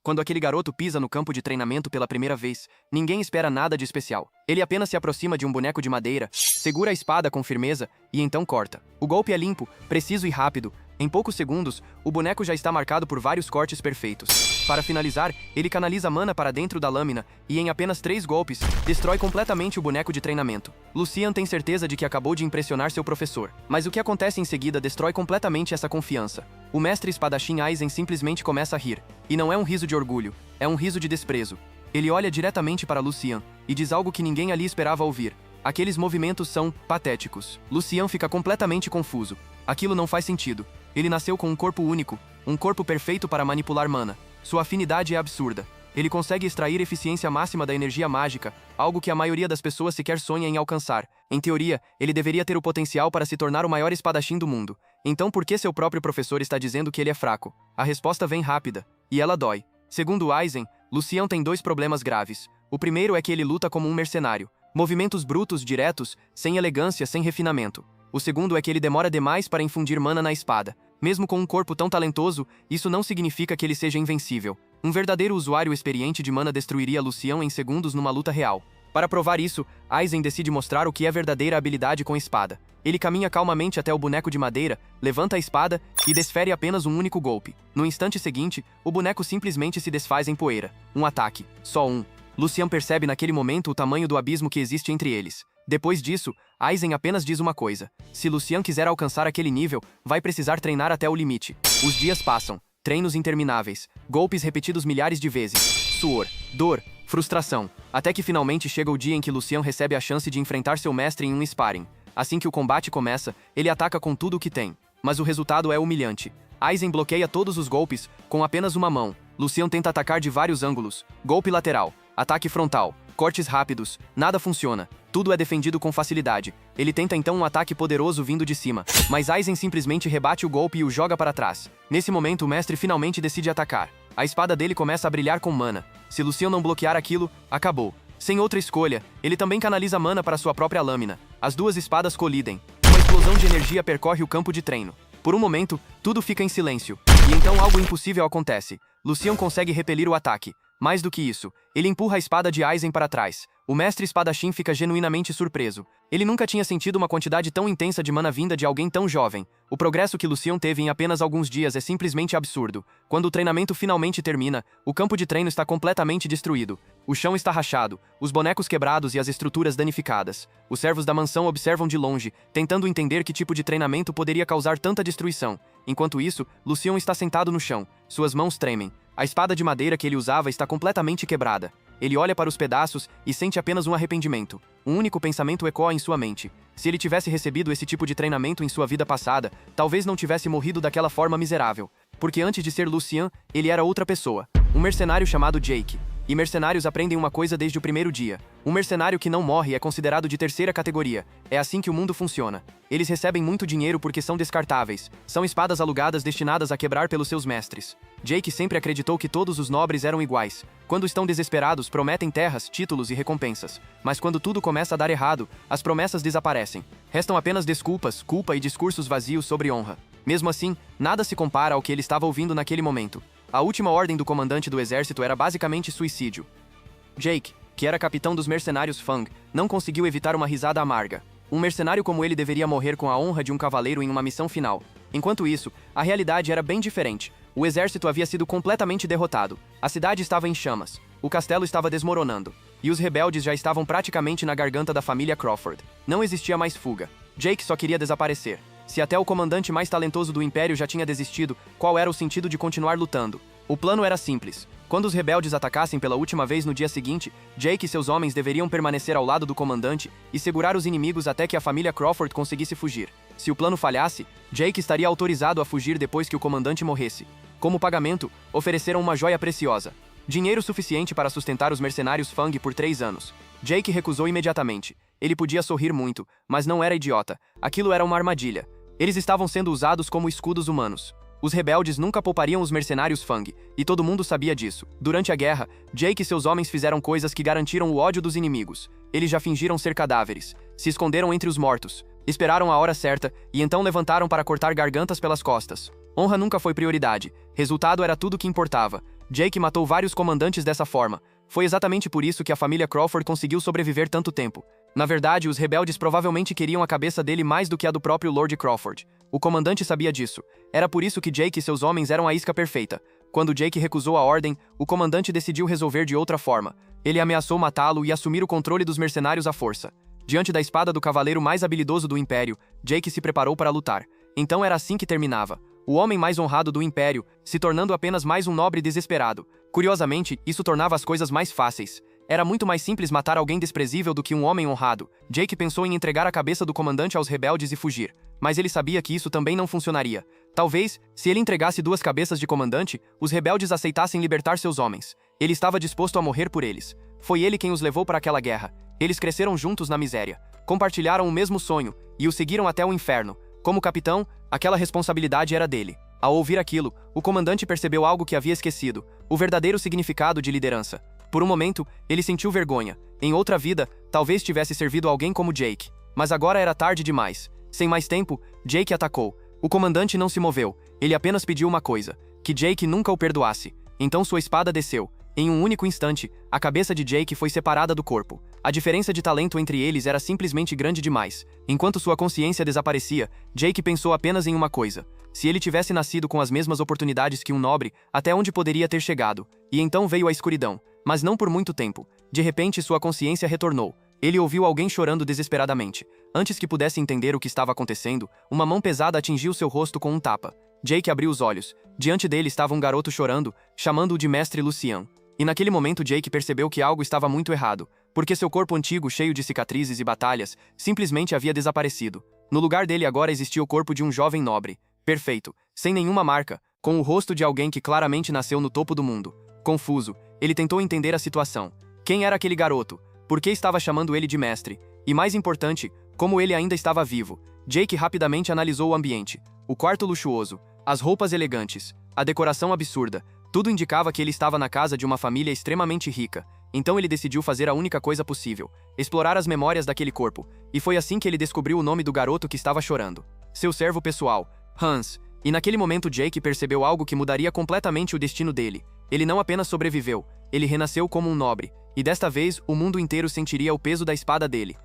Quando aquele garoto pisa no campo de treinamento pela primeira vez, ninguém espera nada de especial. Ele apenas se aproxima de um boneco de madeira, segura a espada com firmeza e então corta. O golpe é limpo, preciso e rápido. Em poucos segundos, o boneco já está marcado por vários cortes perfeitos. Para finalizar, ele canaliza mana para dentro da lâmina e em apenas 3 golpes, destrói completamente o boneco de treinamento. Lucian tem certeza de que acabou de impressionar seu professor, mas o que acontece em seguida destrói completamente essa confiança. O mestre espadachim Aizen simplesmente começa a rir. E não é um riso de orgulho, é um riso de desprezo. Ele olha diretamente para Lucian e diz algo que ninguém ali esperava ouvir. Aqueles movimentos são patéticos. Lucian fica completamente confuso. Aquilo não faz sentido. Ele nasceu com um corpo único, um corpo perfeito para manipular mana. Sua afinidade é absurda. Ele consegue extrair eficiência máxima da energia mágica, algo que a maioria das pessoas sequer sonha em alcançar. Em teoria, ele deveria ter o potencial para se tornar o maior espadachim do mundo. Então por que seu próprio professor está dizendo que ele é fraco? A resposta vem rápida, e ela dói. Segundo Aizen, Lucian tem 2 problemas graves. O primeiro é que ele luta como um mercenário. Movimentos brutos, diretos, sem elegância, sem refinamento. O segundo é que ele demora demais para infundir mana na espada. Mesmo com um corpo tão talentoso, isso não significa que ele seja invencível. Um verdadeiro usuário experiente de mana destruiria Lucian em segundos numa luta real. Para provar isso, Aizen decide mostrar o que é verdadeira habilidade com espada. Ele caminha calmamente até o boneco de madeira, levanta a espada e desfere apenas um único golpe. No instante seguinte, o boneco simplesmente se desfaz em poeira. Um ataque. Só um. Lucian percebe naquele momento o tamanho do abismo que existe entre eles. Depois disso, Aizen apenas diz uma coisa. Se Lucian quiser alcançar aquele nível, vai precisar treinar até o limite. Os dias passam. Treinos intermináveis. Golpes repetidos milhares de vezes. Suor. Dor. Frustração. Até que finalmente chega o dia em que Lucian recebe a chance de enfrentar seu mestre em um sparring. Assim que o combate começa, ele ataca com tudo o que tem. Mas o resultado é humilhante. Aizen bloqueia todos os golpes com apenas uma mão. Lucian tenta atacar de vários ângulos. Golpe lateral. Ataque frontal. Cortes rápidos. Nada funciona. Tudo é defendido com facilidade. Ele tenta então um ataque poderoso vindo de cima, mas Aizen simplesmente rebate o golpe e o joga para trás. Nesse momento o mestre finalmente decide atacar. A espada dele começa a brilhar com mana. Se Lucian não bloquear aquilo, acabou. Sem outra escolha, ele também canaliza mana para sua própria lâmina. As 2 espadas colidem. Uma explosão de energia percorre o campo de treino. Por um momento, tudo fica em silêncio. E então algo impossível acontece. Lucian consegue repelir o ataque. Mais do que isso, ele empurra a espada de Aizen para trás. O mestre espadachim fica genuinamente surpreso. Ele nunca tinha sentido uma quantidade tão intensa de mana vinda de alguém tão jovem. O progresso que Lucian teve em apenas alguns dias é simplesmente absurdo. Quando o treinamento finalmente termina, o campo de treino está completamente destruído. O chão está rachado, os bonecos quebrados e as estruturas danificadas. Os servos da mansão observam de longe, tentando entender que tipo de treinamento poderia causar tanta destruição. Enquanto isso, Lucian está sentado no chão. Suas mãos tremem. A espada de madeira que ele usava está completamente quebrada. Ele olha para os pedaços e sente apenas um arrependimento. Um único pensamento ecoa em sua mente. Se ele tivesse recebido esse tipo de treinamento em sua vida passada, talvez não tivesse morrido daquela forma miserável. Porque antes de ser Lucian, ele era outra pessoa. Um mercenário chamado Jake. E mercenários aprendem uma coisa desde o primeiro dia. Um mercenário que não morre é considerado de 3ª categoria. É assim que o mundo funciona. Eles recebem muito dinheiro porque são descartáveis. São espadas alugadas destinadas a quebrar pelos seus mestres. Jake sempre acreditou que todos os nobres eram iguais. Quando estão desesperados, prometem terras, títulos e recompensas. Mas quando tudo começa a dar errado, as promessas desaparecem. Restam apenas desculpas, culpa e discursos vazios sobre honra. Mesmo assim, nada se compara ao que ele estava ouvindo naquele momento. A última ordem do comandante do exército era basicamente suicídio. Jake, que era capitão dos mercenários Fang, não conseguiu evitar uma risada amarga. Um mercenário como ele deveria morrer com a honra de um cavaleiro em uma missão final. Enquanto isso, a realidade era bem diferente. O exército havia sido completamente derrotado. A cidade estava em chamas. O castelo estava desmoronando. E os rebeldes já estavam praticamente na garganta da família Crawford. Não existia mais fuga. Jake só queria desaparecer. Se até o comandante mais talentoso do Império já tinha desistido, qual era o sentido de continuar lutando? O plano era simples. Quando os rebeldes atacassem pela última vez no dia seguinte, Jake e seus homens deveriam permanecer ao lado do comandante e segurar os inimigos até que a família Crawford conseguisse fugir. Se o plano falhasse, Jake estaria autorizado a fugir depois que o comandante morresse. Como pagamento, ofereceram uma joia preciosa. Dinheiro suficiente para sustentar os mercenários Fang por 3 anos. Jake recusou imediatamente. Ele podia sorrir muito, mas não era idiota. Aquilo era uma armadilha. Eles estavam sendo usados como escudos humanos. Os rebeldes nunca poupariam os mercenários Fang, e todo mundo sabia disso. Durante a guerra, Jake e seus homens fizeram coisas que garantiram o ódio dos inimigos. Eles já fingiram ser cadáveres, se esconderam entre os mortos, esperaram a hora certa e então levantaram para cortar gargantas pelas costas. Honra nunca foi prioridade, resultado era tudo que importava. Jake matou vários comandantes dessa forma. Foi exatamente por isso que a família Crawford conseguiu sobreviver tanto tempo. Na verdade, os rebeldes provavelmente queriam a cabeça dele mais do que a do próprio Lord Crawford. O comandante sabia disso. Era por isso que Jake e seus homens eram a isca perfeita. Quando Jake recusou a ordem, o comandante decidiu resolver de outra forma. Ele ameaçou matá-lo e assumir o controle dos mercenários à força. Diante da espada do cavaleiro mais habilidoso do Império, Jake se preparou para lutar. Então era assim que terminava. O homem mais honrado do Império, se tornando apenas mais um nobre desesperado. Curiosamente, isso tornava as coisas mais fáceis. Era muito mais simples matar alguém desprezível do que um homem honrado. Jake pensou em entregar a cabeça do comandante aos rebeldes e fugir. Mas ele sabia que isso também não funcionaria. Talvez, se ele entregasse 2 cabeças de comandante, os rebeldes aceitassem libertar seus homens. Ele estava disposto a morrer por eles. Foi ele quem os levou para aquela guerra. Eles cresceram juntos na miséria. Compartilharam o mesmo sonho e o seguiram até o inferno. Como capitão, aquela responsabilidade era dele. Ao ouvir aquilo, o comandante percebeu algo que havia esquecido: o verdadeiro significado de liderança. Por um momento, ele sentiu vergonha. Em outra vida, talvez tivesse servido alguém como Jake. Mas agora era tarde demais. Sem mais tempo, Jake atacou. O comandante não se moveu. Ele apenas pediu uma coisa: que Jake nunca o perdoasse. Então sua espada desceu. Em um único instante, a cabeça de Jake foi separada do corpo. A diferença de talento entre eles era simplesmente grande demais. Enquanto sua consciência desaparecia, Jake pensou apenas em uma coisa: se ele tivesse nascido com as mesmas oportunidades que um nobre, até onde poderia ter chegado? E então veio a escuridão. Mas não por muito tempo. De repente sua consciência retornou. Ele ouviu alguém chorando desesperadamente. Antes que pudesse entender o que estava acontecendo, uma mão pesada atingiu seu rosto com um tapa. Jake abriu os olhos. Diante dele estava um garoto chorando, chamando-o de Mestre Lucian. E naquele momento Jake percebeu que algo estava muito errado, porque seu corpo antigo, cheio de cicatrizes e batalhas, simplesmente havia desaparecido. No lugar dele agora existia o corpo de um jovem nobre, perfeito, sem nenhuma marca, com o rosto de alguém que claramente nasceu no topo do mundo. Confuso, ele tentou entender a situação. Quem era aquele garoto? Por que estava chamando ele de mestre? E mais importante, como ele ainda estava vivo? Jake rapidamente analisou o ambiente. O quarto luxuoso, as roupas elegantes, a decoração absurda. Tudo indicava que ele estava na casa de uma família extremamente rica. Então ele decidiu fazer a única coisa possível: explorar as memórias daquele corpo. E foi assim que ele descobriu o nome do garoto que estava chorando. Seu servo pessoal, Hans. E naquele momento Jake percebeu algo que mudaria completamente o destino dele. Ele não apenas sobreviveu, ele renasceu como um nobre. E desta vez, o mundo inteiro sentiria o peso da espada dele.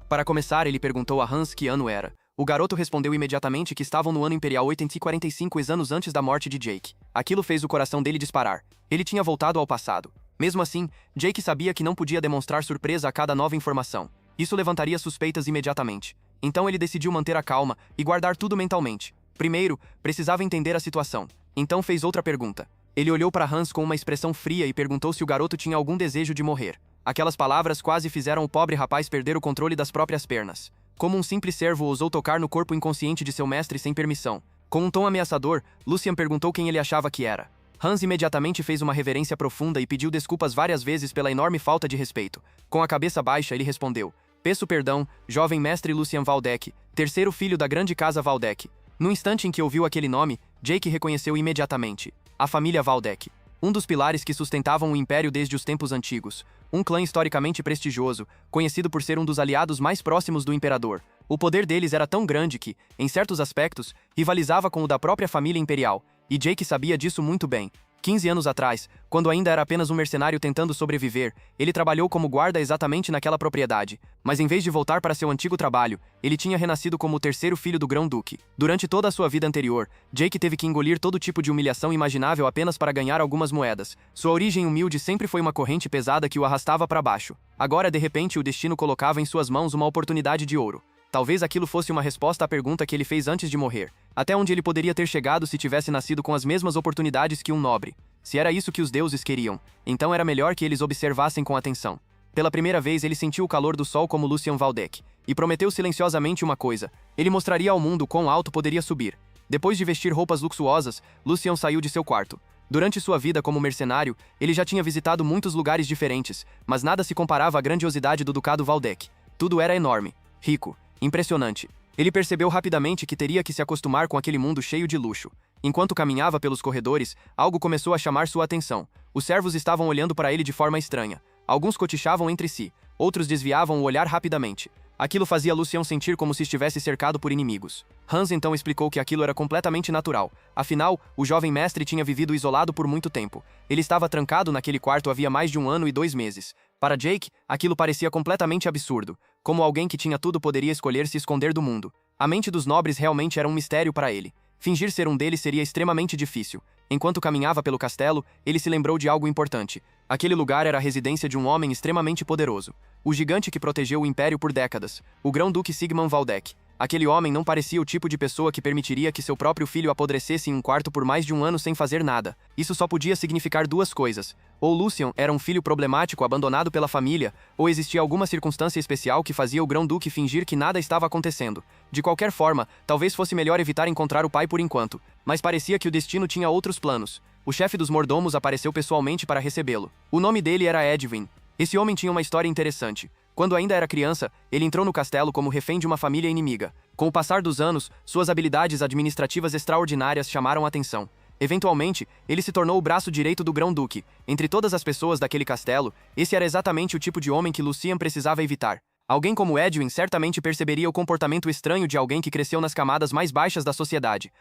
Para começar, ele perguntou a Hans que ano era. O garoto respondeu imediatamente que estavam no ano imperial 845 anos antes da morte de Jake. Aquilo fez o coração dele disparar. Ele tinha voltado ao passado. Mesmo assim, Jake sabia que não podia demonstrar surpresa a cada nova informação. Isso levantaria suspeitas imediatamente. Então ele decidiu manter a calma e guardar tudo mentalmente. Primeiro, precisava entender a situação. Então fez outra pergunta. Ele olhou para Hans com uma expressão fria e perguntou se o garoto tinha algum desejo de morrer. Aquelas palavras quase fizeram o pobre rapaz perder o controle das próprias pernas. Como um simples servo ousou tocar no corpo inconsciente de seu mestre sem permissão. Com um tom ameaçador, Lucian perguntou quem ele achava que era. Hans imediatamente fez uma reverência profunda e pediu desculpas várias vezes pela enorme falta de respeito. Com a cabeça baixa, ele respondeu: "Peço perdão, jovem mestre Lucian Valdec, terceiro filho da grande casa Valdec." No instante em que ouviu aquele nome, Jake reconheceu imediatamente: a família Valdec. Um dos pilares que sustentavam o Império desde os tempos antigos. Um clã historicamente prestigioso, conhecido por ser um dos aliados mais próximos do imperador. O poder deles era tão grande que, em certos aspectos, rivalizava com o da própria família imperial. E Jake sabia disso muito bem. 15 anos atrás, quando ainda era apenas um mercenário tentando sobreviver, ele trabalhou como guarda exatamente naquela propriedade. Mas em vez de voltar para seu antigo trabalho, ele tinha renascido como o terceiro filho do Grão-Duque. Durante toda a sua vida anterior, Jake teve que engolir todo tipo de humilhação imaginável apenas para ganhar algumas moedas. Sua origem humilde sempre foi uma corrente pesada que o arrastava para baixo. Agora, de repente, o destino colocava em suas mãos uma oportunidade de ouro. Talvez aquilo fosse uma resposta à pergunta que ele fez antes de morrer. Até onde ele poderia ter chegado se tivesse nascido com as mesmas oportunidades que um nobre? Se era isso que os deuses queriam, então era melhor que eles observassem com atenção. Pela primeira vez ele sentiu o calor do sol como Lucian Valdec, e prometeu silenciosamente uma coisa: ele mostraria ao mundo quão alto poderia subir. Depois de vestir roupas luxuosas, Lucian saiu de seu quarto. Durante sua vida como mercenário, ele já tinha visitado muitos lugares diferentes, mas nada se comparava à grandiosidade do Ducado Valdec. Tudo era enorme, rico, impressionante. Ele percebeu rapidamente que teria que se acostumar com aquele mundo cheio de luxo. Enquanto caminhava pelos corredores, algo começou a chamar sua atenção. Os servos estavam olhando para ele de forma estranha. Alguns cochichavam entre si, outros desviavam o olhar rapidamente. Aquilo fazia Lucian sentir como se estivesse cercado por inimigos. Hans então explicou que aquilo era completamente natural. Afinal, o jovem mestre tinha vivido isolado por muito tempo. Ele estava trancado naquele quarto havia mais de 1 ano e 2 meses. Para Jake, aquilo parecia completamente absurdo. Como alguém que tinha tudo poderia escolher se esconder do mundo. A mente dos nobres realmente era um mistério para ele. Fingir ser um deles seria extremamente difícil. Enquanto caminhava pelo castelo, ele se lembrou de algo importante. Aquele lugar era a residência de um homem extremamente poderoso. O gigante que protegeu o Império por décadas. O Grão-Duque Sigmund Valdek. Aquele homem não parecia o tipo de pessoa que permitiria que seu próprio filho apodrecesse em um quarto por mais de 1 ano sem fazer nada. Isso só podia significar 2 coisas. Ou Lucian era um filho problemático abandonado pela família, ou existia alguma circunstância especial que fazia o Grão-Duque fingir que nada estava acontecendo. De qualquer forma, talvez fosse melhor evitar encontrar o pai por enquanto, mas parecia que o destino tinha outros planos. O chefe dos mordomos apareceu pessoalmente para recebê-lo. O nome dele era Edwin. Esse homem tinha uma história interessante. Quando ainda era criança, ele entrou no castelo como refém de uma família inimiga. Com o passar dos anos, suas habilidades administrativas extraordinárias chamaram a atenção. Eventualmente, ele se tornou o braço direito do Grão-Duque. Entre todas as pessoas daquele castelo, esse era exatamente o tipo de homem que Lucian precisava evitar. Alguém como Edwin certamente perceberia o comportamento estranho de alguém que cresceu nas camadas mais baixas da sociedade.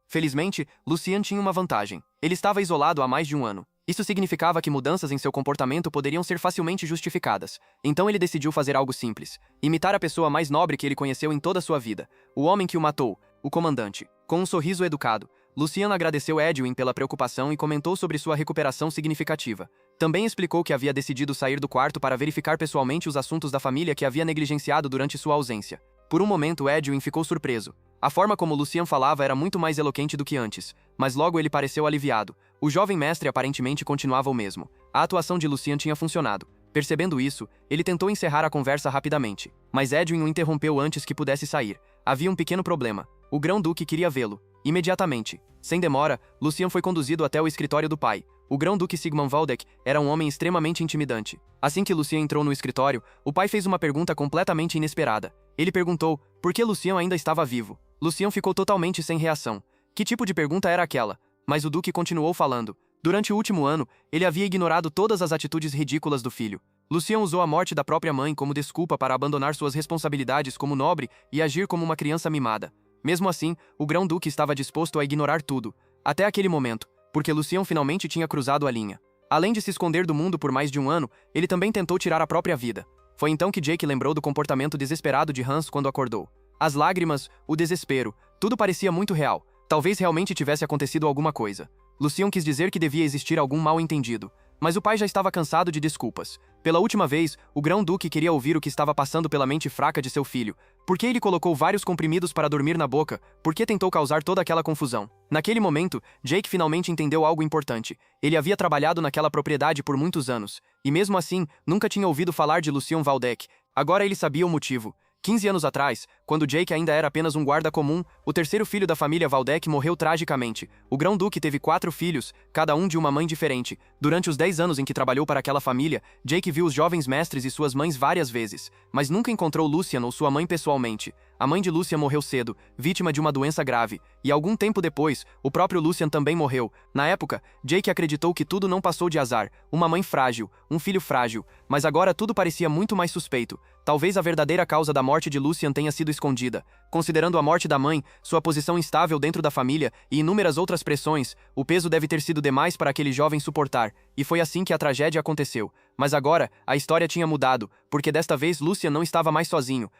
Felizmente, Lucian tinha uma vantagem. Ele estava isolado há mais de 1 ano. Isso significava que mudanças em seu comportamento poderiam ser facilmente justificadas. Então ele decidiu fazer algo simples. Imitar a pessoa mais nobre que ele conheceu em toda a sua vida. O homem que o matou. O comandante. Com um sorriso educado, Lucian agradeceu Edwin pela preocupação e comentou sobre sua recuperação significativa. Também explicou que havia decidido sair do quarto para verificar pessoalmente os assuntos da família que havia negligenciado durante sua ausência. Por um momento, Edwin ficou surpreso. A forma como Lucian falava era muito mais eloquente do que antes, mas logo ele pareceu aliviado. O jovem mestre aparentemente continuava o mesmo. A atuação de Lucian tinha funcionado. Percebendo isso, ele tentou encerrar a conversa rapidamente, mas Edwin o interrompeu antes que pudesse sair. Havia um pequeno problema. O Grão-Duque queria vê-lo. Imediatamente. Sem demora, Lucian foi conduzido até o escritório do pai. O Grão-Duque Sigmund Valdek era um homem extremamente intimidante. Assim que Lucian entrou no escritório, o pai fez uma pergunta completamente inesperada. Ele perguntou por que Lucian ainda estava vivo. Lucian ficou totalmente sem reação. Que tipo de pergunta era aquela? Mas o Duque continuou falando. Durante o último ano, ele havia ignorado todas as atitudes ridículas do filho. Lucian usou a morte da própria mãe como desculpa para abandonar suas responsabilidades como nobre e agir como uma criança mimada. Mesmo assim, o Grão-Duque estava disposto a ignorar tudo, até aquele momento, porque Lucian finalmente tinha cruzado a linha. Além de se esconder do mundo por mais de 1 ano, ele também tentou tirar a própria vida. Foi então que Jake lembrou do comportamento desesperado de Hans quando acordou. As lágrimas, o desespero, tudo parecia muito real. Talvez realmente tivesse acontecido alguma coisa. Lucian quis dizer que devia existir algum mal-entendido, mas o pai já estava cansado de desculpas. Pela última vez, o Grão-Duque queria ouvir o que estava passando pela mente fraca de seu filho. Por que ele colocou vários comprimidos para dormir na boca? Por que tentou causar toda aquela confusão? Naquele momento, Jake finalmente entendeu algo importante. Ele havia trabalhado naquela propriedade por muitos anos, e mesmo assim, nunca tinha ouvido falar de Lucian Valdek. Agora ele sabia o motivo. 15 anos atrás, quando Jake ainda era apenas um guarda comum, o terceiro filho da família Valdek morreu tragicamente. O Grão-Duque teve 4 filhos, cada um de uma mãe diferente. Durante os 10 anos em que trabalhou para aquela família, Jake viu os jovens mestres e suas mães várias vezes, mas nunca encontrou Lucian ou sua mãe pessoalmente. A mãe de Lucian morreu cedo, vítima de uma doença grave, e algum tempo depois, o próprio Lucian também morreu. Na época, Jake acreditou que tudo não passou de azar, uma mãe frágil, um filho frágil, mas agora tudo parecia muito mais suspeito. Talvez a verdadeira causa da morte de Lucian tenha sido escondida. Considerando a morte da mãe, sua posição instável dentro da família e inúmeras outras pressões, o peso deve ter sido demais para aquele jovem suportar, e foi assim que a tragédia aconteceu. Mas agora, a história tinha mudado, porque desta vez Lucian não estava mais sozinho.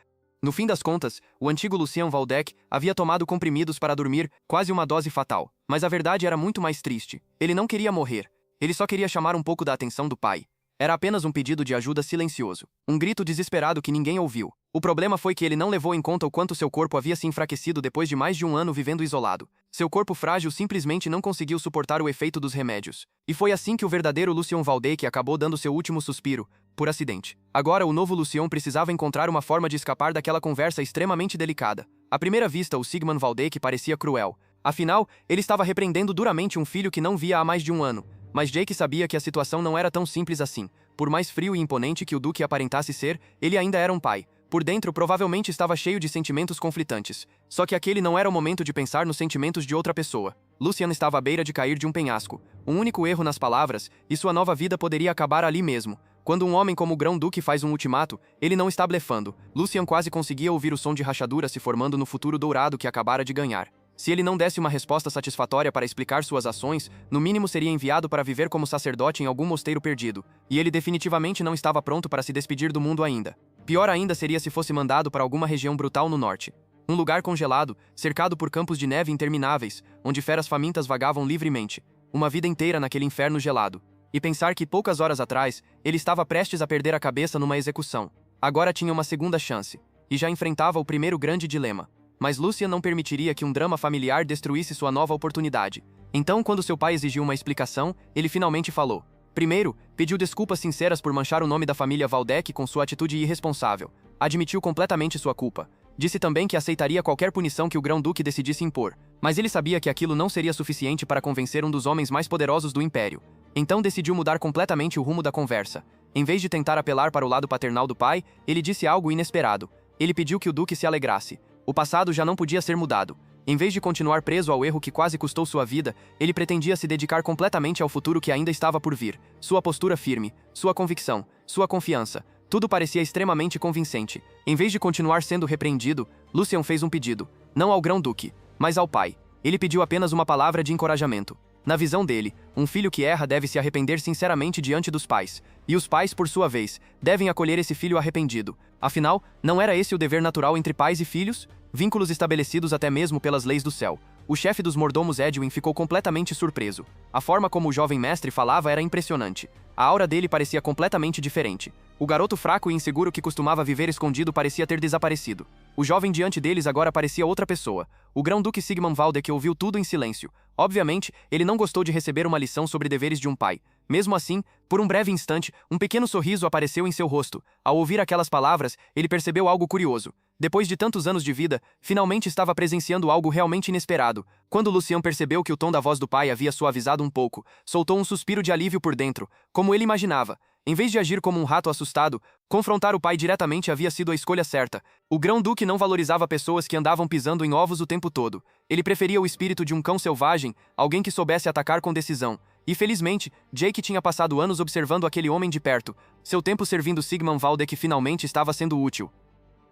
No fim das contas, o antigo Lucian Valdek havia tomado comprimidos para dormir, quase uma dose fatal. Mas a verdade era muito mais triste. Ele não queria morrer. Ele só queria chamar um pouco da atenção do pai. Era apenas um pedido de ajuda silencioso. Um grito desesperado que ninguém ouviu. O problema foi que ele não levou em conta o quanto seu corpo havia se enfraquecido depois de mais de 1 ano vivendo isolado. Seu corpo frágil simplesmente não conseguiu suportar o efeito dos remédios. E foi assim que o verdadeiro Lucian Valdek acabou dando seu último suspiro, por acidente. Agora o novo Lucian precisava encontrar uma forma de escapar daquela conversa extremamente delicada. À primeira vista, o Sigmund Valdek parecia cruel. Afinal, ele estava repreendendo duramente um filho que não via há mais de 1 ano. Mas Jake sabia que a situação não era tão simples assim. Por mais frio e imponente que o Duque aparentasse ser, ele ainda era um pai. Por dentro, provavelmente estava cheio de sentimentos conflitantes. Só que aquele não era o momento de pensar nos sentimentos de outra pessoa. Lucian estava à beira de cair de um penhasco. Um único erro nas palavras, e sua nova vida poderia acabar ali mesmo. Quando um homem como o Grão-Duque faz um ultimato, ele não está blefando. Lucian quase conseguia ouvir o som de rachadura se formando no futuro dourado que acabara de ganhar. Se ele não desse uma resposta satisfatória para explicar suas ações, no mínimo seria enviado para viver como sacerdote em algum mosteiro perdido, e ele definitivamente não estava pronto para se despedir do mundo ainda. Pior ainda seria se fosse mandado para alguma região brutal no norte. Um lugar congelado, cercado por campos de neve intermináveis, onde feras famintas vagavam livremente. Uma vida inteira naquele inferno gelado. E pensar que poucas horas atrás, ele estava prestes a perder a cabeça numa execução. Agora tinha uma segunda chance, e já enfrentava o primeiro grande dilema. Mas Lucian não permitiria que um drama familiar destruísse sua nova oportunidade. Então, quando seu pai exigiu uma explicação, ele finalmente falou. Primeiro, pediu desculpas sinceras por manchar o nome da família Valdec com sua atitude irresponsável. Admitiu completamente sua culpa. Disse também que aceitaria qualquer punição que o Grão-Duque decidisse impor, mas ele sabia que aquilo não seria suficiente para convencer um dos homens mais poderosos do Império. Então decidiu mudar completamente o rumo da conversa. Em vez de tentar apelar para o lado paternal do pai, ele disse algo inesperado. Ele pediu que o Duque se alegrasse. O passado já não podia ser mudado. Em vez de continuar preso ao erro que quase custou sua vida, ele pretendia se dedicar completamente ao futuro que ainda estava por vir. Sua postura firme, sua convicção, sua confiança, tudo parecia extremamente convincente. Em vez de continuar sendo repreendido, Lucian fez um pedido, não ao Grão-Duque, mas ao pai. Ele pediu apenas uma palavra de encorajamento. Na visão dele, um filho que erra deve se arrepender sinceramente diante dos pais, e os pais, por sua vez, devem acolher esse filho arrependido. Afinal, não era esse o dever natural entre pais e filhos? Vínculos estabelecidos até mesmo pelas leis do céu. O chefe dos mordomos Edwin ficou completamente surpreso. A forma como o jovem mestre falava era impressionante. A aura dele parecia completamente diferente. O garoto fraco e inseguro que costumava viver escondido parecia ter desaparecido. O jovem diante deles agora parecia outra pessoa. O Grão-Duque Sigmund Valdec ouviu tudo em silêncio. Obviamente, ele não gostou de receber uma lição sobre deveres de um pai. Mesmo assim, por um breve instante, um pequeno sorriso apareceu em seu rosto. Ao ouvir aquelas palavras, ele percebeu algo curioso. Depois de tantos anos de vida, finalmente estava presenciando algo realmente inesperado. Quando Lucian percebeu que o tom da voz do pai havia suavizado um pouco, soltou um suspiro de alívio por dentro, como ele imaginava. Em vez de agir como um rato assustado, confrontar o pai diretamente havia sido a escolha certa. O Grão-Duque não valorizava pessoas que andavam pisando em ovos o tempo todo. Ele preferia o espírito de um cão selvagem, alguém que soubesse atacar com decisão. E felizmente, Jake tinha passado anos observando aquele homem de perto. Seu tempo servindo Sigmund Valdec finalmente estava sendo útil.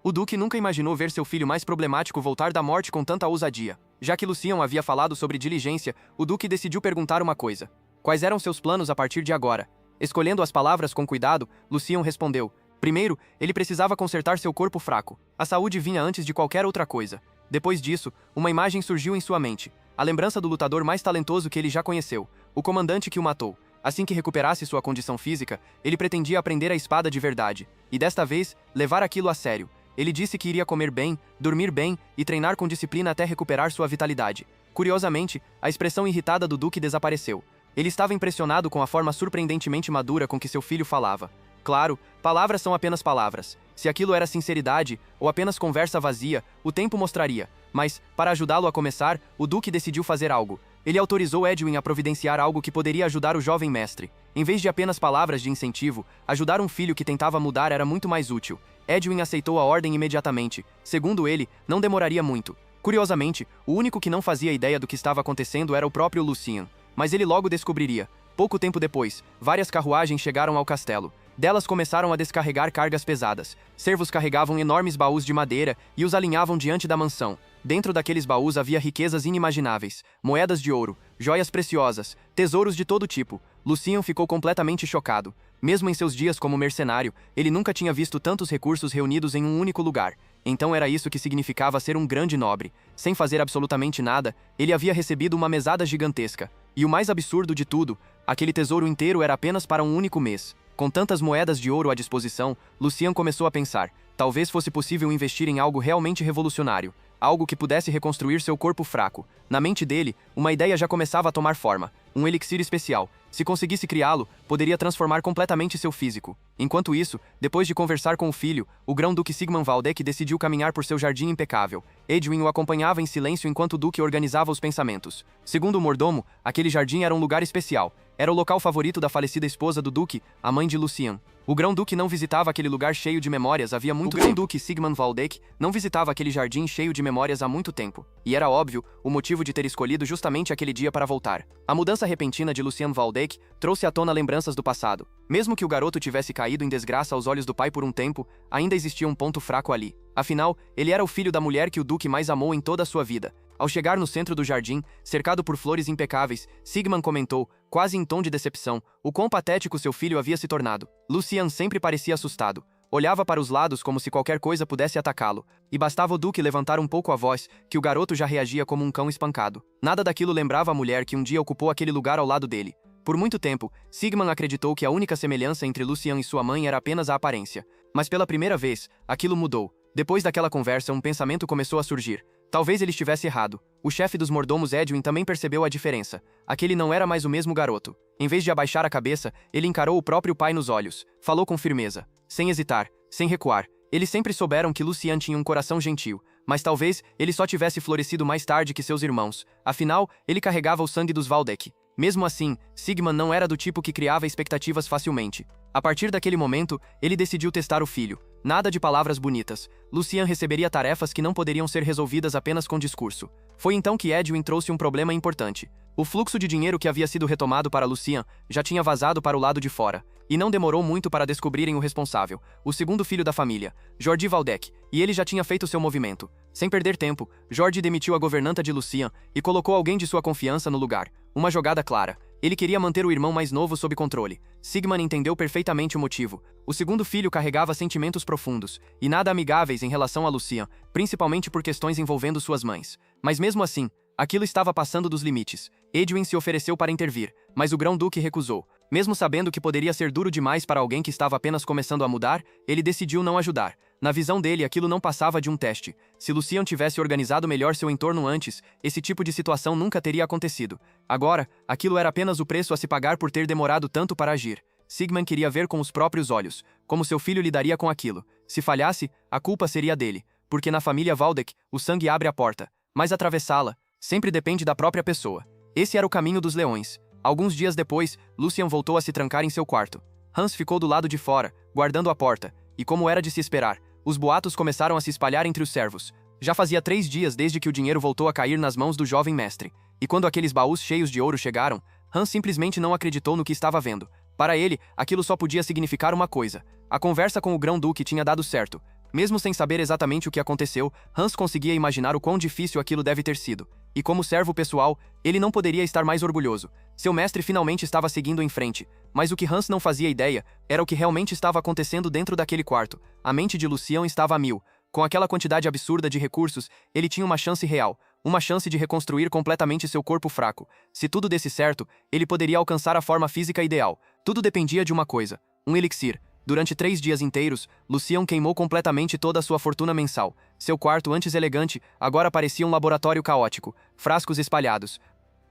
O Duque nunca imaginou ver seu filho mais problemático voltar da morte com tanta ousadia. Já que Lucian havia falado sobre diligência, o Duque decidiu perguntar uma coisa. Quais eram seus planos a partir de agora? Escolhendo as palavras com cuidado, Lucian respondeu. Primeiro, ele precisava consertar seu corpo fraco. A saúde vinha antes de qualquer outra coisa. Depois disso, uma imagem surgiu em sua mente. A lembrança do lutador mais talentoso que ele já conheceu, o comandante que o matou. Assim que recuperasse sua condição física, ele pretendia aprender a espada de verdade. E desta vez, levar aquilo a sério. Ele disse que iria comer bem, dormir bem e treinar com disciplina até recuperar sua vitalidade. Curiosamente, a expressão irritada do Duque desapareceu. Ele estava impressionado com a forma surpreendentemente madura com que seu filho falava. Claro, palavras são apenas palavras. Se aquilo era sinceridade ou apenas conversa vazia, o tempo mostraria. Mas, para ajudá-lo a começar, o Duque decidiu fazer algo. Ele autorizou Edwin a providenciar algo que poderia ajudar o jovem mestre. Em vez de apenas palavras de incentivo, ajudar um filho que tentava mudar era muito mais útil. Edwin aceitou a ordem imediatamente. Segundo ele, não demoraria muito. Curiosamente, o único que não fazia ideia do que estava acontecendo era o próprio Lucian. Mas ele logo descobriria. Pouco tempo depois, várias carruagens chegaram ao castelo. Delas começaram a descarregar cargas pesadas. Servos carregavam enormes baús de madeira e os alinhavam diante da mansão. Dentro daqueles baús havia riquezas inimagináveis, moedas de ouro, joias preciosas, tesouros de todo tipo. Lucian ficou completamente chocado. Mesmo em seus dias como mercenário, ele nunca tinha visto tantos recursos reunidos em um único lugar. Então era isso que significava ser um grande nobre. Sem fazer absolutamente nada, ele havia recebido uma mesada gigantesca. E o mais absurdo de tudo, aquele tesouro inteiro era apenas para um único mês. Com tantas moedas de ouro à disposição, Lucian começou a pensar, talvez fosse possível investir em algo realmente revolucionário, algo que pudesse reconstruir seu corpo fraco. Na mente dele, uma ideia já começava a tomar forma, um elixir especial. Se conseguisse criá-lo, poderia transformar completamente seu físico. Enquanto isso, depois de conversar com o filho, o Grão-Duque Sigmund Valdec decidiu caminhar por seu jardim impecável. Edwin o acompanhava em silêncio enquanto o Duque organizava os pensamentos. Segundo o mordomo, aquele jardim era um lugar especial. Era o local favorito da falecida esposa do duque, a mãe de Lucian. O grão-duque não visitava aquele lugar cheio de memórias havia muito tempo. O grão-duque Sigmund Waldeck não visitava aquele jardim cheio de memórias há muito tempo. E era óbvio o motivo de ter escolhido justamente aquele dia para voltar. A mudança repentina de Lucian Waldeck trouxe à tona lembranças do passado. Mesmo que o garoto tivesse caído em desgraça aos olhos do pai por um tempo, ainda existia um ponto fraco ali. Afinal, ele era o filho da mulher que o duque mais amou em toda a sua vida. Ao chegar no centro do jardim, cercado por flores impecáveis, Sigmund comentou, quase em tom de decepção, o quão patético seu filho havia se tornado. Lucian sempre parecia assustado. Olhava para os lados como se qualquer coisa pudesse atacá-lo, e bastava o duque levantar um pouco a voz, que o garoto já reagia como um cão espancado. Nada daquilo lembrava a mulher que um dia ocupou aquele lugar ao lado dele. Por muito tempo, Sigmund acreditou que a única semelhança entre Lucian e sua mãe era apenas a aparência. Mas pela primeira vez, aquilo mudou. Depois daquela conversa, um pensamento começou a surgir. Talvez ele estivesse errado. O chefe dos mordomos Edwin também percebeu a diferença. Aquele não era mais o mesmo garoto. Em vez de abaixar a cabeça, ele encarou o próprio pai nos olhos. Falou com firmeza, sem hesitar, sem recuar. Eles sempre souberam que Lucian tinha um coração gentil, mas talvez ele só tivesse florescido mais tarde que seus irmãos. Afinal, ele carregava o sangue dos Waldeck. Mesmo assim, Sigmund não era do tipo que criava expectativas facilmente. A partir daquele momento, ele decidiu testar o filho. Nada de palavras bonitas. Lucian receberia tarefas que não poderiam ser resolvidas apenas com discurso. Foi então que Edwin trouxe um problema importante. O fluxo de dinheiro que havia sido retomado para Lucian já tinha vazado para o lado de fora. E não demorou muito para descobrirem o responsável, o segundo filho da família, Jordi Waldeck, e ele já tinha feito seu movimento. Sem perder tempo, Jordi demitiu a governanta de Lucian e colocou alguém de sua confiança no lugar. Uma jogada clara. Ele queria manter o irmão mais novo sob controle. Sigmund entendeu perfeitamente o motivo. O segundo filho carregava sentimentos profundos, e nada amigáveis em relação a Lucian, principalmente por questões envolvendo suas mães. Mas mesmo assim, aquilo estava passando dos limites. Edwin se ofereceu para intervir, mas o grão-duque recusou. Mesmo sabendo que poderia ser duro demais para alguém que estava apenas começando a mudar, ele decidiu não ajudar. Na visão dele, aquilo não passava de um teste. Se Lucian tivesse organizado melhor seu entorno antes, esse tipo de situação nunca teria acontecido. Agora, aquilo era apenas o preço a se pagar por ter demorado tanto para agir. Sigmund queria ver com os próprios olhos como seu filho lidaria com aquilo. Se falhasse, a culpa seria dele, porque na família Waldeck, o sangue abre a porta, mas atravessá-la sempre depende da própria pessoa. Esse era o caminho dos leões. Alguns dias depois, Lucian voltou a se trancar em seu quarto. Hans ficou do lado de fora, guardando a porta, e como era de se esperar, os boatos começaram a se espalhar entre os servos. Já fazia 3 dias desde que o dinheiro voltou a cair nas mãos do jovem mestre, e quando aqueles baús cheios de ouro chegaram, Hans simplesmente não acreditou no que estava vendo. Para ele, aquilo só podia significar uma coisa. A conversa com o grão-duque tinha dado certo. Mesmo sem saber exatamente o que aconteceu, Hans conseguia imaginar o quão difícil aquilo deve ter sido. E como servo pessoal, ele não poderia estar mais orgulhoso. Seu mestre finalmente estava seguindo em frente, mas o que Hans não fazia ideia era o que realmente estava acontecendo dentro daquele quarto. A mente de Lucian estava a mil. Com aquela quantidade absurda de recursos, ele tinha uma chance real, uma chance de reconstruir completamente seu corpo fraco. Se tudo desse certo, ele poderia alcançar a forma física ideal. Tudo dependia de uma coisa: um elixir. Durante 3 dias inteiros, Lucian queimou completamente toda a sua fortuna mensal. Seu quarto, antes elegante, agora parecia um laboratório caótico. Frascos espalhados,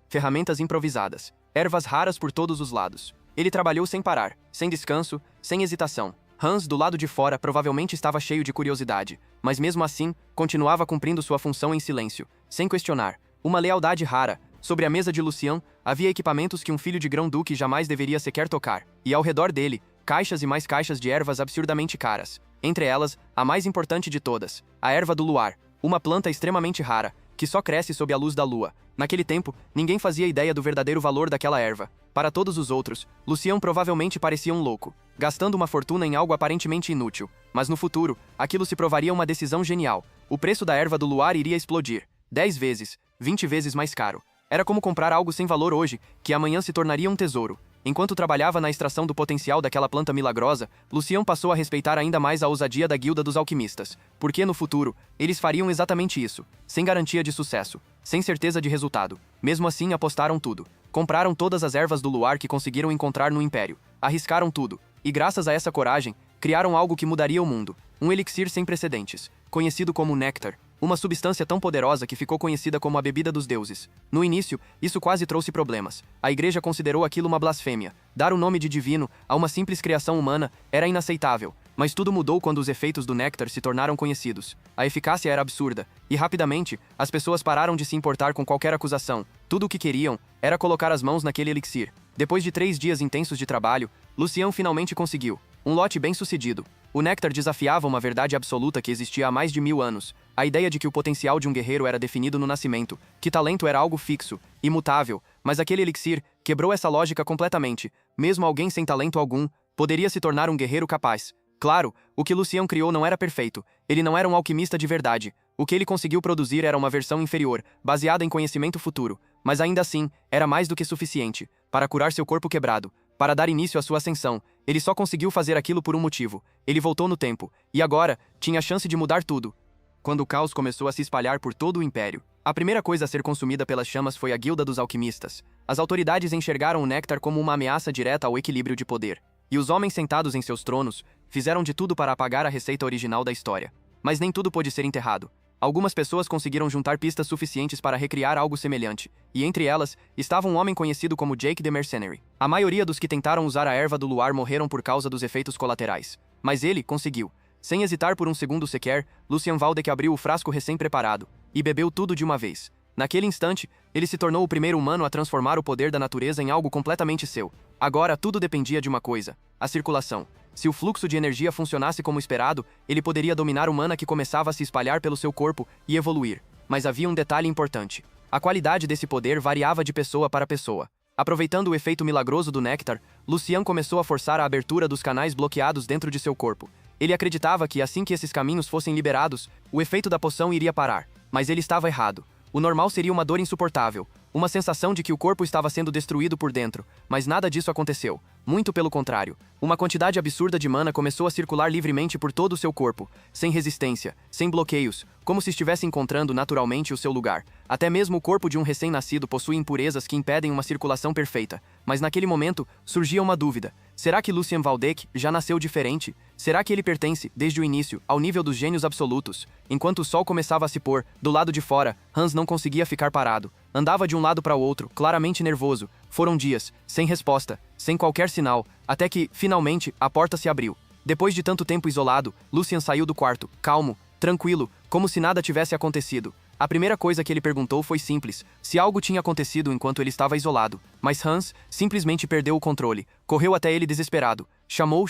ferramentas improvisadas, ervas raras por todos os lados. Ele trabalhou sem parar, sem descanso, sem hesitação. Hans, do lado de fora, provavelmente estava cheio de curiosidade, mas mesmo assim, continuava cumprindo sua função em silêncio, sem questionar. Uma lealdade rara. Sobre a mesa de Lucian, havia equipamentos que um filho de grão-duque jamais deveria sequer tocar, e ao redor dele, caixas e mais caixas de ervas absurdamente caras. Entre elas, a mais importante de todas, a erva do luar, uma planta extremamente rara, que só cresce sob a luz da lua. Naquele tempo, ninguém fazia ideia do verdadeiro valor daquela erva. Para todos os outros, Lucian provavelmente parecia um louco, gastando uma fortuna em algo aparentemente inútil. Mas no futuro, aquilo se provaria uma decisão genial. O preço da erva do luar iria explodir. 10 vezes, 20 vezes mais caro. Era como comprar algo sem valor hoje, que amanhã se tornaria um tesouro. Enquanto trabalhava na extração do potencial daquela planta milagrosa, Lucian passou a respeitar ainda mais a ousadia da Guilda dos Alquimistas, porque no futuro, eles fariam exatamente isso, sem garantia de sucesso, sem certeza de resultado. Mesmo assim, apostaram tudo. Compraram todas as ervas do luar que conseguiram encontrar no Império. Arriscaram tudo, e graças a essa coragem, criaram algo que mudaria o mundo. Um elixir sem precedentes, conhecido como néctar. Uma substância tão poderosa que ficou conhecida como a bebida dos deuses. No início, isso quase trouxe problemas. A igreja considerou aquilo uma blasfêmia. Dar o nome de divino a uma simples criação humana era inaceitável. Mas tudo mudou quando os efeitos do néctar se tornaram conhecidos. A eficácia era absurda, e rapidamente, as pessoas pararam de se importar com qualquer acusação. Tudo o que queriam era colocar as mãos naquele elixir. Depois de 3 dias intensos de trabalho, Lucian finalmente conseguiu um lote bem-sucedido. O néctar desafiava uma verdade absoluta que existia há mais de 1000 anos. A ideia de que o potencial de um guerreiro era definido no nascimento, que talento era algo fixo, imutável, mas aquele elixir quebrou essa lógica completamente. Mesmo alguém sem talento algum poderia se tornar um guerreiro capaz. Claro, o que Lucian criou não era perfeito. Ele não era um alquimista de verdade. O que ele conseguiu produzir era uma versão inferior, baseada em conhecimento futuro. Mas ainda assim, era mais do que suficiente para curar seu corpo quebrado, para dar início à sua ascensão. Ele só conseguiu fazer aquilo por um motivo. Ele voltou no tempo, e agora tinha a chance de mudar tudo. Quando o caos começou a se espalhar por todo o Império, a primeira coisa a ser consumida pelas chamas foi a Guilda dos Alquimistas. As autoridades enxergaram o néctar como uma ameaça direta ao equilíbrio de poder. E os homens sentados em seus tronos fizeram de tudo para apagar a receita original da história. Mas nem tudo pôde ser enterrado. Algumas pessoas conseguiram juntar pistas suficientes para recriar algo semelhante, e entre elas estava um homem conhecido como Jake the Mercenary. A maioria dos que tentaram usar a erva do luar morreram por causa dos efeitos colaterais. Mas ele conseguiu. Sem hesitar por um segundo sequer, Lucian Valdek abriu o frasco recém-preparado e bebeu tudo de uma vez. Naquele instante, ele se tornou o primeiro humano a transformar o poder da natureza em algo completamente seu. Agora tudo dependia de uma coisa: a circulação. Se o fluxo de energia funcionasse como esperado, ele poderia dominar o mana que começava a se espalhar pelo seu corpo e evoluir. Mas havia um detalhe importante. A qualidade desse poder variava de pessoa para pessoa. Aproveitando o efeito milagroso do néctar, Lucian começou a forçar a abertura dos canais bloqueados dentro de seu corpo. Ele acreditava que assim que esses caminhos fossem liberados, o efeito da poção iria parar. Mas ele estava errado. O normal seria uma dor insuportável, uma sensação de que o corpo estava sendo destruído por dentro, mas nada disso aconteceu. Muito pelo contrário. Uma quantidade absurda de mana começou a circular livremente por todo o seu corpo, sem resistência, sem bloqueios, como se estivesse encontrando naturalmente o seu lugar. Até mesmo o corpo de um recém-nascido possui impurezas que impedem uma circulação perfeita. Mas naquele momento, surgia uma dúvida. Será que Lucian Valdek já nasceu diferente? Será que ele pertence, desde o início, ao nível dos gênios absolutos? Enquanto o sol começava a se pôr, do lado de fora, Hans não conseguia ficar parado. Andava de um lado para o outro, claramente nervoso. Foram dias, sem resposta, sem qualquer sinal, até que, finalmente, a porta se abriu. Depois de tanto tempo isolado, Lucian saiu do quarto, calmo, tranquilo, como se nada tivesse acontecido. A primeira coisa que ele perguntou foi simples: se algo tinha acontecido enquanto ele estava isolado. Mas Hans simplesmente perdeu o controle. Correu até ele desesperado. Chamou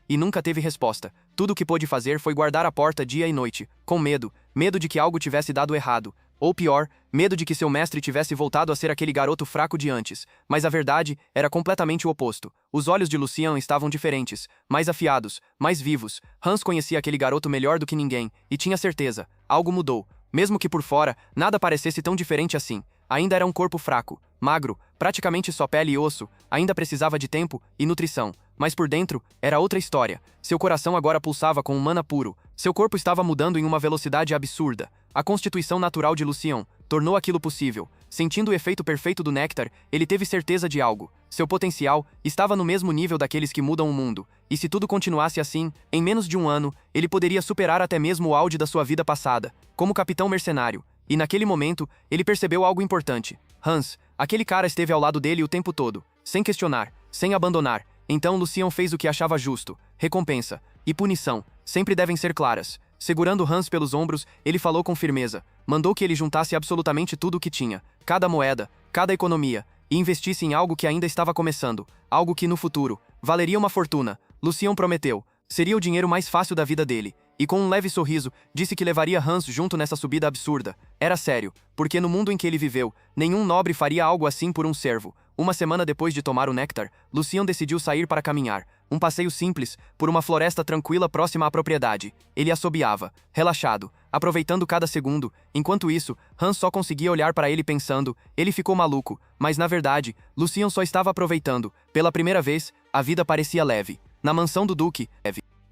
e nunca teve resposta. Tudo o que pôde fazer foi guardar a porta dia e noite, com medo. Medo de que algo tivesse dado errado. Ou pior, medo de que seu mestre tivesse voltado a ser aquele garoto fraco de antes. Mas a verdade era completamente o oposto. Os olhos de Lucian estavam diferentes, mais afiados, mais vivos. Hans conhecia aquele garoto melhor do que ninguém, e tinha certeza. Algo mudou. Mesmo que por fora, nada parecesse tão diferente assim. Ainda era um corpo fraco, magro, praticamente só pele e osso, ainda precisava de tempo e nutrição. Mas por dentro, era outra história. Seu coração agora pulsava com um mana puro. Seu corpo estava mudando em uma velocidade absurda. A constituição natural de Lucian tornou aquilo possível. Sentindo o efeito perfeito do néctar, ele teve certeza de algo. Seu potencial estava no mesmo nível daqueles que mudam o mundo. E se tudo continuasse assim, em menos de um ano, ele poderia superar até mesmo o auge da sua vida passada, como capitão mercenário. E naquele momento, ele percebeu algo importante. Hans, aquele cara esteve ao lado dele o tempo todo, sem questionar, sem abandonar. Então Lucian fez o que achava justo. Recompensa e punição sempre devem ser claras. Segurando Hans pelos ombros, ele falou com firmeza. Mandou que ele juntasse absolutamente tudo o que tinha, cada moeda, cada economia, e investisse em algo que ainda estava começando, algo que no futuro valeria uma fortuna. Lucian prometeu. Seria o dinheiro mais fácil da vida dele. E com um leve sorriso, disse que levaria Hans junto nessa subida absurda. Era sério, porque no mundo em que ele viveu, nenhum nobre faria algo assim por um servo. Uma semana depois de tomar o néctar, Lucian decidiu sair para caminhar. Um passeio simples, por uma floresta tranquila próxima à propriedade. Ele assobiava, relaxado, aproveitando cada segundo. Enquanto isso, Hans só conseguia olhar para ele pensando, ele ficou maluco. Mas na verdade, Lucian só estava aproveitando. Pela primeira vez, a vida parecia leve. Na mansão do Duque,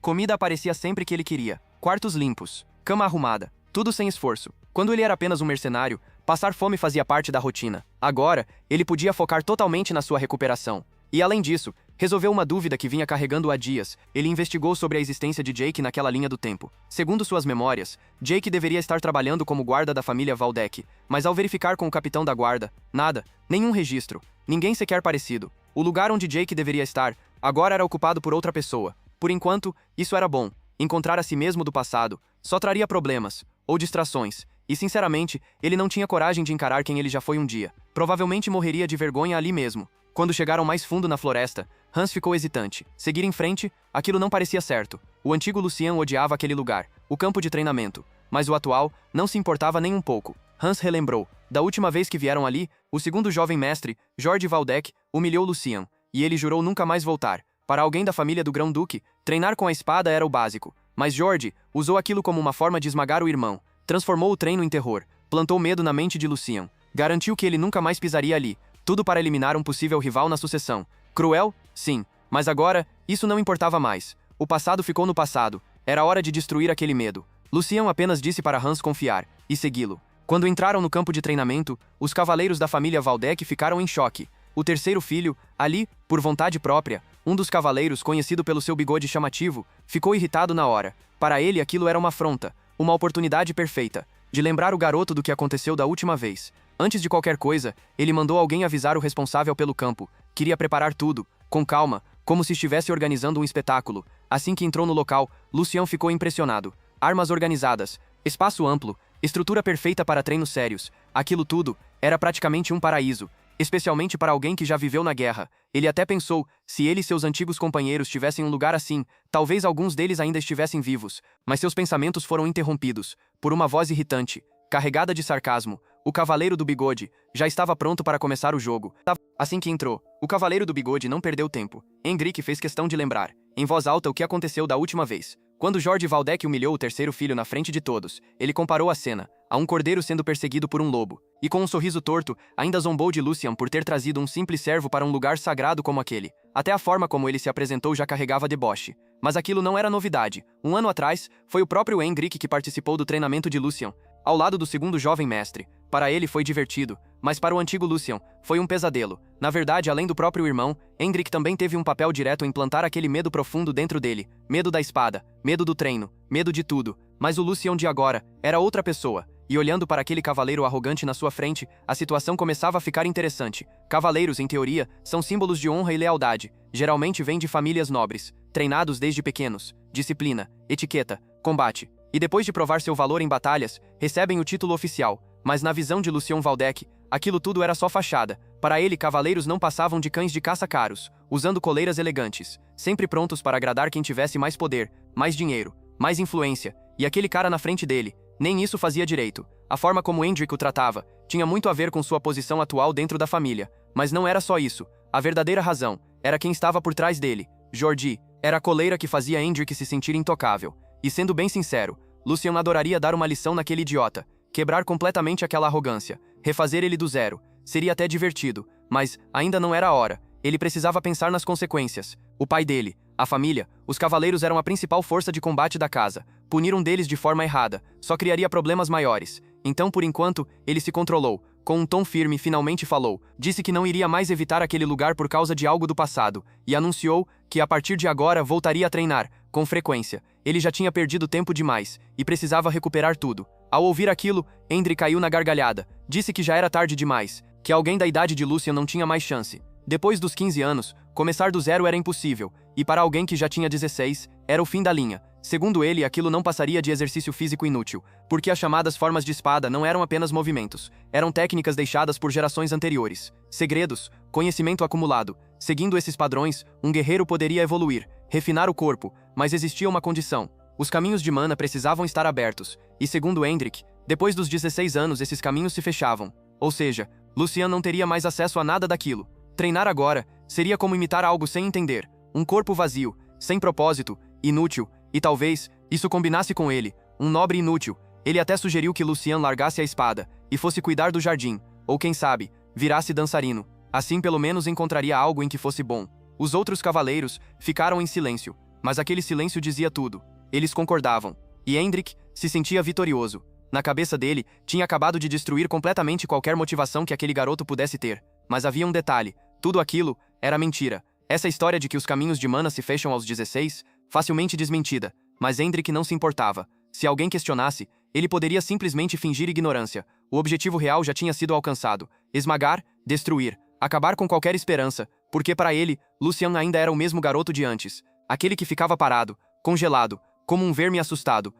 comida aparecia sempre que ele queria. Quartos limpos, cama arrumada, tudo sem esforço. Quando ele era apenas um mercenário, passar fome fazia parte da rotina. Agora, ele podia focar totalmente na sua recuperação. E além disso, resolveu uma dúvida que vinha carregando há dias. Ele investigou sobre a existência de Jake naquela linha do tempo. Segundo suas memórias, Jake deveria estar trabalhando como guarda da família Valdek, mas ao verificar com o capitão da guarda, nada, nenhum registro, ninguém sequer parecido. O lugar onde Jake deveria estar agora era ocupado por outra pessoa. Por enquanto, isso era bom. Encontrar a si mesmo do passado só traria problemas ou distrações. E sinceramente, ele não tinha coragem de encarar quem ele já foi um dia. Provavelmente morreria de vergonha ali mesmo. Quando chegaram mais fundo na floresta, Hans ficou hesitante. Seguir em frente, aquilo não parecia certo. O antigo Lucien odiava aquele lugar, o campo de treinamento, mas o atual não se importava nem um pouco. Hans relembrou. Da última vez que vieram ali, o segundo jovem mestre, Jorge Valdec, humilhou Lucien, e ele jurou nunca mais voltar. Para alguém da família do Grão-Duque, treinar com a espada era o básico. Mas Jorge usou aquilo como uma forma de esmagar o irmão. Transformou o treino em terror, plantou medo na mente de Lucien. Garantiu que ele nunca mais pisaria ali. Tudo para eliminar um possível rival na sucessão. Cruel? Sim. Mas agora, isso não importava mais. O passado ficou no passado. Era hora de destruir aquele medo. Lucien apenas disse para Hans confiar e segui-lo. Quando entraram no campo de treinamento, os cavaleiros da família Valdec ficaram em choque. O terceiro filho, ali, por vontade própria, um dos cavaleiros, conhecido pelo seu bigode chamativo, ficou irritado na hora. Para ele aquilo era uma afronta, uma oportunidade perfeita, de lembrar o garoto do que aconteceu da última vez. Antes de qualquer coisa, ele mandou alguém avisar o responsável pelo campo. Queria preparar tudo, com calma, como se estivesse organizando um espetáculo. Assim que entrou no local, Lucien ficou impressionado. Armas organizadas, espaço amplo, estrutura perfeita para treinos sérios. Aquilo tudo era praticamente um paraíso, especialmente para alguém que já viveu na guerra. Ele até pensou, se ele e seus antigos companheiros tivessem um lugar assim, talvez alguns deles ainda estivessem vivos. Mas seus pensamentos foram interrompidos por uma voz irritante, carregada de sarcasmo. O cavaleiro do bigode já estava pronto para começar o jogo. Assim que entrou, o cavaleiro do bigode não perdeu tempo. Hendrik fez questão de lembrar, em voz alta, o que aconteceu da última vez. Quando Jorge Valdec humilhou o terceiro filho na frente de todos, ele comparou a cena a um cordeiro sendo perseguido por um lobo. E com um sorriso torto, ainda zombou de Lucien por ter trazido um simples servo para um lugar sagrado como aquele. Até a forma como ele se apresentou já carregava deboche. Mas aquilo não era novidade. Um ano atrás, foi o próprio Hendrik que participou do treinamento de Lucien, ao lado do segundo jovem mestre. Para ele foi divertido, mas para o antigo Lucien, foi um pesadelo. Na verdade, além do próprio irmão, Hendrik também teve um papel direto em plantar aquele medo profundo dentro dele. Medo da espada, medo do treino, medo de tudo. Mas o Lucien de agora era outra pessoa. E olhando para aquele cavaleiro arrogante na sua frente, a situação começava a ficar interessante. Cavaleiros, em teoria, são símbolos de honra e lealdade. Geralmente vêm de famílias nobres, treinados desde pequenos. Disciplina, etiqueta, combate. E depois de provar seu valor em batalhas, recebem o título oficial. Mas na visão de Lucien Valdec, aquilo tudo era só fachada. Para ele, cavaleiros não passavam de cães de caça caros, usando coleiras elegantes, sempre prontos para agradar quem tivesse mais poder, mais dinheiro, mais influência. E aquele cara na frente dele, nem isso fazia direito. A forma como Hendrik o tratava tinha muito a ver com sua posição atual dentro da família. Mas não era só isso. A verdadeira razão era quem estava por trás dele. Jordi era a coleira que fazia Hendrik se sentir intocável. E sendo bem sincero, Lucien adoraria dar uma lição naquele idiota. Quebrar completamente aquela arrogância. Refazer ele do zero. Seria até divertido. Mas ainda não era a hora. Ele precisava pensar nas consequências. O pai dele, a família, os cavaleiros eram a principal força de combate da casa. Punir um deles de forma errada só criaria problemas maiores. Então, por enquanto, ele se controlou. Com um tom firme, finalmente falou. Disse que não iria mais evitar aquele lugar por causa de algo do passado. E anunciou que, a partir de agora, voltaria a treinar, com frequência. Ele já tinha perdido tempo demais, e precisava recuperar tudo. Ao ouvir aquilo, Hendrik caiu na gargalhada. Disse que já era tarde demais, que alguém da idade de Lucien não tinha mais chance. Depois dos 15 anos, começar do zero era impossível, e para alguém que já tinha 16, era o fim da linha. Segundo ele, aquilo não passaria de exercício físico inútil, porque as chamadas formas de espada não eram apenas movimentos, eram técnicas deixadas por gerações anteriores. Segredos, conhecimento acumulado. Seguindo esses padrões, um guerreiro poderia evoluir, refinar o corpo, mas existia uma condição. Os caminhos de mana precisavam estar abertos, e segundo Hendrik, depois dos 16 anos esses caminhos se fechavam. Ou seja, Lucien não teria mais acesso a nada daquilo. Treinar agora seria como imitar algo sem entender, um corpo vazio, sem propósito, inútil, e talvez isso combinasse com ele, um nobre inútil. Ele até sugeriu que Lucien largasse a espada e fosse cuidar do jardim, ou quem sabe, virasse dançarino. Assim pelo menos encontraria algo em que fosse bom. Os outros cavaleiros ficaram em silêncio, mas aquele silêncio dizia tudo. Eles concordavam, e Hendrik se sentia vitorioso. Na cabeça dele, tinha acabado de destruir completamente qualquer motivação que aquele garoto pudesse ter. Mas havia um detalhe, tudo aquilo era mentira. Essa história de que os caminhos de mana se fecham aos 16, facilmente desmentida, mas Hendrik não se importava. Se alguém questionasse, ele poderia simplesmente fingir ignorância. O objetivo real já tinha sido alcançado. Esmagar, destruir, acabar com qualquer esperança, porque para ele, Lucien ainda era o mesmo garoto de antes. Aquele que ficava parado, congelado, como um verme assustado.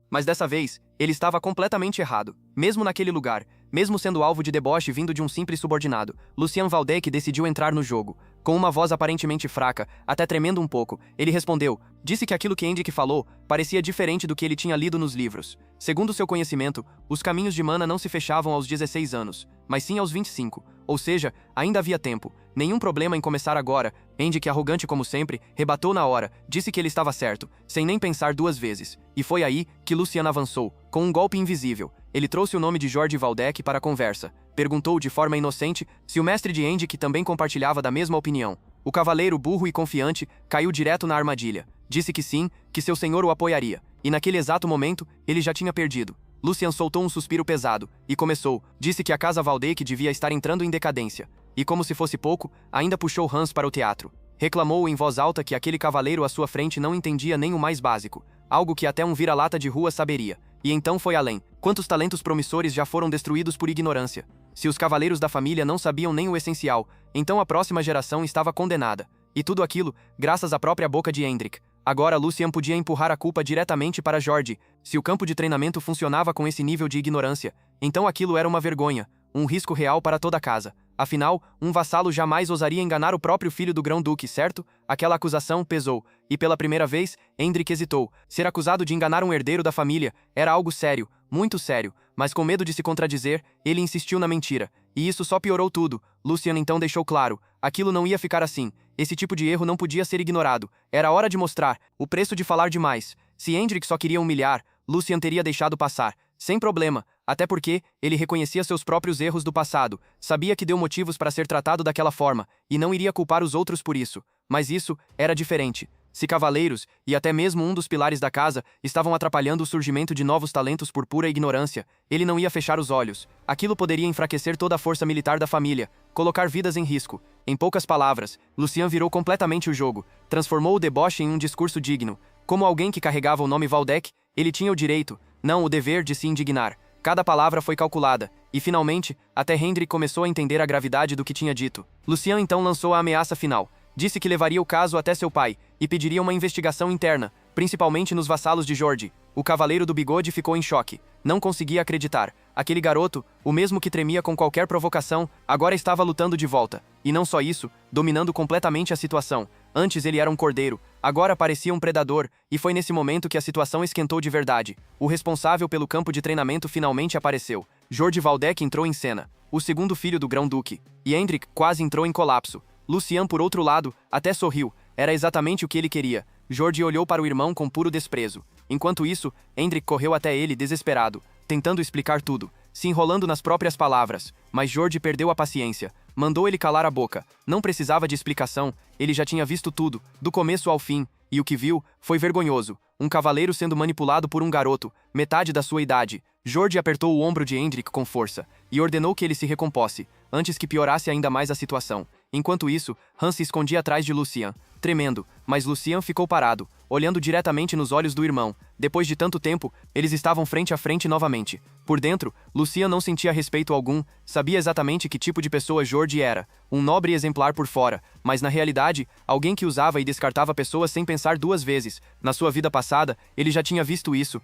Mas dessa vez, ele estava completamente errado. Mesmo naquele lugar, mesmo sendo alvo de deboche vindo de um simples subordinado, Lucien Valdec decidiu entrar no jogo. Com uma voz aparentemente fraca, até tremendo um pouco, ele respondeu, disse que aquilo que Hendrik falou parecia diferente do que ele tinha lido nos livros. Segundo seu conhecimento, os caminhos de Mana não se fechavam aos 16 anos, mas sim aos 25. Ou seja, ainda havia tempo. Nenhum problema em começar agora. Hendrik, arrogante como sempre, rebatou na hora, disse que ele estava certo, sem nem pensar duas vezes. E foi aí que Lucien avançou, com um golpe invisível. Ele trouxe o nome de Jorge Valdec para a conversa. Perguntou de forma inocente se o mestre de Hendrik também compartilhava da mesma opinião. O cavaleiro, burro e confiante, caiu direto na armadilha. Disse que sim, que seu senhor o apoiaria. E naquele exato momento, ele já tinha perdido. Lucien soltou um suspiro pesado e começou. Disse que a casa Valdec devia estar entrando em decadência. E como se fosse pouco, ainda puxou Hans para o teatro. Reclamou em voz alta que aquele cavaleiro à sua frente não entendia nem o mais básico, algo que até um vira-lata de rua saberia. E então foi além. Quantos talentos promissores já foram destruídos por ignorância? Se os cavaleiros da família não sabiam nem o essencial, então a próxima geração estava condenada. E tudo aquilo, graças à própria boca de Hendrik. Agora Lucien podia empurrar a culpa diretamente para Jorge. Se o campo de treinamento funcionava com esse nível de ignorância, então aquilo era uma vergonha, um risco real para toda a casa. Afinal, um vassalo jamais ousaria enganar o próprio filho do grão-duque, certo? Aquela acusação pesou, e pela primeira vez, Hendrik hesitou. Ser acusado de enganar um herdeiro da família era algo sério, muito sério, mas com medo de se contradizer, ele insistiu na mentira. E isso só piorou tudo. Lucien então deixou claro, aquilo não ia ficar assim. Esse tipo de erro não podia ser ignorado. Era hora de mostrar o preço de falar demais. Se Hendrik só queria humilhar, Lucien teria deixado passar. Sem problema, até porque ele reconhecia seus próprios erros do passado, sabia que deu motivos para ser tratado daquela forma, e não iria culpar os outros por isso. Mas isso era diferente. Se cavaleiros, e até mesmo um dos pilares da casa, estavam atrapalhando o surgimento de novos talentos por pura ignorância, ele não ia fechar os olhos. Aquilo poderia enfraquecer toda a força militar da família, colocar vidas em risco. Em poucas palavras, Lucien virou completamente o jogo, transformou o deboche em um discurso digno. Como alguém que carregava o nome Valdec, ele tinha o direito, não o dever de se indignar. Cada palavra foi calculada, e finalmente, até Hendrik começou a entender a gravidade do que tinha dito. Lucien então lançou a ameaça final. Disse que levaria o caso até seu pai, e pediria uma investigação interna, principalmente nos vassalos de Jorge. O cavaleiro do bigode ficou em choque. Não conseguia acreditar. Aquele garoto, o mesmo que tremia com qualquer provocação, agora estava lutando de volta. E não só isso, dominando completamente a situação. Antes ele era um cordeiro, agora parecia um predador, e foi nesse momento que a situação esquentou de verdade. O responsável pelo campo de treinamento finalmente apareceu. Jorge Valdec entrou em cena, o segundo filho do grão-duque. E Hendrik quase entrou em colapso. Lucien, por outro lado, até sorriu. Era exatamente o que ele queria. Jorge olhou para o irmão com puro desprezo. Enquanto isso, Hendrik correu até ele desesperado, tentando explicar tudo, se enrolando nas próprias palavras. Mas Jorge perdeu a paciência. Mandou ele calar a boca. Não precisava de explicação, ele já tinha visto tudo, do começo ao fim, e o que viu foi vergonhoso. Um cavaleiro sendo manipulado por um garoto, metade da sua idade. Jorge apertou o ombro de Hendrik com força, e ordenou que ele se recompôsse, antes que piorasse ainda mais a situação. Enquanto isso, Hans se escondia atrás de Lucien, tremendo, mas Lucien ficou parado, olhando diretamente nos olhos do irmão. Depois de tanto tempo, eles estavam frente a frente novamente. Por dentro, Lucien não sentia respeito algum, sabia exatamente que tipo de pessoa Jorge era, um nobre exemplar por fora, mas na realidade, alguém que usava e descartava pessoas sem pensar duas vezes. Na sua vida passada, ele já tinha visto isso.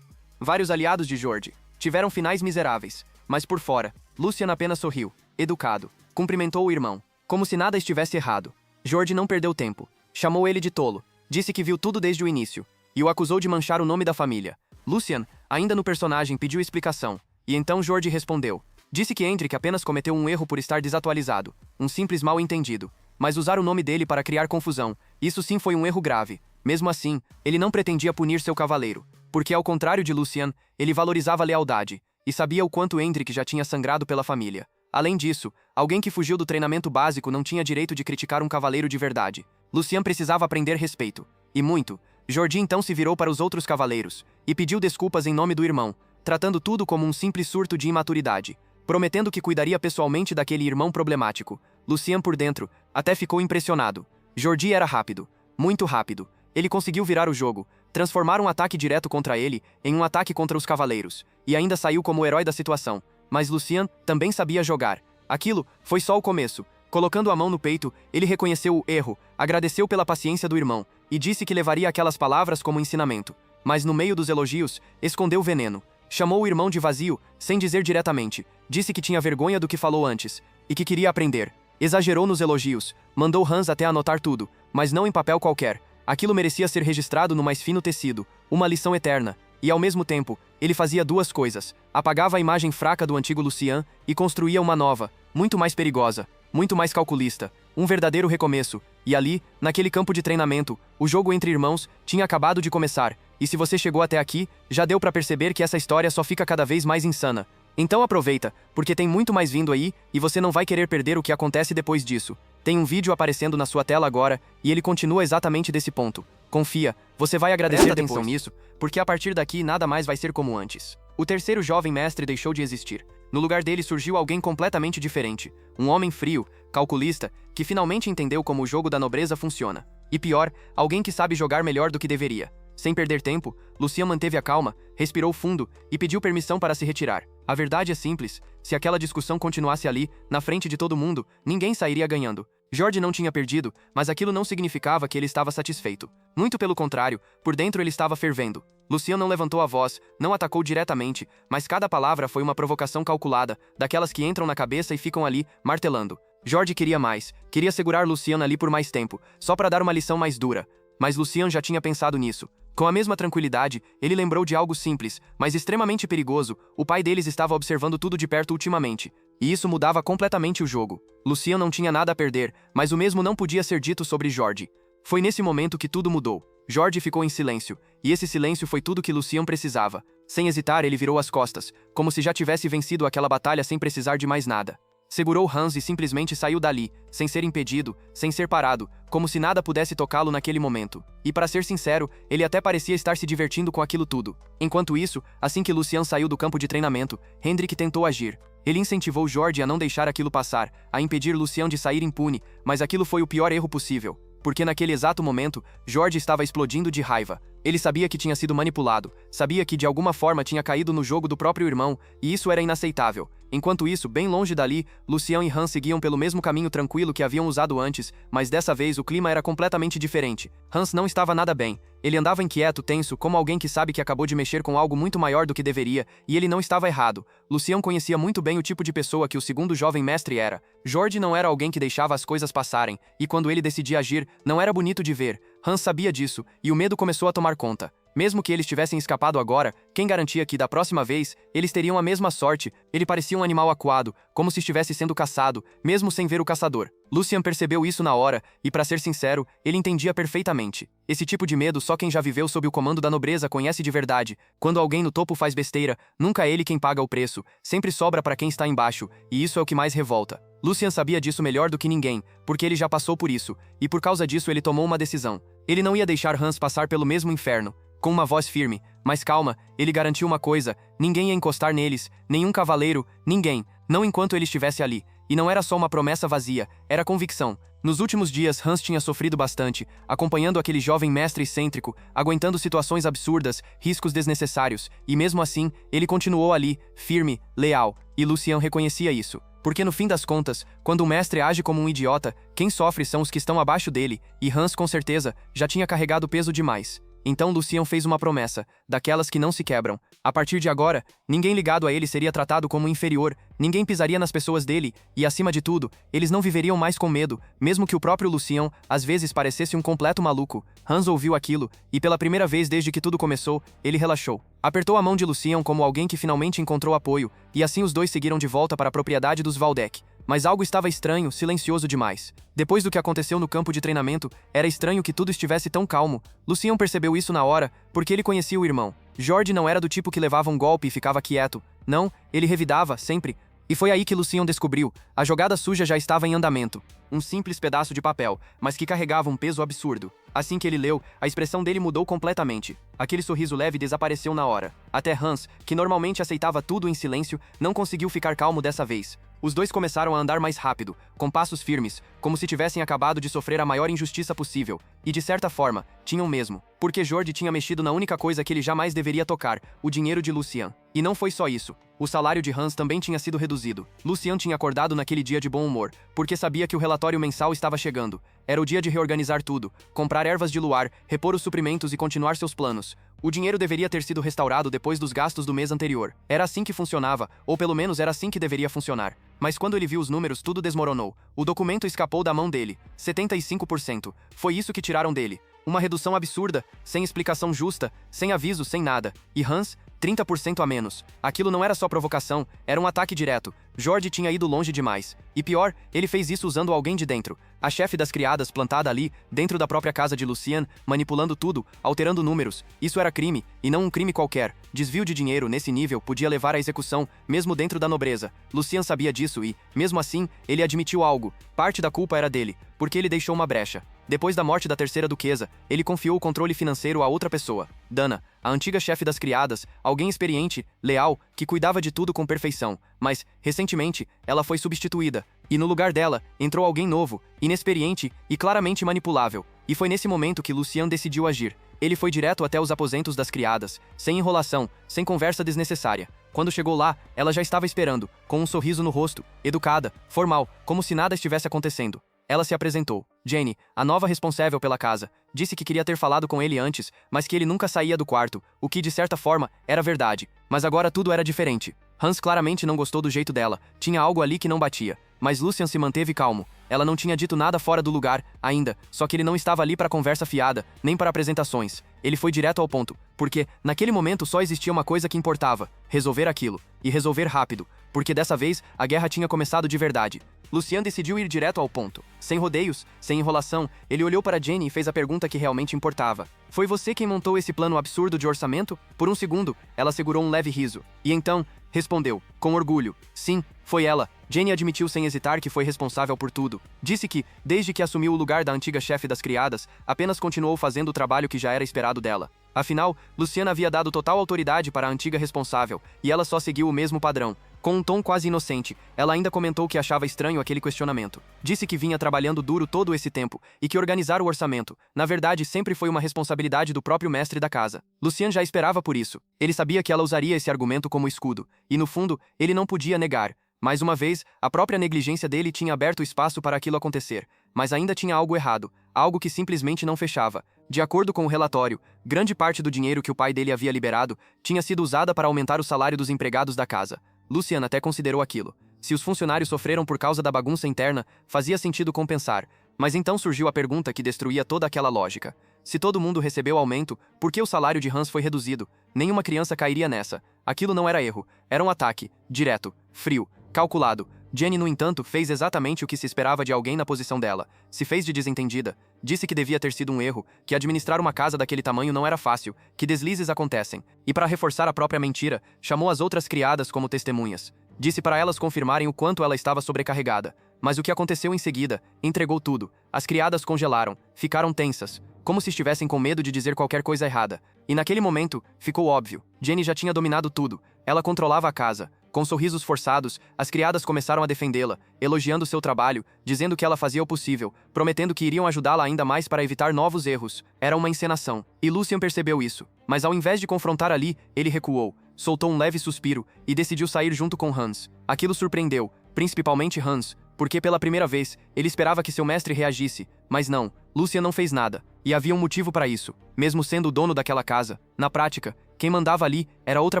Vários aliados de Jorge tiveram finais miseráveis, mas por fora, Lucien apenas sorriu, educado, cumprimentou o irmão, como se nada estivesse errado. Jorge não perdeu tempo. Chamou ele de tolo. Disse que viu tudo desde o início. E o acusou de manchar o nome da família. Lucien, ainda no personagem, pediu explicação. E então Jorge respondeu. Disse que Hendrik apenas cometeu um erro por estar desatualizado. Um simples mal-entendido. Mas usar o nome dele para criar confusão. Isso sim foi um erro grave. Mesmo assim, ele não pretendia punir seu cavaleiro. Porque ao contrário de Lucien, ele valorizava a lealdade. E sabia o quanto Hendrik já tinha sangrado pela família. Além disso, alguém que fugiu do treinamento básico não tinha direito de criticar um cavaleiro de verdade. Lucien precisava aprender respeito. E muito. Jorge então se virou para os outros cavaleiros e pediu desculpas em nome do irmão, tratando tudo como um simples surto de imaturidade, prometendo que cuidaria pessoalmente daquele irmão problemático. Lucien por dentro até ficou impressionado. Jorge era rápido. Muito rápido. Ele conseguiu virar o jogo, transformar um ataque direto contra ele em um ataque contra os cavaleiros, e ainda saiu como o herói da situação. Mas Lucien também sabia jogar. Aquilo foi só o começo. Colocando a mão no peito, ele reconheceu o erro, agradeceu pela paciência do irmão, e disse que levaria aquelas palavras como ensinamento. mas no meio dos elogios, escondeu o veneno. Chamou o irmão de vazio, sem dizer diretamente. Disse que tinha vergonha do que falou antes, e que queria aprender. Exagerou nos elogios, mandou Hans até anotar tudo, mas não em papel qualquer. Aquilo merecia ser registrado no mais fino tecido, uma lição eterna. E ao mesmo tempo, ele fazia duas coisas. Apagava a imagem fraca do antigo Lucian e construía uma nova, muito mais perigosa, muito mais calculista. Um verdadeiro recomeço. E ali, naquele campo de treinamento, o jogo entre irmãos tinha acabado de começar. E se você chegou até aqui, já deu pra perceber que essa história só fica cada vez mais insana. Então aproveita, porque tem muito mais vindo aí e você não vai querer perder o que acontece depois disso. Tem um vídeo aparecendo na sua tela agora e ele continua exatamente desse ponto. Confia, você vai agradecer atenção nisso, porque a partir daqui nada mais vai ser como antes. O terceiro jovem mestre deixou de existir. No lugar dele surgiu alguém completamente diferente. Um homem frio, calculista, que finalmente entendeu como o jogo da nobreza funciona. E pior, alguém que sabe jogar melhor do que deveria. Sem perder tempo, Lucian manteve a calma, respirou fundo e pediu permissão para se retirar. A verdade é simples, se aquela discussão continuasse ali, na frente de todo mundo, ninguém sairia ganhando. Jorge não tinha perdido, mas aquilo não significava que ele estava satisfeito. Muito pelo contrário, por dentro ele estava fervendo. Lucian não levantou a voz, não atacou diretamente, mas cada palavra foi uma provocação calculada, daquelas que entram na cabeça e ficam ali, martelando. Jorge queria mais, queria segurar Lucian ali por mais tempo, só para dar uma lição mais dura. Mas Lucian já tinha pensado nisso. Com a mesma tranquilidade, ele lembrou de algo simples, mas extremamente perigoso. O pai deles estava observando tudo de perto ultimamente. E isso mudava completamente o jogo. Lucian não tinha nada a perder, mas o mesmo não podia ser dito sobre Jorge. Foi nesse momento que tudo mudou. Jorge ficou em silêncio, e esse silêncio foi tudo que Lucian precisava. Sem hesitar, ele virou as costas, como se já tivesse vencido aquela batalha sem precisar de mais nada. Segurou Hans e simplesmente saiu dali, sem ser impedido, sem ser parado, como se nada pudesse tocá-lo naquele momento. E para ser sincero, ele até parecia estar se divertindo com aquilo tudo. Enquanto isso, assim que Lucian saiu do campo de treinamento, Hendrik tentou agir. Ele incentivou Jorge a não deixar aquilo passar, a impedir Lucian de sair impune, mas aquilo foi o pior erro possível. Porque naquele exato momento, Jorge estava explodindo de raiva. Ele sabia que tinha sido manipulado, sabia que de alguma forma tinha caído no jogo do próprio irmão, e isso era inaceitável. Enquanto isso, bem longe dali, Lucian e Hans seguiam pelo mesmo caminho tranquilo que haviam usado antes, mas dessa vez o clima era completamente diferente. Hans não estava nada bem. Ele andava inquieto, tenso, como alguém que sabe que acabou de mexer com algo muito maior do que deveria, e ele não estava errado. Lucian conhecia muito bem o tipo de pessoa que o segundo jovem mestre era. Jorge não era alguém que deixava as coisas passarem, e quando ele decidia agir, não era bonito de ver. Hans sabia disso, e o medo começou a tomar conta. Mesmo que eles tivessem escapado agora, quem garantia que, da próxima vez, eles teriam a mesma sorte? Ele parecia um animal acuado, como se estivesse sendo caçado, mesmo sem ver o caçador. Lucian percebeu isso na hora, e para ser sincero, ele entendia perfeitamente. Esse tipo de medo só quem já viveu sob o comando da nobreza conhece de verdade. Quando alguém no topo faz besteira, nunca é ele quem paga o preço, sempre sobra para quem está embaixo, e isso é o que mais revolta. Lucian sabia disso melhor do que ninguém, porque ele já passou por isso, e por causa disso ele tomou uma decisão. Ele não ia deixar Hans passar pelo mesmo inferno. Com uma voz firme, mas calma, ele garantiu uma coisa: ninguém ia encostar neles, nenhum cavaleiro, ninguém, não enquanto ele estivesse ali. E não era só uma promessa vazia, era convicção. Nos últimos dias, Hans tinha sofrido bastante, acompanhando aquele jovem mestre excêntrico, aguentando situações absurdas, riscos desnecessários, e mesmo assim, ele continuou ali, firme, leal, e Lucian reconhecia isso. Porque no fim das contas, quando o mestre age como um idiota, quem sofre são os que estão abaixo dele, e Hans, com certeza, já tinha carregado peso demais. Então Lucian fez uma promessa, daquelas que não se quebram. A partir de agora, ninguém ligado a ele seria tratado como inferior, ninguém pisaria nas pessoas dele, e acima de tudo, eles não viveriam mais com medo, mesmo que o próprio Lucian, às vezes, parecesse um completo maluco. Hans ouviu aquilo, e pela primeira vez desde que tudo começou, ele relaxou. Apertou a mão de Lucian como alguém que finalmente encontrou apoio, e assim os dois seguiram de volta para a propriedade dos Waldeck. Mas algo estava estranho, silencioso demais. Depois do que aconteceu no campo de treinamento, era estranho que tudo estivesse tão calmo. Lucian percebeu isso na hora, porque ele conhecia o irmão. Jorge não era do tipo que levava um golpe e ficava quieto. Não, ele revidava, sempre. E foi aí que Lucian descobriu. A jogada suja já estava em andamento. Um simples pedaço de papel, mas que carregava um peso absurdo. Assim que ele leu, a expressão dele mudou completamente. Aquele sorriso leve desapareceu na hora. Até Hans, que normalmente aceitava tudo em silêncio, não conseguiu ficar calmo dessa vez. Os dois começaram a andar mais rápido, com passos firmes, como se tivessem acabado de sofrer a maior injustiça possível. E de certa forma, tinham mesmo. Porque Jorge tinha mexido na única coisa que ele jamais deveria tocar, o dinheiro de Lucian. E não foi só isso. O salário de Hans também tinha sido reduzido. Lucian tinha acordado naquele dia de bom humor, porque sabia que o relatório mensal estava chegando. Era o dia de reorganizar tudo, comprar ervas de luar, repor os suprimentos e continuar seus planos. O dinheiro deveria ter sido restaurado depois dos gastos do mês anterior. Era assim que funcionava, ou pelo menos era assim que deveria funcionar. Mas quando ele viu os números, tudo desmoronou. O documento escapou da mão dele. 75%. Foi isso que tiraram dele. Uma redução absurda, sem explicação justa, sem aviso, sem nada. E Hans, 30% a menos. Aquilo não era só provocação, era um ataque direto. George tinha ido longe demais. E pior, ele fez isso usando alguém de dentro. A chefe das criadas plantada ali, dentro da própria casa de Lucian, manipulando tudo, alterando números. Isso era crime, e não um crime qualquer. Desvio de dinheiro nesse nível podia levar à execução, mesmo dentro da nobreza. Lucian sabia disso e, mesmo assim, ele admitiu algo. Parte da culpa era dele, porque ele deixou uma brecha. Depois da morte da terceira duquesa, ele confiou o controle financeiro a outra pessoa, Dana, a antiga chefe das criadas, alguém experiente, leal, que cuidava de tudo com perfeição. Mas, recentemente, ela foi substituída, e no lugar dela, entrou alguém novo, inexperiente e claramente manipulável. E foi nesse momento que Lucian decidiu agir. Ele foi direto até os aposentos das criadas, sem enrolação, sem conversa desnecessária. Quando chegou lá, ela já estava esperando, com um sorriso no rosto, educada, formal, como se nada estivesse acontecendo. Ela se apresentou. Jenny, a nova responsável pela casa, disse que queria ter falado com ele antes, mas que ele nunca saía do quarto, o que, de certa forma, era verdade. Mas agora tudo era diferente. Hans claramente não gostou do jeito dela, tinha algo ali que não batia. Mas Lucian se manteve calmo. Ela não tinha dito nada fora do lugar, ainda, só que ele não estava ali para conversa fiada, nem para apresentações. Ele foi direto ao ponto, porque, naquele momento só existia uma coisa que importava: resolver aquilo. E resolver rápido, porque dessa vez, a guerra tinha começado de verdade. Lucian decidiu ir direto ao ponto. Sem rodeios, sem enrolação, ele olhou para Jenny e fez a pergunta que realmente importava. Foi você quem montou esse plano absurdo de orçamento? Por um segundo, ela segurou um leve riso. E então, respondeu, com orgulho. Sim, foi ela. Jenny admitiu sem hesitar que foi responsável por tudo. Disse que, desde que assumiu o lugar da antiga chefe das criadas, apenas continuou fazendo o trabalho que já era esperado dela. Afinal, Luciana havia dado total autoridade para a antiga responsável, e ela só seguiu o mesmo padrão. Com um tom quase inocente, ela ainda comentou que achava estranho aquele questionamento. Disse que vinha trabalhando duro todo esse tempo, e que organizar o orçamento, na verdade, sempre foi uma responsabilidade do próprio mestre da casa. Lucian já esperava por isso. Ele sabia que ela usaria esse argumento como escudo, e no fundo, ele não podia negar. Mais uma vez, a própria negligência dele tinha aberto espaço para aquilo acontecer, mas ainda tinha algo errado, algo que simplesmente não fechava. De acordo com o relatório, grande parte do dinheiro que o pai dele havia liberado tinha sido usada para aumentar o salário dos empregados da casa. Lucian até considerou aquilo. Se os funcionários sofreram por causa da bagunça interna, fazia sentido compensar. Mas então surgiu a pergunta que destruía toda aquela lógica. Se todo mundo recebeu aumento, por que o salário de Hans foi reduzido? Nenhuma criança cairia nessa. Aquilo não era erro, era um ataque, direto, frio, calculado. Jenny, no entanto, fez exatamente o que se esperava de alguém na posição dela. Se fez de desentendida. Disse que devia ter sido um erro, que administrar uma casa daquele tamanho não era fácil, que deslizes acontecem. E para reforçar a própria mentira, chamou as outras criadas como testemunhas. Disse para elas confirmarem o quanto ela estava sobrecarregada. Mas o que aconteceu em seguida? Entregou tudo. As criadas congelaram, ficaram tensas, como se estivessem com medo de dizer qualquer coisa errada. E naquele momento, ficou óbvio. Jenny já tinha dominado tudo. Ela controlava a casa. Com sorrisos forçados, as criadas começaram a defendê-la, elogiando seu trabalho, dizendo que ela fazia o possível, prometendo que iriam ajudá-la ainda mais para evitar novos erros. Era uma encenação, e Lucian percebeu isso. Mas ao invés de confrontar ali, ele recuou, soltou um leve suspiro e decidiu sair junto com Hans. Aquilo surpreendeu, principalmente Hans, porque pela primeira vez, ele esperava que seu mestre reagisse, mas não, Lucian não fez nada, e havia um motivo para isso. Mesmo sendo o dono daquela casa, na prática, quem mandava ali era outra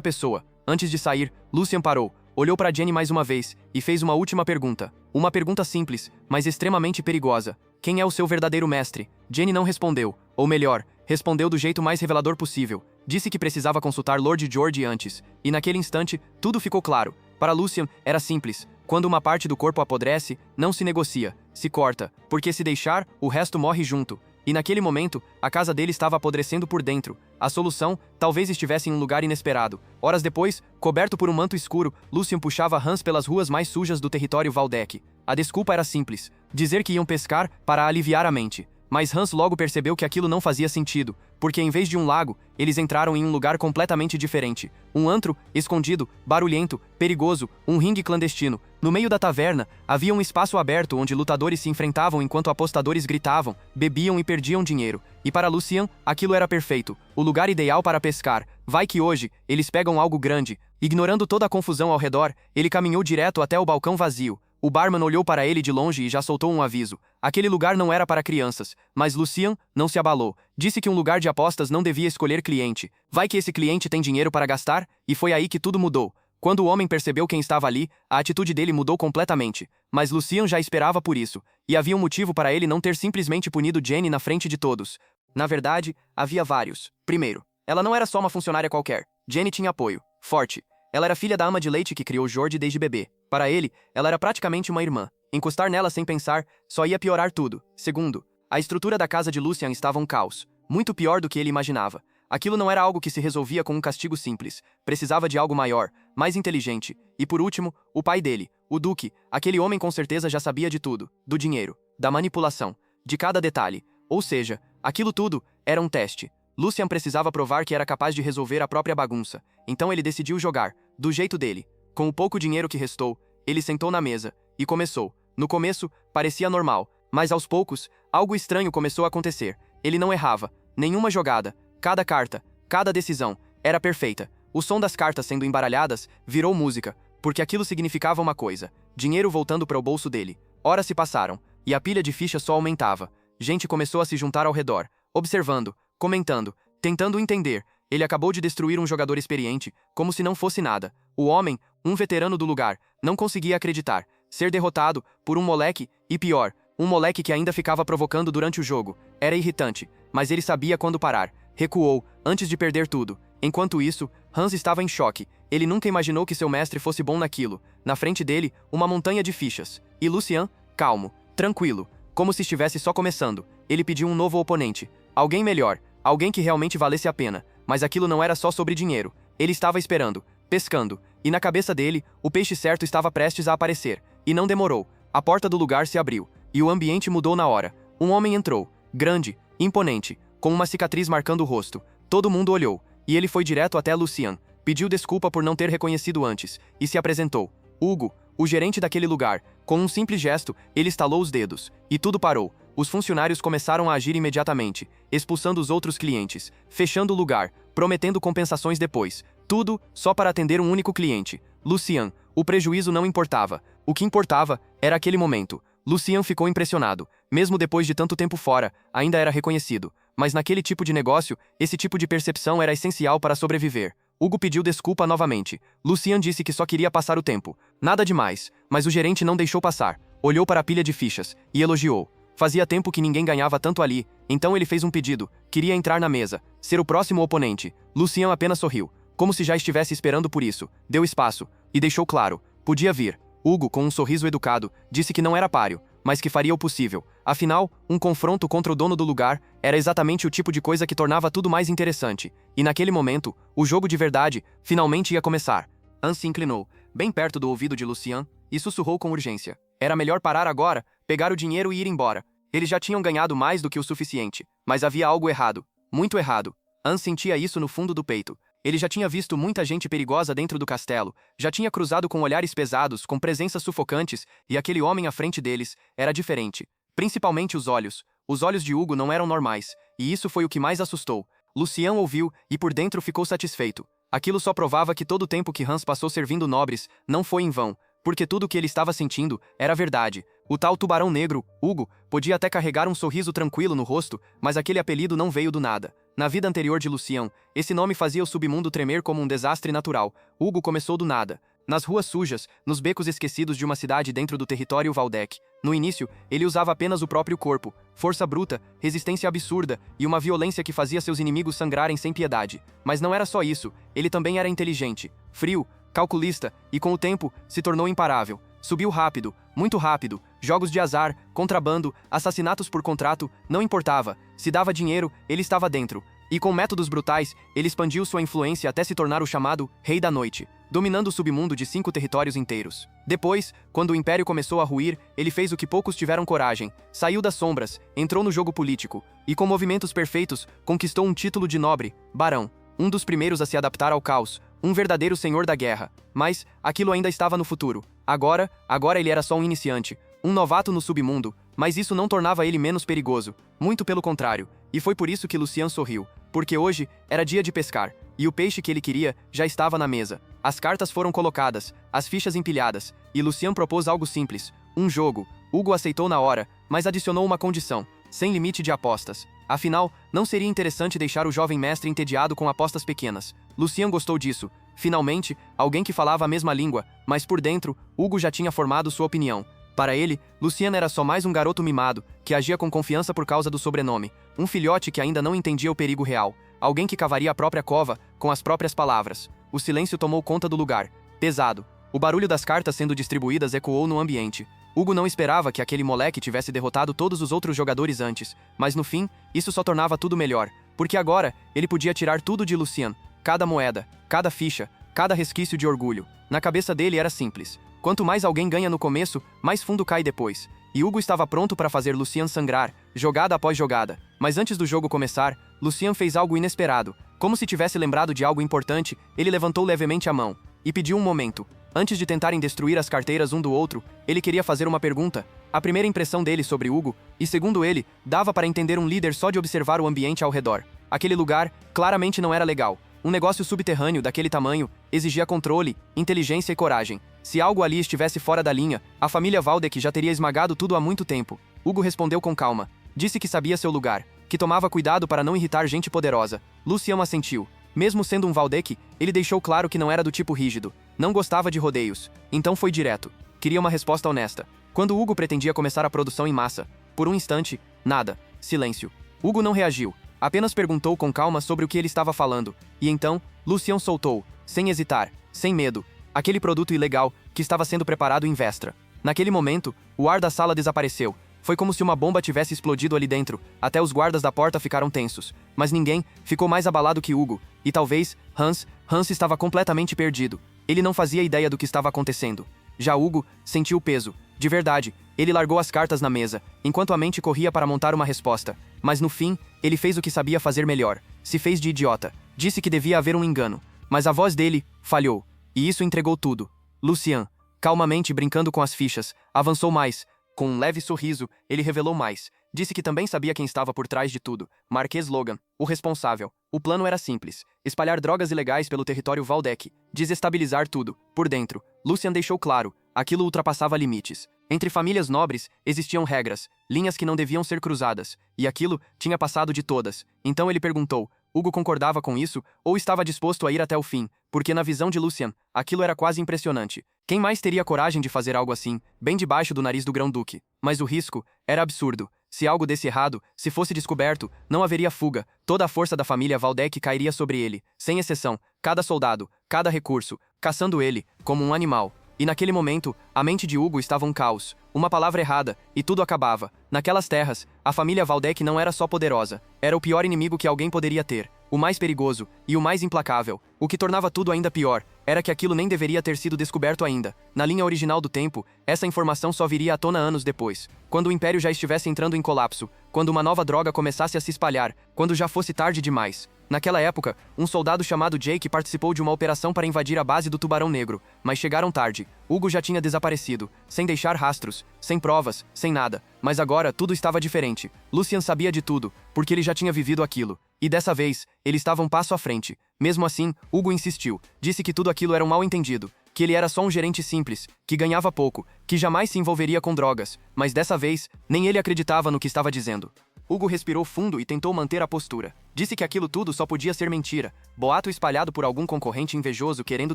pessoa. Antes de sair, Lucian parou, olhou para Jenny mais uma vez e fez uma última pergunta. Uma pergunta simples, mas extremamente perigosa. Quem é o seu verdadeiro mestre? Jenny não respondeu, ou melhor, respondeu do jeito mais revelador possível. Disse que precisava consultar Lord George antes, e naquele instante, tudo ficou claro. Para Lucian, era simples. Quando uma parte do corpo apodrece, não se negocia, se corta, porque se deixar, o resto morre junto. E naquele momento, a casa dele estava apodrecendo por dentro. A solução talvez estivesse em um lugar inesperado. Horas depois, coberto por um manto escuro, Lucian puxava Hans pelas ruas mais sujas do território Valdec. A desculpa era simples: dizer que iam pescar para aliviar a mente. mas Hans logo percebeu que aquilo não fazia sentido, porque em vez de um lago, eles entraram em um lugar completamente diferente. Um antro, escondido, barulhento, perigoso, um ringue clandestino. No meio da taverna, havia um espaço aberto onde lutadores se enfrentavam enquanto apostadores gritavam, bebiam e perdiam dinheiro. E para Lucian, aquilo era perfeito, o lugar ideal para pescar. Vai que hoje, eles pegam algo grande. Ignorando toda a confusão ao redor, ele caminhou direto até o balcão vazio. O barman olhou para ele de longe e já soltou um aviso. Aquele lugar não era para crianças, mas Lucian não se abalou. Disse que um lugar de apostas não devia escolher cliente. Vai que esse cliente tem dinheiro para gastar? E foi aí que tudo mudou. Quando o homem percebeu quem estava ali, a atitude dele mudou completamente. Mas Lucian já esperava por isso, e havia um motivo para ele não ter simplesmente punido Jenny na frente de todos. Na verdade, havia vários. Primeiro, ela não era só uma funcionária qualquer. Jenny tinha apoio, forte. Ela era filha da ama de leite que criou George desde bebê. Para ele, ela era praticamente uma irmã. Encostar nela sem pensar só ia piorar tudo. Segundo, a estrutura da casa de Lucian estava um caos. Muito pior do que ele imaginava. Aquilo não era algo que se resolvia com um castigo simples. Precisava de algo maior, mais inteligente. E por último, o pai dele, o Duque. Aquele homem com certeza já sabia de tudo. Do dinheiro, da manipulação, de cada detalhe. Ou seja, aquilo tudo era um teste. Lucian precisava provar que era capaz de resolver a própria bagunça. Então ele decidiu jogar, do jeito dele. Com o pouco dinheiro que restou, ele sentou na mesa e começou. No começo, parecia normal, mas aos poucos, algo estranho começou a acontecer. Ele não errava. Nenhuma jogada, cada carta, cada decisão, era perfeita. O som das cartas sendo embaralhadas virou música, porque aquilo significava uma coisa: dinheiro voltando para o bolso dele. Horas se passaram, e a pilha de fichas só aumentava. Gente começou a se juntar ao redor, observando, comentando, tentando entender. Ele acabou de destruir um jogador experiente, como se não fosse nada. O homem, um veterano do lugar, não conseguia acreditar. Ser derrotado por um moleque, e pior, um moleque que ainda ficava provocando durante o jogo. Era irritante, mas ele sabia quando parar. Recuou, antes de perder tudo. Enquanto isso, Hans estava em choque. Ele nunca imaginou que seu mestre fosse bom naquilo. Na frente dele, uma montanha de fichas. E Lucian, calmo, tranquilo, como se estivesse só começando. Ele pediu um novo oponente. Alguém melhor, alguém que realmente valesse a pena. Mas aquilo não era só sobre dinheiro. Ele estava esperando, pescando, e na cabeça dele, o peixe certo estava prestes a aparecer. E não demorou. A porta do lugar se abriu, e o ambiente mudou na hora. Um homem entrou, grande, imponente, com uma cicatriz marcando o rosto. Todo mundo olhou, e ele foi direto até Lucian. Pediu desculpa por não ter reconhecido antes, e se apresentou. Hugo, o gerente daquele lugar. Com um simples gesto, ele estalou os dedos, e tudo parou. Os funcionários começaram a agir imediatamente, expulsando os outros clientes, fechando o lugar, prometendo compensações depois. Tudo só para atender um único cliente. Lucian. O prejuízo não importava. O que importava era aquele momento. Lucian ficou impressionado. Mesmo depois de tanto tempo fora, ainda era reconhecido. Mas naquele tipo de negócio, esse tipo de percepção era essencial para sobreviver. Hugo pediu desculpa novamente. Lucian disse que só queria passar o tempo. Nada demais, mas o gerente não deixou passar. Olhou para a pilha de fichas e elogiou. Fazia tempo que ninguém ganhava tanto ali, então ele fez um pedido. Queria entrar na mesa, ser o próximo oponente. Lucian apenas sorriu, como se já estivesse esperando por isso. Deu espaço, e deixou claro, podia vir. Hugo, com um sorriso educado, disse que não era páreo, mas que faria o possível. Afinal, um confronto contra o dono do lugar era exatamente o tipo de coisa que tornava tudo mais interessante. E naquele momento, o jogo de verdade finalmente ia começar. Hans se inclinou, bem perto do ouvido de Lucian, e sussurrou com urgência. Era melhor parar agora, pegar o dinheiro e ir embora. Eles já tinham ganhado mais do que o suficiente, mas havia algo errado, muito errado. Hans sentia isso no fundo do peito. Ele já tinha visto muita gente perigosa dentro do castelo, já tinha cruzado com olhares pesados, com presenças sufocantes, e aquele homem à frente deles era diferente. Principalmente os olhos. Os olhos de Hugo não eram normais, e isso foi o que mais assustou. Lucian ouviu, e por dentro ficou satisfeito. Aquilo só provava que todo o tempo que Hans passou servindo nobres não foi em vão, porque tudo o que ele estava sentindo era verdade. O tal tubarão negro, Hugo, podia até carregar um sorriso tranquilo no rosto, mas aquele apelido não veio do nada. Na vida anterior de Lucian, esse nome fazia o submundo tremer como um desastre natural. Hugo começou do nada. Nas ruas sujas, nos becos esquecidos de uma cidade dentro do território Valdec. No início, ele usava apenas o próprio corpo, força bruta, resistência absurda e uma violência que fazia seus inimigos sangrarem sem piedade. Mas não era só isso, ele também era inteligente, frio, calculista e, com o tempo, se tornou imparável. Subiu rápido, muito rápido, jogos de azar, contrabando, assassinatos por contrato, não importava. Se dava dinheiro, ele estava dentro. E com métodos brutais, ele expandiu sua influência até se tornar o chamado Rei da Noite. dominando o submundo de 5 territórios inteiros. Depois, quando o Império começou a ruir, ele fez o que poucos tiveram coragem, saiu das sombras, entrou no jogo político, e com movimentos perfeitos, conquistou um título de nobre, barão, um dos primeiros a se adaptar ao caos, um verdadeiro senhor da guerra. Mas, aquilo ainda estava no futuro. Agora ele era só um iniciante, um novato no submundo, mas isso não tornava ele menos perigoso, muito pelo contrário, e foi por isso que Lucien sorriu, porque hoje era dia de pescar, e o peixe que ele queria já estava na mesa. As cartas foram colocadas, as fichas empilhadas, e Lucien propôs algo simples, um jogo. Hugo aceitou na hora, mas adicionou uma condição, sem limite de apostas. Afinal, não seria interessante deixar o jovem mestre entediado com apostas pequenas. Lucien gostou disso. Finalmente, alguém que falava a mesma língua, mas por dentro, Hugo já tinha formado sua opinião. Para ele, Lucien era só mais um garoto mimado, que agia com confiança por causa do sobrenome, um filhote que ainda não entendia o perigo real, alguém que cavaria a própria cova, com as próprias palavras. O silêncio tomou conta do lugar, pesado. O barulho das cartas sendo distribuídas ecoou no ambiente. Hugo não esperava que aquele moleque tivesse derrotado todos os outros jogadores antes, mas no fim, isso só tornava tudo melhor, porque agora, ele podia tirar tudo de Lucien, cada moeda, cada ficha, cada resquício de orgulho. Na cabeça dele era simples. Quanto mais alguém ganha no começo, mais fundo cai depois. E Hugo estava pronto para fazer Lucien sangrar, jogada após jogada. Mas antes do jogo começar, Lucien fez algo inesperado. Como se tivesse lembrado de algo importante, ele levantou levemente a mão e pediu um momento. Antes de tentarem destruir as carteiras um do outro, ele queria fazer uma pergunta. A primeira impressão dele sobre Hugo, e segundo ele, dava para entender um líder só de observar o ambiente ao redor. Aquele lugar, claramente não era legal. Um negócio subterrâneo daquele tamanho exigia controle, inteligência e coragem. Se algo ali estivesse fora da linha, a família Valdec já teria esmagado tudo há muito tempo. Hugo respondeu com calma. Disse que sabia seu lugar, que tomava cuidado para não irritar gente poderosa. Lucien assentiu. Mesmo sendo um Valdec, ele deixou claro que não era do tipo rígido. Não gostava de rodeios. Então foi direto. Queria uma resposta honesta. Quando Hugo pretendia começar a produção em massa, por um instante, nada. Silêncio. Hugo não reagiu. Apenas perguntou com calma sobre o que ele estava falando. E então, Lucien soltou, sem hesitar, sem medo, aquele produto ilegal que estava sendo preparado em Vestra. Naquele momento, o ar da sala desapareceu. Foi como se uma bomba tivesse explodido ali dentro. Até os guardas da porta ficaram tensos. Mas ninguém ficou mais abalado que Hugo. E talvez, Hans estava completamente perdido. Ele não fazia ideia do que estava acontecendo. Já Hugo sentiu o peso. De verdade, ele largou as cartas na mesa, enquanto a mente corria para montar uma resposta. Mas no fim, ele fez o que sabia fazer melhor. Se fez de idiota. Disse que devia haver um engano. Mas a voz dele falhou. E isso entregou tudo. Lucien, calmamente brincando com as fichas, avançou mais. Com um leve sorriso, ele revelou mais. Disse que também sabia quem estava por trás de tudo. Marquês Logan, o responsável. O plano era simples. Espalhar drogas ilegais pelo território Valdec. Desestabilizar tudo, por dentro. Lucien deixou claro. Aquilo ultrapassava limites. Entre famílias nobres, existiam regras, linhas que não deviam ser cruzadas. E aquilo tinha passado de todas. Então ele perguntou. Hugo concordava com isso, ou estava disposto a ir até o fim, porque na visão de Lucien, aquilo era quase impressionante. Quem mais teria coragem de fazer algo assim, bem debaixo do nariz do grão-duque? Mas o risco era absurdo. Se algo desse errado, se fosse descoberto, não haveria fuga. Toda a força da família Valdec cairia sobre ele, sem exceção, cada soldado, cada recurso, caçando ele, como um animal. E naquele momento, a mente de Hugo estava um caos. Uma palavra errada, e tudo acabava. Naquelas terras, a família Valdec não era só poderosa. Era o pior inimigo que alguém poderia ter. O mais perigoso, e o mais implacável. O que tornava tudo ainda pior, era que aquilo nem deveria ter sido descoberto ainda. Na linha original do tempo, essa informação só viria à tona anos depois. Quando o Império já estivesse entrando em colapso. Quando uma nova droga começasse a se espalhar. Quando já fosse tarde demais. Naquela época, um soldado chamado Jake participou de uma operação para invadir a base do Tubarão Negro, mas chegaram tarde. Hugo já tinha desaparecido, sem deixar rastros, sem provas, sem nada. Mas agora tudo estava diferente. Lucien sabia de tudo, porque ele já tinha vivido aquilo. E dessa vez, ele estava um passo à frente. Mesmo assim, Hugo insistiu. Disse que tudo aquilo era um mal-entendido, que ele era só um gerente simples, que ganhava pouco, que jamais se envolveria com drogas. Mas dessa vez, nem ele acreditava no que estava dizendo. Hugo respirou fundo e tentou manter a postura. Disse que aquilo tudo só podia ser mentira, boato espalhado por algum concorrente invejoso querendo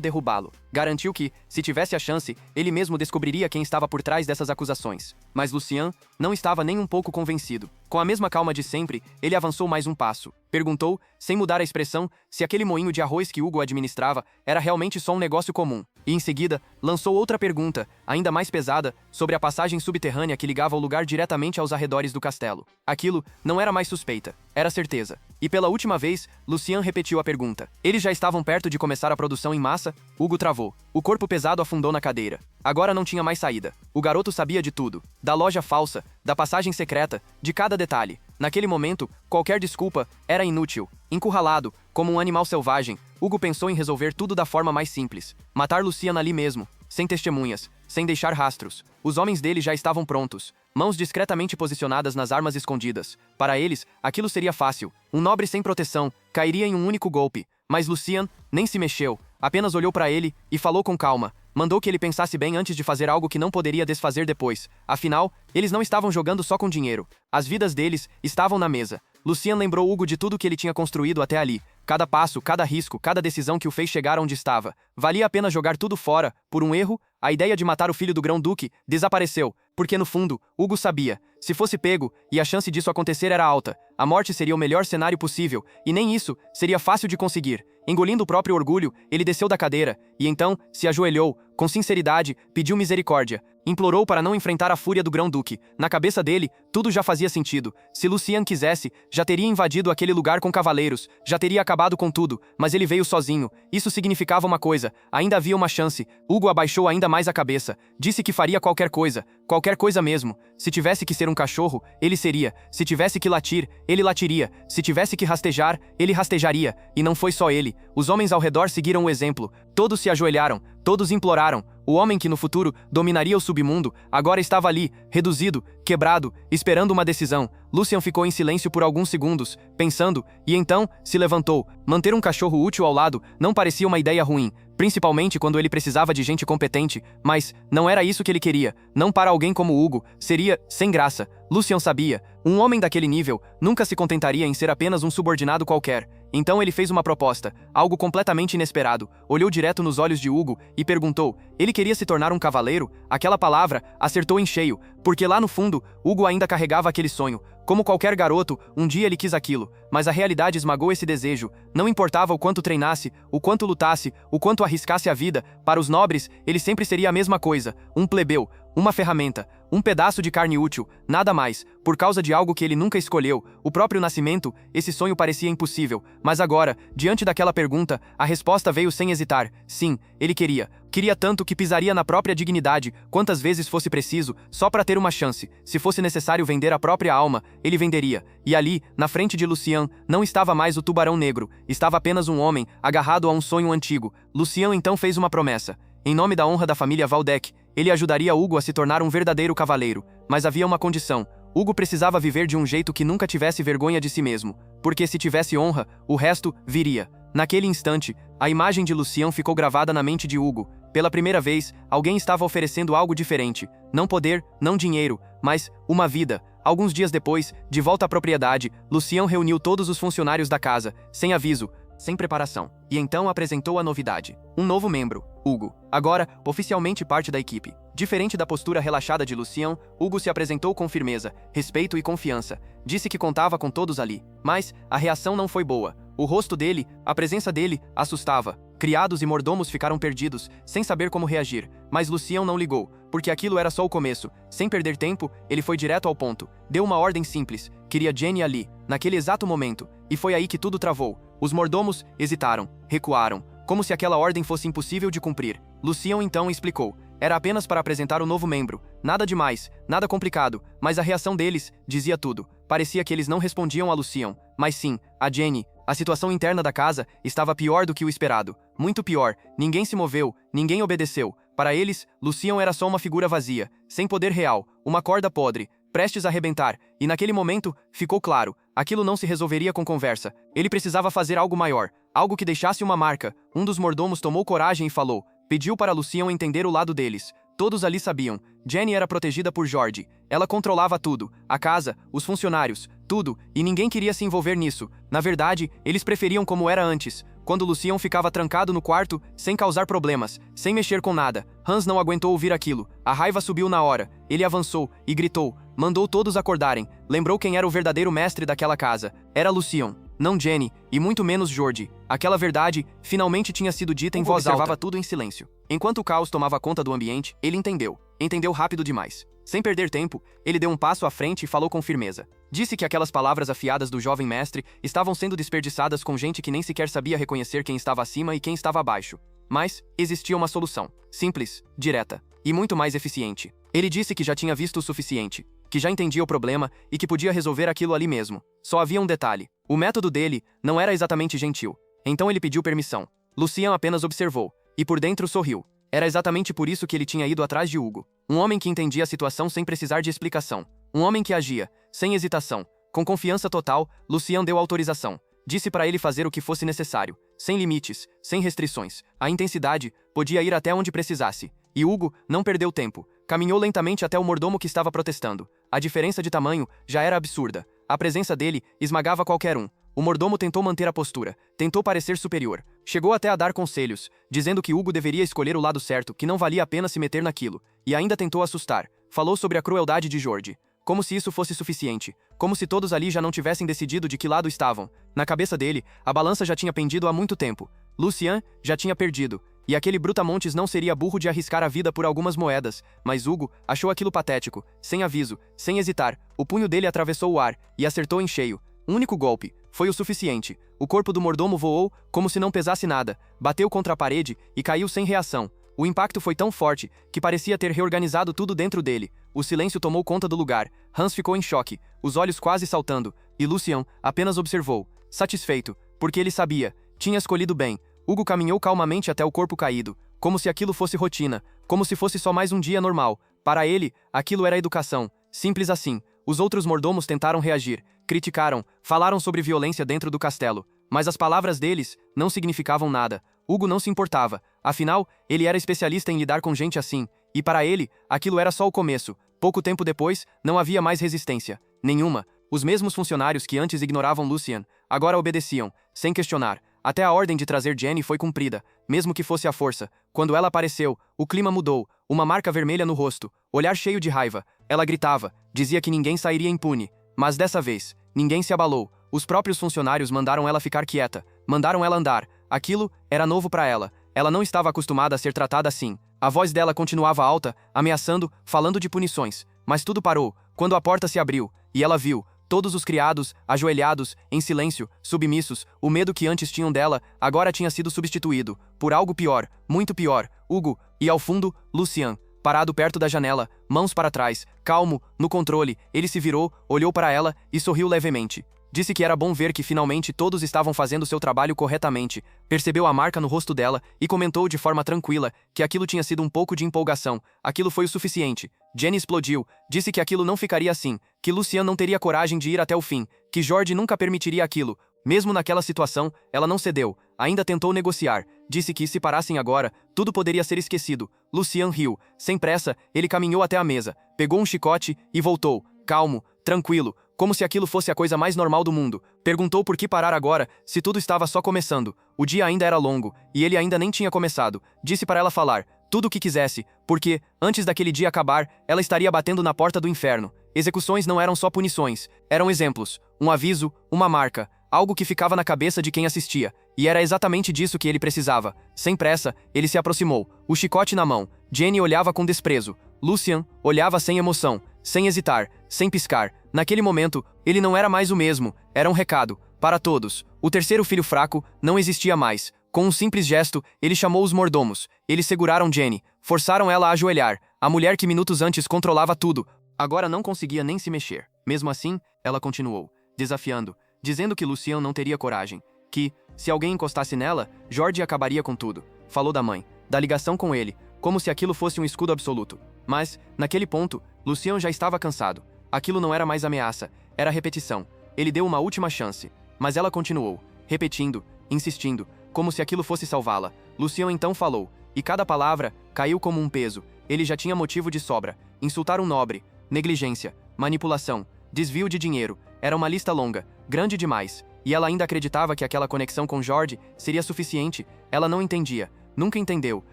derrubá-lo. Garantiu que, se tivesse a chance, ele mesmo descobriria quem estava por trás dessas acusações. Mas Lucien não estava nem um pouco convencido. Com a mesma calma de sempre, ele avançou mais um passo. Perguntou, sem mudar a expressão, se aquele moinho de arroz que Hugo administrava era realmente só um negócio comum. E em seguida, lançou outra pergunta, ainda mais pesada, sobre a passagem subterrânea que ligava o lugar diretamente aos arredores do castelo. Aquilo não era mais suspeita, era certeza. E pela última vez, Lucien repetiu a pergunta. Eles já estavam perto de começar a produção em massa. Hugo travou. O corpo pesado afundou na cadeira. Agora não tinha mais saída. O garoto sabia de tudo. Da loja falsa, da passagem secreta, de cada detalhe. Naquele momento, qualquer desculpa era inútil. Encurralado, como um animal selvagem, Hugo pensou em resolver tudo da forma mais simples. Matar Lucien ali mesmo, sem testemunhas, sem deixar rastros. Os homens dele já estavam prontos, mãos discretamente posicionadas nas armas escondidas. Para eles, aquilo seria fácil. Um nobre sem proteção cairia em um único golpe. Mas Lucien nem se mexeu, apenas olhou para ele e falou com calma. Mandou que ele pensasse bem antes de fazer algo que não poderia desfazer depois. Afinal, eles não estavam jogando só com dinheiro. As vidas deles estavam na mesa. Lucien lembrou Hugo de tudo que ele tinha construído até ali. Cada passo, cada risco, cada decisão que o fez chegar onde estava. Valia a pena jogar tudo fora. Por um erro, a ideia de matar o filho do grão-duque desapareceu. Porque no fundo, Hugo sabia. Se fosse pego, e a chance disso acontecer era alta, a morte seria o melhor cenário possível, e nem isso seria fácil de conseguir. Engolindo o próprio orgulho, ele desceu da cadeira, e então se ajoelhou, com sinceridade, pediu misericórdia. Implorou para não enfrentar a fúria do grão-duque. Na cabeça dele, tudo já fazia sentido. Se Lucien quisesse, já teria invadido aquele lugar com cavaleiros, já teria acabado com tudo, mas ele veio sozinho. Isso significava uma coisa, ainda havia uma chance. Hugo abaixou ainda mais a cabeça. Disse que faria qualquer coisa mesmo. Se tivesse que ser um cachorro, ele seria. Se tivesse que latir, ele latiria. Se tivesse que rastejar, ele rastejaria. E não foi só ele. Os homens ao redor seguiram o exemplo. Todos se ajoelharam, todos imploraram. O homem que no futuro dominaria o submundo, agora estava ali, reduzido, quebrado, esperando uma decisão. Lucien ficou em silêncio por alguns segundos, pensando, e então se levantou. Manter um cachorro útil ao lado não parecia uma ideia ruim, principalmente quando ele precisava de gente competente, mas não era isso que ele queria. Não para alguém como Hugo, seria sem graça. Lucien sabia, um homem daquele nível nunca se contentaria em ser apenas um subordinado qualquer. Então ele fez uma proposta, algo completamente inesperado. Olhou direto nos olhos de Hugo e perguntou: ele queria se tornar um cavaleiro? Aquela palavra acertou em cheio, porque lá no fundo, Hugo ainda carregava aquele sonho. Como qualquer garoto, um dia ele quis aquilo, mas a realidade esmagou esse desejo. Não importava o quanto treinasse, o quanto lutasse, o quanto arriscasse a vida, para os nobres, ele sempre seria a mesma coisa, um plebeu, uma ferramenta, um pedaço de carne útil, nada mais. Por causa de algo que ele nunca escolheu, o próprio nascimento, esse sonho parecia impossível. Mas agora, diante daquela pergunta, a resposta veio sem hesitar. Sim, ele queria. Queria tanto que pisaria na própria dignidade, quantas vezes fosse preciso, só para ter uma chance. Se fosse necessário vender a própria alma, ele venderia. E ali, na frente de Lucien, não estava mais o tubarão negro, estava apenas um homem, agarrado a um sonho antigo. Lucien então fez uma promessa. Em nome da honra da família Valdec, ele ajudaria Hugo a se tornar um verdadeiro cavaleiro. Mas havia uma condição. Hugo precisava viver de um jeito que nunca tivesse vergonha de si mesmo. Porque se tivesse honra, o resto viria. Naquele instante, a imagem de Lucien ficou gravada na mente de Hugo. Pela primeira vez, alguém estava oferecendo algo diferente. Não poder, não dinheiro, mas uma vida. Alguns dias depois, de volta à propriedade, Lucien reuniu todos os funcionários da casa, sem aviso, sem preparação. E então apresentou a novidade. Um novo membro, Hugo. Agora, oficialmente parte da equipe. Diferente da postura relaxada de Lucien, Hugo se apresentou com firmeza, respeito e confiança. Disse que contava com todos ali. Mas a reação não foi boa. O rosto dele, a presença dele, assustava. Criados e mordomos ficaram perdidos, sem saber como reagir. Mas Lucien não ligou, porque aquilo era só o começo. Sem perder tempo, ele foi direto ao ponto. Deu uma ordem simples. Queria Jenny ali, naquele exato momento. E foi aí que tudo travou. Os mordomos hesitaram, recuaram, como se aquela ordem fosse impossível de cumprir. Lucien então explicou. Era apenas para apresentar o novo membro. Nada demais, nada complicado, mas a reação deles dizia tudo. Parecia que eles não respondiam a Lucien, mas sim, a Jenny. A situação interna da casa estava pior do que o esperado. Muito pior. Ninguém se moveu, ninguém obedeceu. Para eles, Lucien era só uma figura vazia, sem poder real, uma corda podre, prestes a arrebentar. E naquele momento, ficou claro, aquilo não se resolveria com conversa. Ele precisava fazer algo maior, algo que deixasse uma marca. Um dos mordomos tomou coragem e falou. Pediu para Lucien entender o lado deles. Todos ali sabiam. Jenny era protegida por George. Ela controlava tudo. A casa, os funcionários, tudo. E ninguém queria se envolver nisso. Na verdade, eles preferiam como era antes. Quando Lucien ficava trancado no quarto, sem causar problemas, sem mexer com nada. Hans não aguentou ouvir aquilo. A raiva subiu na hora. Ele avançou e gritou. Mandou todos acordarem. Lembrou quem era o verdadeiro mestre daquela casa. Era Lucien. Não Jenny, e muito menos George. Aquela verdade finalmente tinha sido dita em voz alta. Observava tudo em silêncio. Enquanto o caos tomava conta do ambiente, ele entendeu. Entendeu rápido demais. Sem perder tempo, ele deu um passo à frente e falou com firmeza. Disse que aquelas palavras afiadas do jovem mestre estavam sendo desperdiçadas com gente que nem sequer sabia reconhecer quem estava acima e quem estava abaixo. Mas existia uma solução. Simples, direta e muito mais eficiente. Ele disse que já tinha visto o suficiente, que já entendia o problema e que podia resolver aquilo ali mesmo. Só havia um detalhe. O método dele não era exatamente gentil. Então ele pediu permissão. Lucian apenas observou, e por dentro sorriu. Era exatamente por isso que ele tinha ido atrás de Hugo. Um homem que entendia a situação sem precisar de explicação. Um homem que agia, sem hesitação. Com confiança total, Lucian deu autorização. Disse para ele fazer o que fosse necessário. Sem limites, sem restrições. A intensidade podia ir até onde precisasse. E Hugo não perdeu tempo. Caminhou lentamente até o mordomo que estava protestando. A diferença de tamanho já era absurda. A presença dele esmagava qualquer um. O mordomo tentou manter a postura, tentou parecer superior. Chegou até a dar conselhos, dizendo que Hugo deveria escolher o lado certo, que não valia a pena se meter naquilo. E ainda tentou assustar. Falou sobre a crueldade de Jordi. Como se isso fosse suficiente. Como se todos ali já não tivessem decidido de que lado estavam. Na cabeça dele, a balança já tinha pendido há muito tempo. Lucian já tinha perdido. E aquele brutamontes não seria burro de arriscar a vida por algumas moedas. Mas Hugo achou aquilo patético. Sem aviso, sem hesitar, o punho dele atravessou o ar e acertou em cheio. Um único golpe. Foi o suficiente. O corpo do mordomo voou como se não pesasse nada. Bateu contra a parede e caiu sem reação. O impacto foi tão forte que parecia ter reorganizado tudo dentro dele. O silêncio tomou conta do lugar. Hans ficou em choque, os olhos quase saltando, e Lucian apenas observou, satisfeito, porque ele sabia, tinha escolhido bem. Hugo caminhou calmamente até o corpo caído, como se aquilo fosse rotina, como se fosse só mais um dia normal. Para ele, aquilo era educação, simples assim. Os outros mordomos tentaram reagir, criticaram, falaram sobre violência dentro do castelo, mas as palavras deles não significavam nada. Hugo não se importava, afinal, ele era especialista em lidar com gente assim, e para ele, aquilo era só o começo. Pouco tempo depois, não havia mais resistência. Nenhuma. Os mesmos funcionários que antes ignoravam Lucian, agora obedeciam, sem questionar. Até a ordem de trazer Jenny foi cumprida, mesmo que fosse à força. Quando ela apareceu, o clima mudou, uma marca vermelha no rosto, olhar cheio de raiva. Ela gritava, dizia que ninguém sairia impune. Mas dessa vez, ninguém se abalou. Os próprios funcionários mandaram ela ficar quieta, mandaram ela andar. Aquilo era novo para ela. Ela não estava acostumada a ser tratada assim. A voz dela continuava alta, ameaçando, falando de punições. Mas tudo parou, quando a porta se abriu, e ela viu todos os criados, ajoelhados, em silêncio, submissos. O medo que antes tinham dela, agora tinha sido substituído por algo pior, muito pior. Hugo, e ao fundo, Lucian, parado perto da janela, mãos para trás, calmo, no controle. Ele se virou, olhou para ela e sorriu levemente. Disse que era bom ver que finalmente todos estavam fazendo seu trabalho corretamente. Percebeu a marca no rosto dela e comentou de forma tranquila que aquilo tinha sido um pouco de empolgação. Aquilo foi o suficiente. Jenny explodiu. Disse que aquilo não ficaria assim, que Lucian não teria coragem de ir até o fim, que Jordi nunca permitiria aquilo. Mesmo naquela situação, ela não cedeu. Ainda tentou negociar. Disse que se parassem agora, tudo poderia ser esquecido. Lucian riu. Sem pressa, ele caminhou até a mesa, pegou um chicote e voltou, calmo, tranquilo, como se aquilo fosse a coisa mais normal do mundo. Perguntou por que parar agora, se tudo estava só começando. O dia ainda era longo, e ele ainda nem tinha começado. Disse para ela falar tudo o que quisesse, porque, antes daquele dia acabar, ela estaria batendo na porta do inferno. Execuções não eram só punições, eram exemplos, um aviso, uma marca, algo que ficava na cabeça de quem assistia. E era exatamente disso que ele precisava. Sem pressa, ele se aproximou, o chicote na mão. Jenny olhava com desprezo. Lucian olhava sem emoção, sem hesitar, sem piscar. Naquele momento, ele não era mais o mesmo. Era um recado, para todos. O terceiro filho fraco não existia mais. Com um simples gesto, ele chamou os mordomos. Eles seguraram Jenny, forçaram ela a ajoelhar. A mulher que minutos antes controlava tudo, agora não conseguia nem se mexer. Mesmo assim, ela continuou, desafiando, dizendo que Lucian não teria coragem. Que, se alguém encostasse nela, Jordi acabaria com tudo. Falou da mãe, da ligação com ele, como se aquilo fosse um escudo absoluto. Mas, naquele ponto, Lucian já estava cansado. Aquilo não era mais ameaça, era repetição. Ele deu uma última chance, mas ela continuou, repetindo, insistindo, como se aquilo fosse salvá-la. Lucian então falou, e cada palavra caiu como um peso. Ele já tinha motivo de sobra. Insultar um nobre, negligência, manipulação, desvio de dinheiro. Era uma lista longa, grande demais. E ela ainda acreditava que aquela conexão com Jordi seria suficiente. Ela não entendia, nunca entendeu.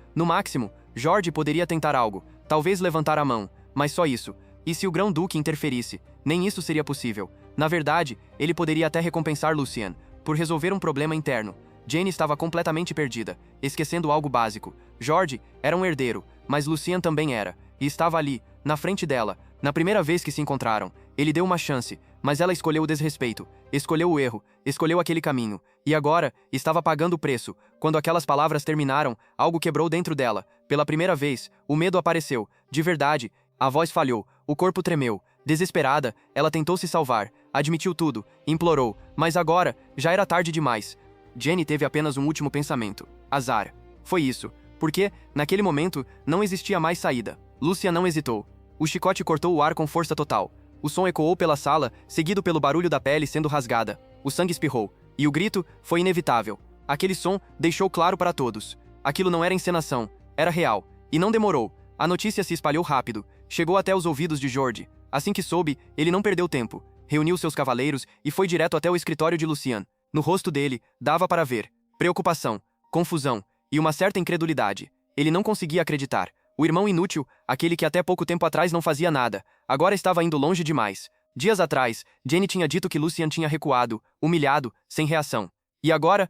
No máximo, Jordi poderia tentar algo, talvez levantar a mão, mas só isso. E se o Grão-Duque interferisse, nem isso seria possível. Na verdade, ele poderia até recompensar Lucian por resolver um problema interno. Jenny estava completamente perdida, esquecendo algo básico. Jordi era um herdeiro, mas Lucian também era, e estava ali, na frente dela. Na primeira vez que se encontraram, ele deu uma chance, mas ela escolheu o desrespeito, escolheu o erro, escolheu aquele caminho. E agora, estava pagando o preço. Quando aquelas palavras terminaram, algo quebrou dentro dela. Pela primeira vez, o medo apareceu. De verdade, a voz falhou, o corpo tremeu. Desesperada, ela tentou se salvar, admitiu tudo, implorou, mas agora, já era tarde demais. Jenny teve apenas um último pensamento. Azar. Foi isso. Porque, naquele momento, não existia mais saída. Lucian não hesitou. O chicote cortou o ar com força total. O som ecoou pela sala, seguido pelo barulho da pele sendo rasgada. O sangue espirrou. E o grito foi inevitável. Aquele som deixou claro para todos. Aquilo não era encenação, era real. E não demorou. A notícia se espalhou rápido. Chegou até os ouvidos de George. Assim que soube, ele não perdeu tempo. Reuniu seus cavaleiros e foi direto até o escritório de Lucian. No rosto dele, dava para ver preocupação, confusão e uma certa incredulidade. Ele não conseguia acreditar. O irmão inútil, aquele que até pouco tempo atrás não fazia nada, agora estava indo longe demais. Dias atrás, Jenny tinha dito que Lucian tinha recuado, humilhado, sem reação. E agora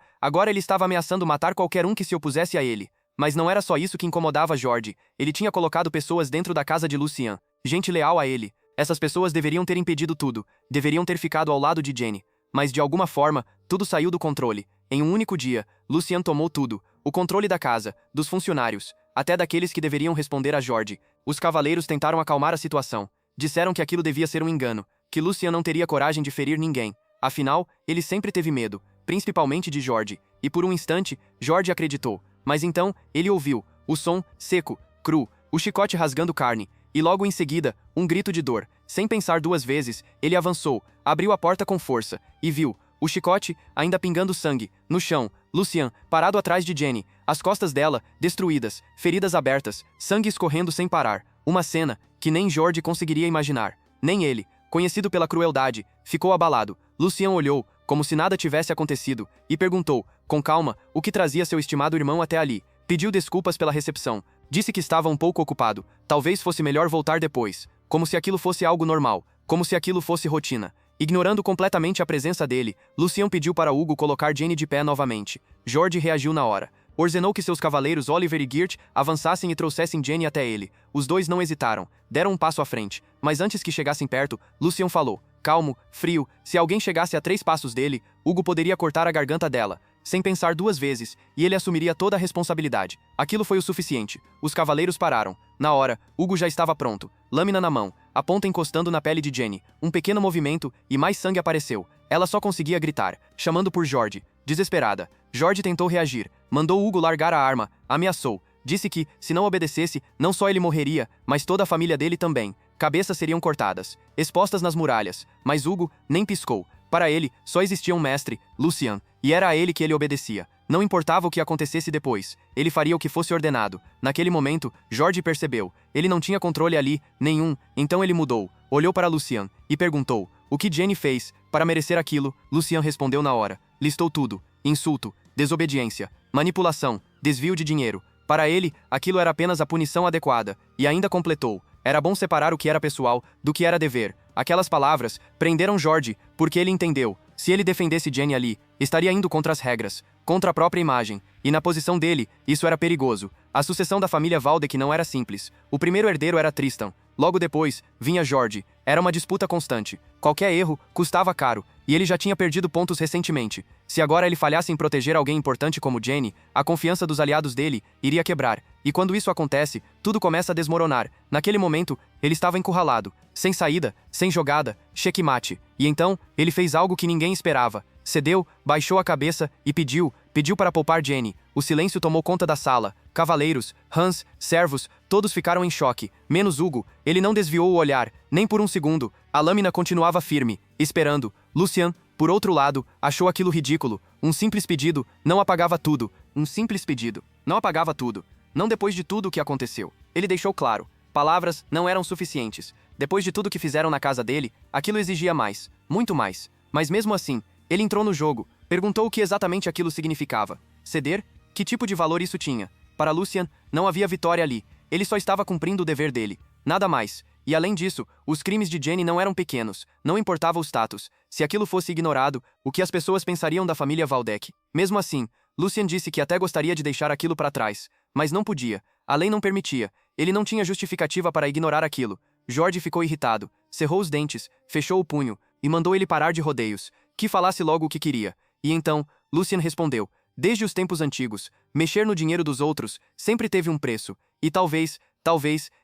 ele estava ameaçando matar qualquer um que se opusesse a ele. Mas não era só isso que incomodava George. Ele tinha colocado pessoas dentro da casa de Lucian, gente leal a ele. Essas pessoas deveriam ter impedido tudo, deveriam ter ficado ao lado de Jenny. Mas de alguma forma, tudo saiu do controle. Em um único dia, Lucian tomou tudo. O controle da casa, dos funcionários, até daqueles que deveriam responder a George. Os cavaleiros tentaram acalmar a situação. Disseram que aquilo devia ser um engano, que Lucian não teria coragem de ferir ninguém. Afinal, ele sempre teve medo, principalmente de George. E por um instante, George acreditou. Mas então, ele ouviu o som, seco, cru, o chicote rasgando carne. E logo em seguida, um grito de dor. Sem pensar duas vezes, ele avançou, abriu a porta com força, e viu o chicote, ainda pingando sangue, no chão, Lucian, parado atrás de Jenny, as costas dela, destruídas, feridas abertas, sangue escorrendo sem parar. Uma cena que nem George conseguiria imaginar. Nem ele, conhecido pela crueldade, ficou abalado. Lucian olhou, como se nada tivesse acontecido, e perguntou, com calma, o que trazia seu estimado irmão até ali. Pediu desculpas pela recepção. Disse que estava um pouco ocupado. Talvez fosse melhor voltar depois. Como se aquilo fosse algo normal. Como se aquilo fosse rotina. Ignorando completamente a presença dele, Lucian pediu para Hugo colocar Jenny de pé novamente. George reagiu na hora. Ordenou que seus cavaleiros Oliver e Geert avançassem e trouxessem Jenny até ele. Os dois não hesitaram. Deram um passo à frente. Mas antes que chegassem perto, Lucian falou. Calmo, frio, se alguém chegasse a 3 passos dele, Hugo poderia cortar a garganta dela. Sem pensar 2 vezes, e ele assumiria toda a responsabilidade. Aquilo foi o suficiente. Os cavaleiros pararam. Na hora, Hugo já estava pronto. Lâmina na mão, a ponta encostando na pele de Jenny. Um pequeno movimento, e mais sangue apareceu. Ela só conseguia gritar, chamando por George. Desesperada, George tentou reagir. Mandou Hugo largar a arma, ameaçou. Disse que, se não obedecesse, não só ele morreria, mas toda a família dele também. Cabeças seriam cortadas, expostas nas muralhas. Mas Hugo nem piscou. Para ele, só existia um mestre, Lucian, e era a ele que ele obedecia. Não importava o que acontecesse depois, ele faria o que fosse ordenado. Naquele momento, George percebeu. Ele não tinha controle ali, nenhum, então ele mudou. Olhou para Lucian e perguntou, o que Jenny fez para merecer aquilo? Lucian respondeu na hora. Listou tudo, insulto, desobediência, manipulação, desvio de dinheiro. Para ele, aquilo era apenas a punição adequada, e ainda completou. Era bom separar o que era pessoal do que era dever. Aquelas palavras prenderam George, porque ele entendeu. Se ele defendesse Jenny ali, estaria indo contra as regras, contra a própria imagem. E na posição dele, isso era perigoso. A sucessão da família Valdek não era simples. O primeiro herdeiro era Tristan. Logo depois, vinha George. Era uma disputa constante. Qualquer erro custava caro, e ele já tinha perdido pontos recentemente. Se agora ele falhasse em proteger alguém importante como Jenny, a confiança dos aliados dele iria quebrar. E quando isso acontece, tudo começa a desmoronar. Naquele momento, ele estava encurralado, sem saída, sem jogada, checkmate. E então, ele fez algo que ninguém esperava. Cedeu, baixou a cabeça e pediu para poupar Jenny. O silêncio tomou conta da sala. Cavaleiros, Hans, servos, todos ficaram em choque. Menos Hugo. Ele não desviou o olhar, nem por um segundo. A lâmina continuava firme, esperando. Lucian, por outro lado, achou aquilo ridículo. Um simples pedido não apagava tudo. Um simples pedido não apagava tudo. Não depois de tudo o que aconteceu. Ele deixou claro. Palavras não eram suficientes. Depois de tudo que fizeram na casa dele, aquilo exigia mais. Muito mais. Mas mesmo assim, ele entrou no jogo. Perguntou o que exatamente aquilo significava. Ceder? Que tipo de valor isso tinha? Para Lucian, não havia vitória ali. Ele só estava cumprindo o dever dele. Nada mais. E além disso, os crimes de Jenny não eram pequenos. Não importava o status. Se aquilo fosse ignorado, o que as pessoas pensariam da família Valdek? Mesmo assim, Lucian disse que até gostaria de deixar aquilo para trás. Mas não podia. A lei não permitia. Ele não tinha justificativa para ignorar aquilo. George ficou irritado, cerrou os dentes, fechou o punho e mandou ele parar de rodeios, que falasse logo o que queria. E então, Lucien respondeu: desde os tempos antigos, mexer no dinheiro dos outros sempre teve um preço, e talvez,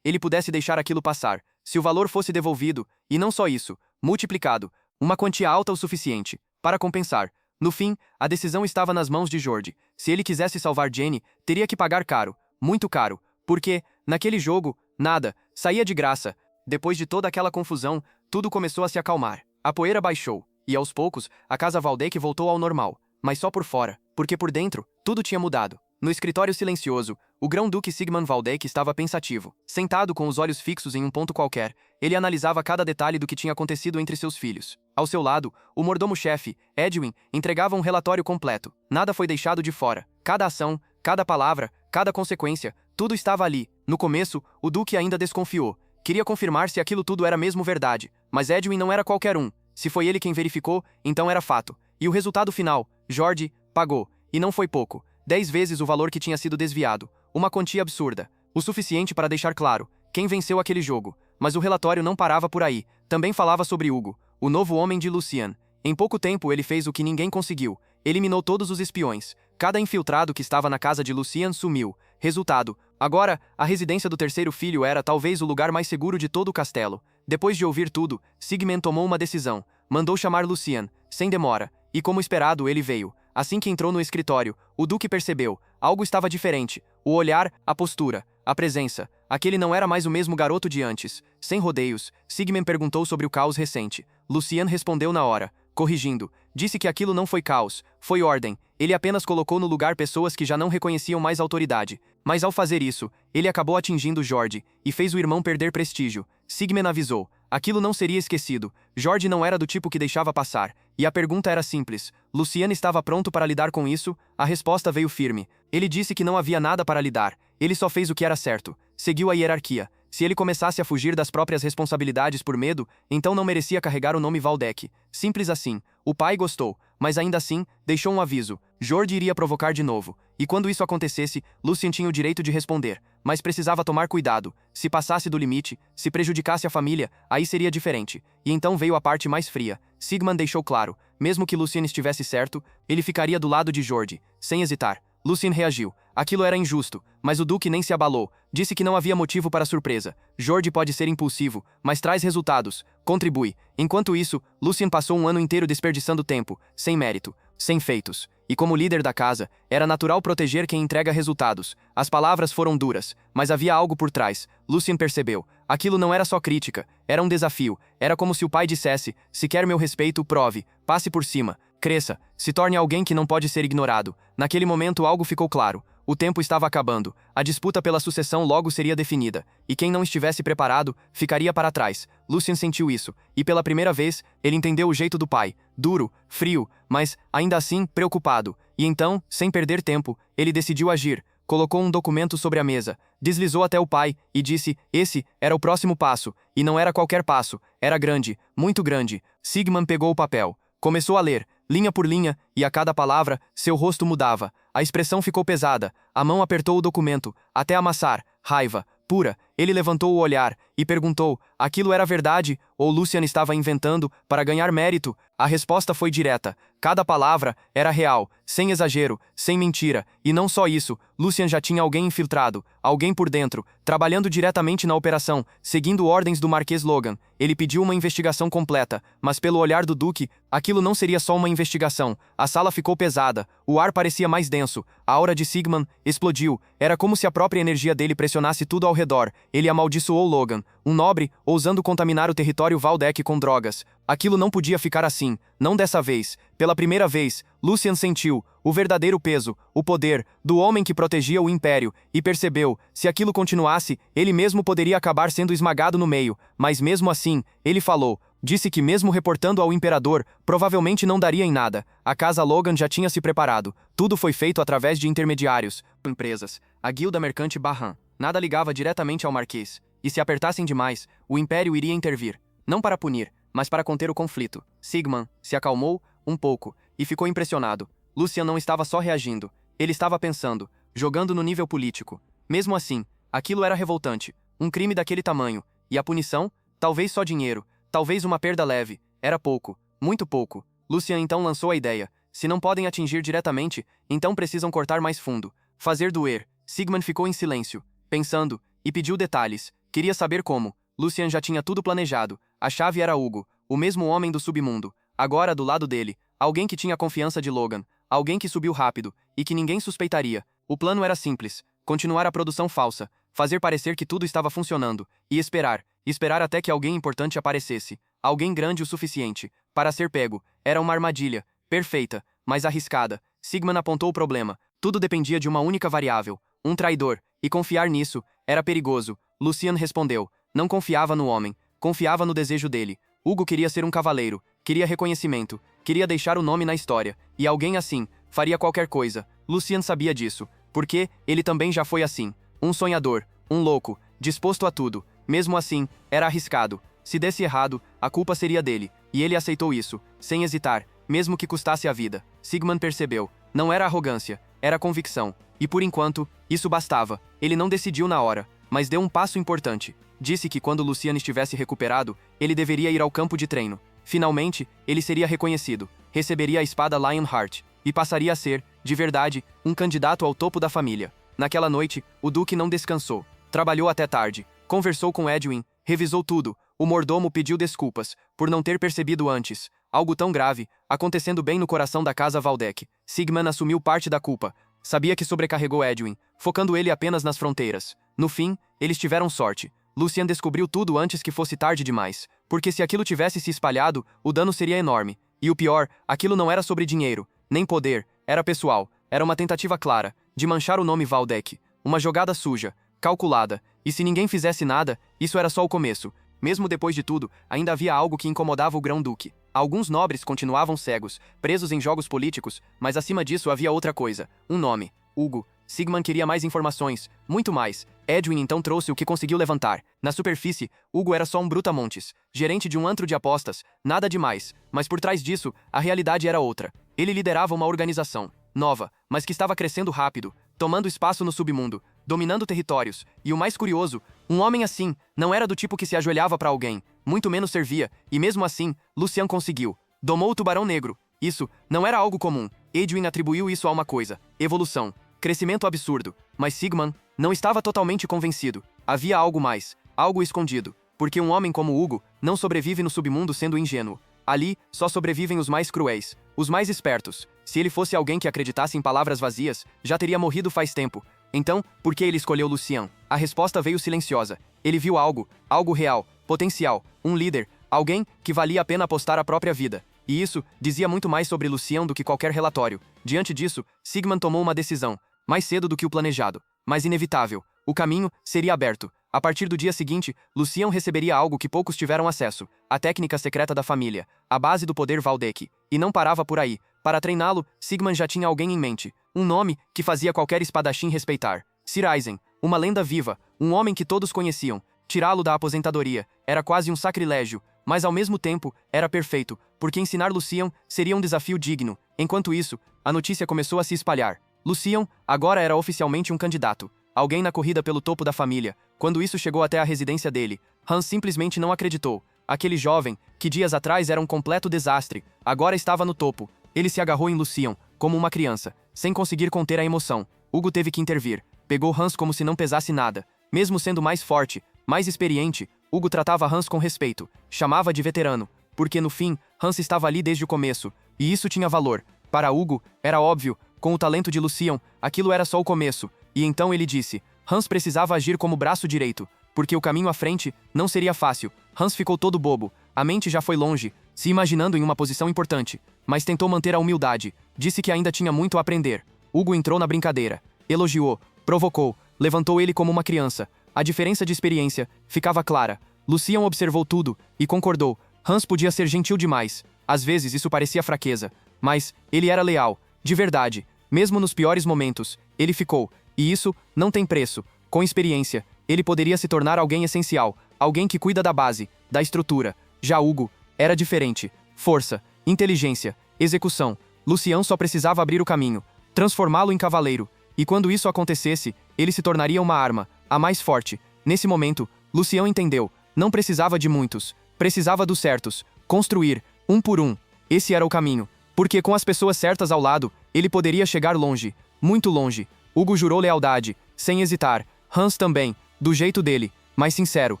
ele pudesse deixar aquilo passar, se o valor fosse devolvido, e não só isso, multiplicado, uma quantia alta o suficiente, para compensar. No fim, a decisão estava nas mãos de George. Se ele quisesse salvar Jenny, teria que pagar caro, muito caro, porque, naquele jogo, nada saía de graça. Depois de toda aquela confusão, tudo começou a se acalmar. A poeira baixou, e aos poucos, a casa Valdec voltou ao normal, mas só por fora, porque por dentro, tudo tinha mudado. No escritório silencioso, o grão-duque Sigmund Valdec estava pensativo. Sentado com os olhos fixos em um ponto qualquer, ele analisava cada detalhe do que tinha acontecido entre seus filhos. Ao seu lado, o mordomo-chefe, Edwin, entregava um relatório completo. Nada foi deixado de fora. Cada ação, cada palavra, cada consequência, tudo estava ali. No começo, o duque ainda desconfiou. Queria confirmar se aquilo tudo era mesmo verdade, mas Edwin não era qualquer um. Se foi ele quem verificou, então era fato. E o resultado final, George pagou. E não foi pouco. 10 vezes o valor que tinha sido desviado. Uma quantia absurda. O suficiente para deixar claro quem venceu aquele jogo. Mas o relatório não parava por aí. Também falava sobre Hugo, o novo homem de Lucien. Em pouco tempo ele fez o que ninguém conseguiu. Eliminou todos os espiões. Cada infiltrado que estava na casa de Lucien sumiu. Resultado: agora, a residência do terceiro filho era talvez o lugar mais seguro de todo o castelo. Depois de ouvir tudo, Sigmund tomou uma decisão. Mandou chamar Lucien, sem demora. E como esperado, ele veio. Assim que entrou no escritório, o duque percebeu. Algo estava diferente. O olhar, a postura, a presença. Aquele não era mais o mesmo garoto de antes. Sem rodeios, Sigmund perguntou sobre o caos recente. Lucien respondeu na hora, corrigindo. Disse que aquilo não foi caos, foi ordem. Ele apenas colocou no lugar pessoas que já não reconheciam mais autoridade. Mas ao fazer isso, ele acabou atingindo George e fez o irmão perder prestígio. Sigmund avisou. Aquilo não seria esquecido. George não era do tipo que deixava passar. E a pergunta era simples. Lucien estava pronto para lidar com isso? A resposta veio firme. Ele disse que não havia nada para lidar. Ele só fez o que era certo. Seguiu a hierarquia. Se ele começasse a fugir das próprias responsabilidades por medo, então não merecia carregar o nome Valdec. Simples assim. O pai gostou, mas ainda assim, deixou um aviso. George iria provocar de novo. E quando isso acontecesse, Lucien tinha o direito de responder. Mas precisava tomar cuidado. Se passasse do limite, se prejudicasse a família, aí seria diferente. E então veio a parte mais fria. Sigmund deixou claro. Mesmo que Lucien estivesse certo, ele ficaria do lado de George. Sem hesitar. Lucien reagiu. Aquilo era injusto, mas o duque nem se abalou. Disse que não havia motivo para surpresa. George pode ser impulsivo, mas traz resultados. Contribui. Enquanto isso, Lucien passou um ano inteiro desperdiçando tempo, sem mérito, sem feitos. E como líder da casa, era natural proteger quem entrega resultados. As palavras foram duras, mas havia algo por trás. Lucien percebeu. Aquilo não era só crítica, era um desafio. Era como se o pai dissesse: se quer meu respeito, prove, passe por cima, cresça, se torne alguém que não pode ser ignorado. Naquele momento algo ficou claro. O tempo estava acabando. A disputa pela sucessão logo seria definida. E quem não estivesse preparado, ficaria para trás. Lucien sentiu isso. E pela primeira vez, ele entendeu o jeito do pai. Duro, frio, mas, ainda assim, preocupado. E então, sem perder tempo, ele decidiu agir. Colocou um documento sobre a mesa. Deslizou até o pai e disse: esse era o próximo passo. E não era qualquer passo. Era grande, muito grande. Sigmund pegou o papel. Começou a ler, linha por linha, e a cada palavra, seu rosto mudava. A expressão ficou pesada. A mão apertou o documento, até amassar. Raiva, pura. Ele levantou o olhar e perguntou: aquilo era verdade ou Lucien estava inventando para ganhar mérito? A resposta foi direta. Cada palavra era real, sem exagero, sem mentira. E não só isso, Lucien já tinha alguém infiltrado, alguém por dentro, trabalhando diretamente na operação, seguindo ordens do Marquês Logan. Ele pediu uma investigação completa, mas pelo olhar do Duque, aquilo não seria só uma investigação. A sala ficou pesada, o ar parecia mais denso, a aura de Sigmund explodiu. Era como se a própria energia dele pressionasse tudo ao redor. Ele amaldiçoou Logan, um nobre, ousando contaminar o território Valdec com drogas. Aquilo não podia ficar assim, não dessa vez. Pela primeira vez, Lucien sentiu o verdadeiro peso, o poder, do homem que protegia o Império, e percebeu, se aquilo continuasse, ele mesmo poderia acabar sendo esmagado no meio. Mas mesmo assim, ele falou. Disse que mesmo reportando ao Imperador, provavelmente não daria em nada. A casa Logan já tinha se preparado. Tudo foi feito através de intermediários, empresas. A guilda mercante Barran. Nada ligava diretamente ao Marquês. E se apertassem demais, o Império iria intervir. Não para punir, mas para conter o conflito. Sigmund se acalmou um pouco e ficou impressionado. Lucien não estava só reagindo. Ele estava pensando, jogando no nível político. Mesmo assim, Aquilo era revoltante. Um crime daquele tamanho. E a punição? Talvez só dinheiro. Talvez uma perda leve. Era pouco. Muito pouco. Lucian então lançou a ideia. Se não podem atingir diretamente, então precisam cortar mais fundo. Fazer doer. Sigmund ficou em silêncio, pensando, e pediu detalhes. Queria saber como. Lucian já tinha tudo planejado. A chave era Hugo, o mesmo homem do submundo. Agora do lado dele, alguém que tinha a confiança de Logan. Alguém que subiu rápido, e que ninguém suspeitaria. O plano era simples. Continuar a produção falsa. Fazer parecer que tudo estava funcionando. E esperar. Esperar até que alguém importante aparecesse. Alguém grande o suficiente. Para ser pego. Era uma armadilha. Perfeita, mas arriscada. Sigmund apontou o problema. Tudo dependia de uma única variável. Um traidor. E confiar nisso era perigoso. Lucian respondeu. Não confiava no homem. Confiava no desejo dele. Hugo queria ser um cavaleiro. Queria reconhecimento. Queria deixar o nome na história. E alguém assim faria qualquer coisa. Lucian sabia disso. Porque ele também já foi assim. Um sonhador. Um louco. Disposto a tudo. Mesmo assim, era arriscado. Se desse errado, a culpa seria dele. E ele aceitou isso, sem hesitar, mesmo que custasse a vida. Sigmund percebeu. Não era arrogância. Era convicção. E por enquanto, isso bastava. Ele não decidiu na hora, mas deu um passo importante. Disse que quando Lucian estivesse recuperado, ele deveria ir ao campo de treino. Finalmente, ele seria reconhecido. Receberia a espada Lionheart. E passaria a ser, de verdade, um candidato ao topo da família. Naquela noite, o Duque não descansou. Trabalhou até tarde. Conversou com Edwin. Revisou tudo. O mordomo pediu desculpas, por não ter percebido antes. Algo tão grave, acontecendo bem no coração da casa Valdec. Sigmund assumiu parte da culpa. Sabia que sobrecarregou Edwin, focando ele apenas nas fronteiras. No fim, eles tiveram sorte. Lucian descobriu tudo antes que fosse tarde demais. Porque se aquilo tivesse se espalhado, o dano seria enorme. E o pior, aquilo não era sobre dinheiro, nem poder, era pessoal. Era uma tentativa clara, de manchar o nome Valdec. Uma jogada suja, calculada. E se ninguém fizesse nada, isso era só o começo. Mesmo depois de tudo, ainda havia algo que incomodava o Grão-Duque. Alguns nobres continuavam cegos, presos em jogos políticos, mas acima disso havia outra coisa. Um nome. Hugo. Sigmund queria mais informações. Muito mais. Edwin então trouxe o que conseguiu levantar. Na superfície, Hugo era só um brutamontes, gerente de um antro de apostas. Nada demais. Mas por trás disso, a realidade era outra. Ele liderava uma organização. Nova, mas que estava crescendo rápido. Tomando espaço no submundo. Dominando territórios. E o mais curioso, um homem assim, não era do tipo que se ajoelhava para alguém, muito menos servia, e mesmo assim, Lucian conseguiu. Domou o Tubarão Negro. Isso não era algo comum. Edwin atribuiu isso a uma coisa: evolução. Crescimento absurdo. Mas Sigmund não estava totalmente convencido. Havia algo mais, algo escondido. Porque um homem como Hugo não sobrevive no submundo sendo ingênuo. Ali, só sobrevivem os mais cruéis, os mais espertos. Se ele fosse alguém que acreditasse em palavras vazias, já teria morrido faz tempo. Então, por que ele escolheu Lucian? A resposta veio silenciosa. Ele viu algo real, potencial, um líder, alguém que valia a pena apostar a própria vida. E isso dizia muito mais sobre Lucian do que qualquer relatório. Diante disso, Sigmund tomou uma decisão, mais cedo do que o planejado, mas inevitável. O caminho seria aberto. A partir do dia seguinte, Lucian receberia algo que poucos tiveram acesso: a técnica secreta da família, a base do poder Valdec. E não parava por aí. Para treiná-lo, Sigmund já tinha alguém em mente. Um nome que fazia qualquer espadachim respeitar. Sir Eisen, uma lenda viva, um homem que todos conheciam. Tirá-lo da aposentadoria era quase um sacrilégio, mas ao mesmo tempo era perfeito, porque ensinar Lucian seria um desafio digno. Enquanto isso, a notícia começou a se espalhar. Lucian agora era oficialmente um candidato. Alguém na corrida pelo topo da família. Quando isso chegou até a residência dele, Hans simplesmente não acreditou. Aquele jovem, que dias atrás era um completo desastre, agora estava no topo. Ele se agarrou em Lucian, como uma criança, sem conseguir conter a emoção. Hugo teve que intervir. Pegou Hans como se não pesasse nada. Mesmo sendo mais forte, mais experiente, Hugo tratava Hans com respeito. Chamava de veterano. Porque no fim, Hans estava ali desde o começo. E isso tinha valor. Para Hugo, era óbvio, com o talento de Lucian, aquilo era só o começo. E então ele disse, Hans precisava agir como braço direito, porque o caminho à frente não seria fácil. Hans ficou todo bobo, a mente já foi longe, se imaginando em uma posição importante, mas tentou manter a humildade, disse que ainda tinha muito a aprender. Hugo entrou na brincadeira, elogiou, provocou, levantou ele como uma criança. A diferença de experiência ficava clara. Lucian observou tudo e concordou. Hans podia ser gentil demais, às vezes isso parecia fraqueza, mas ele era leal, de verdade. Mesmo nos piores momentos, ele ficou. E isso não tem preço. Com experiência, ele poderia se tornar alguém essencial, alguém que cuida da base, da estrutura. Já Hugo era diferente. Força, inteligência, execução. Lucian só precisava abrir o caminho, transformá-lo em cavaleiro. E quando isso acontecesse, ele se tornaria uma arma, a mais forte. Nesse momento, Lucian entendeu. Não precisava de muitos. Precisava dos certos. Construir, um por um. Esse era o caminho. Porque com as pessoas certas ao lado, ele poderia chegar longe. Muito longe. Hugo jurou lealdade, sem hesitar. Hans também, do jeito dele, mas sincero.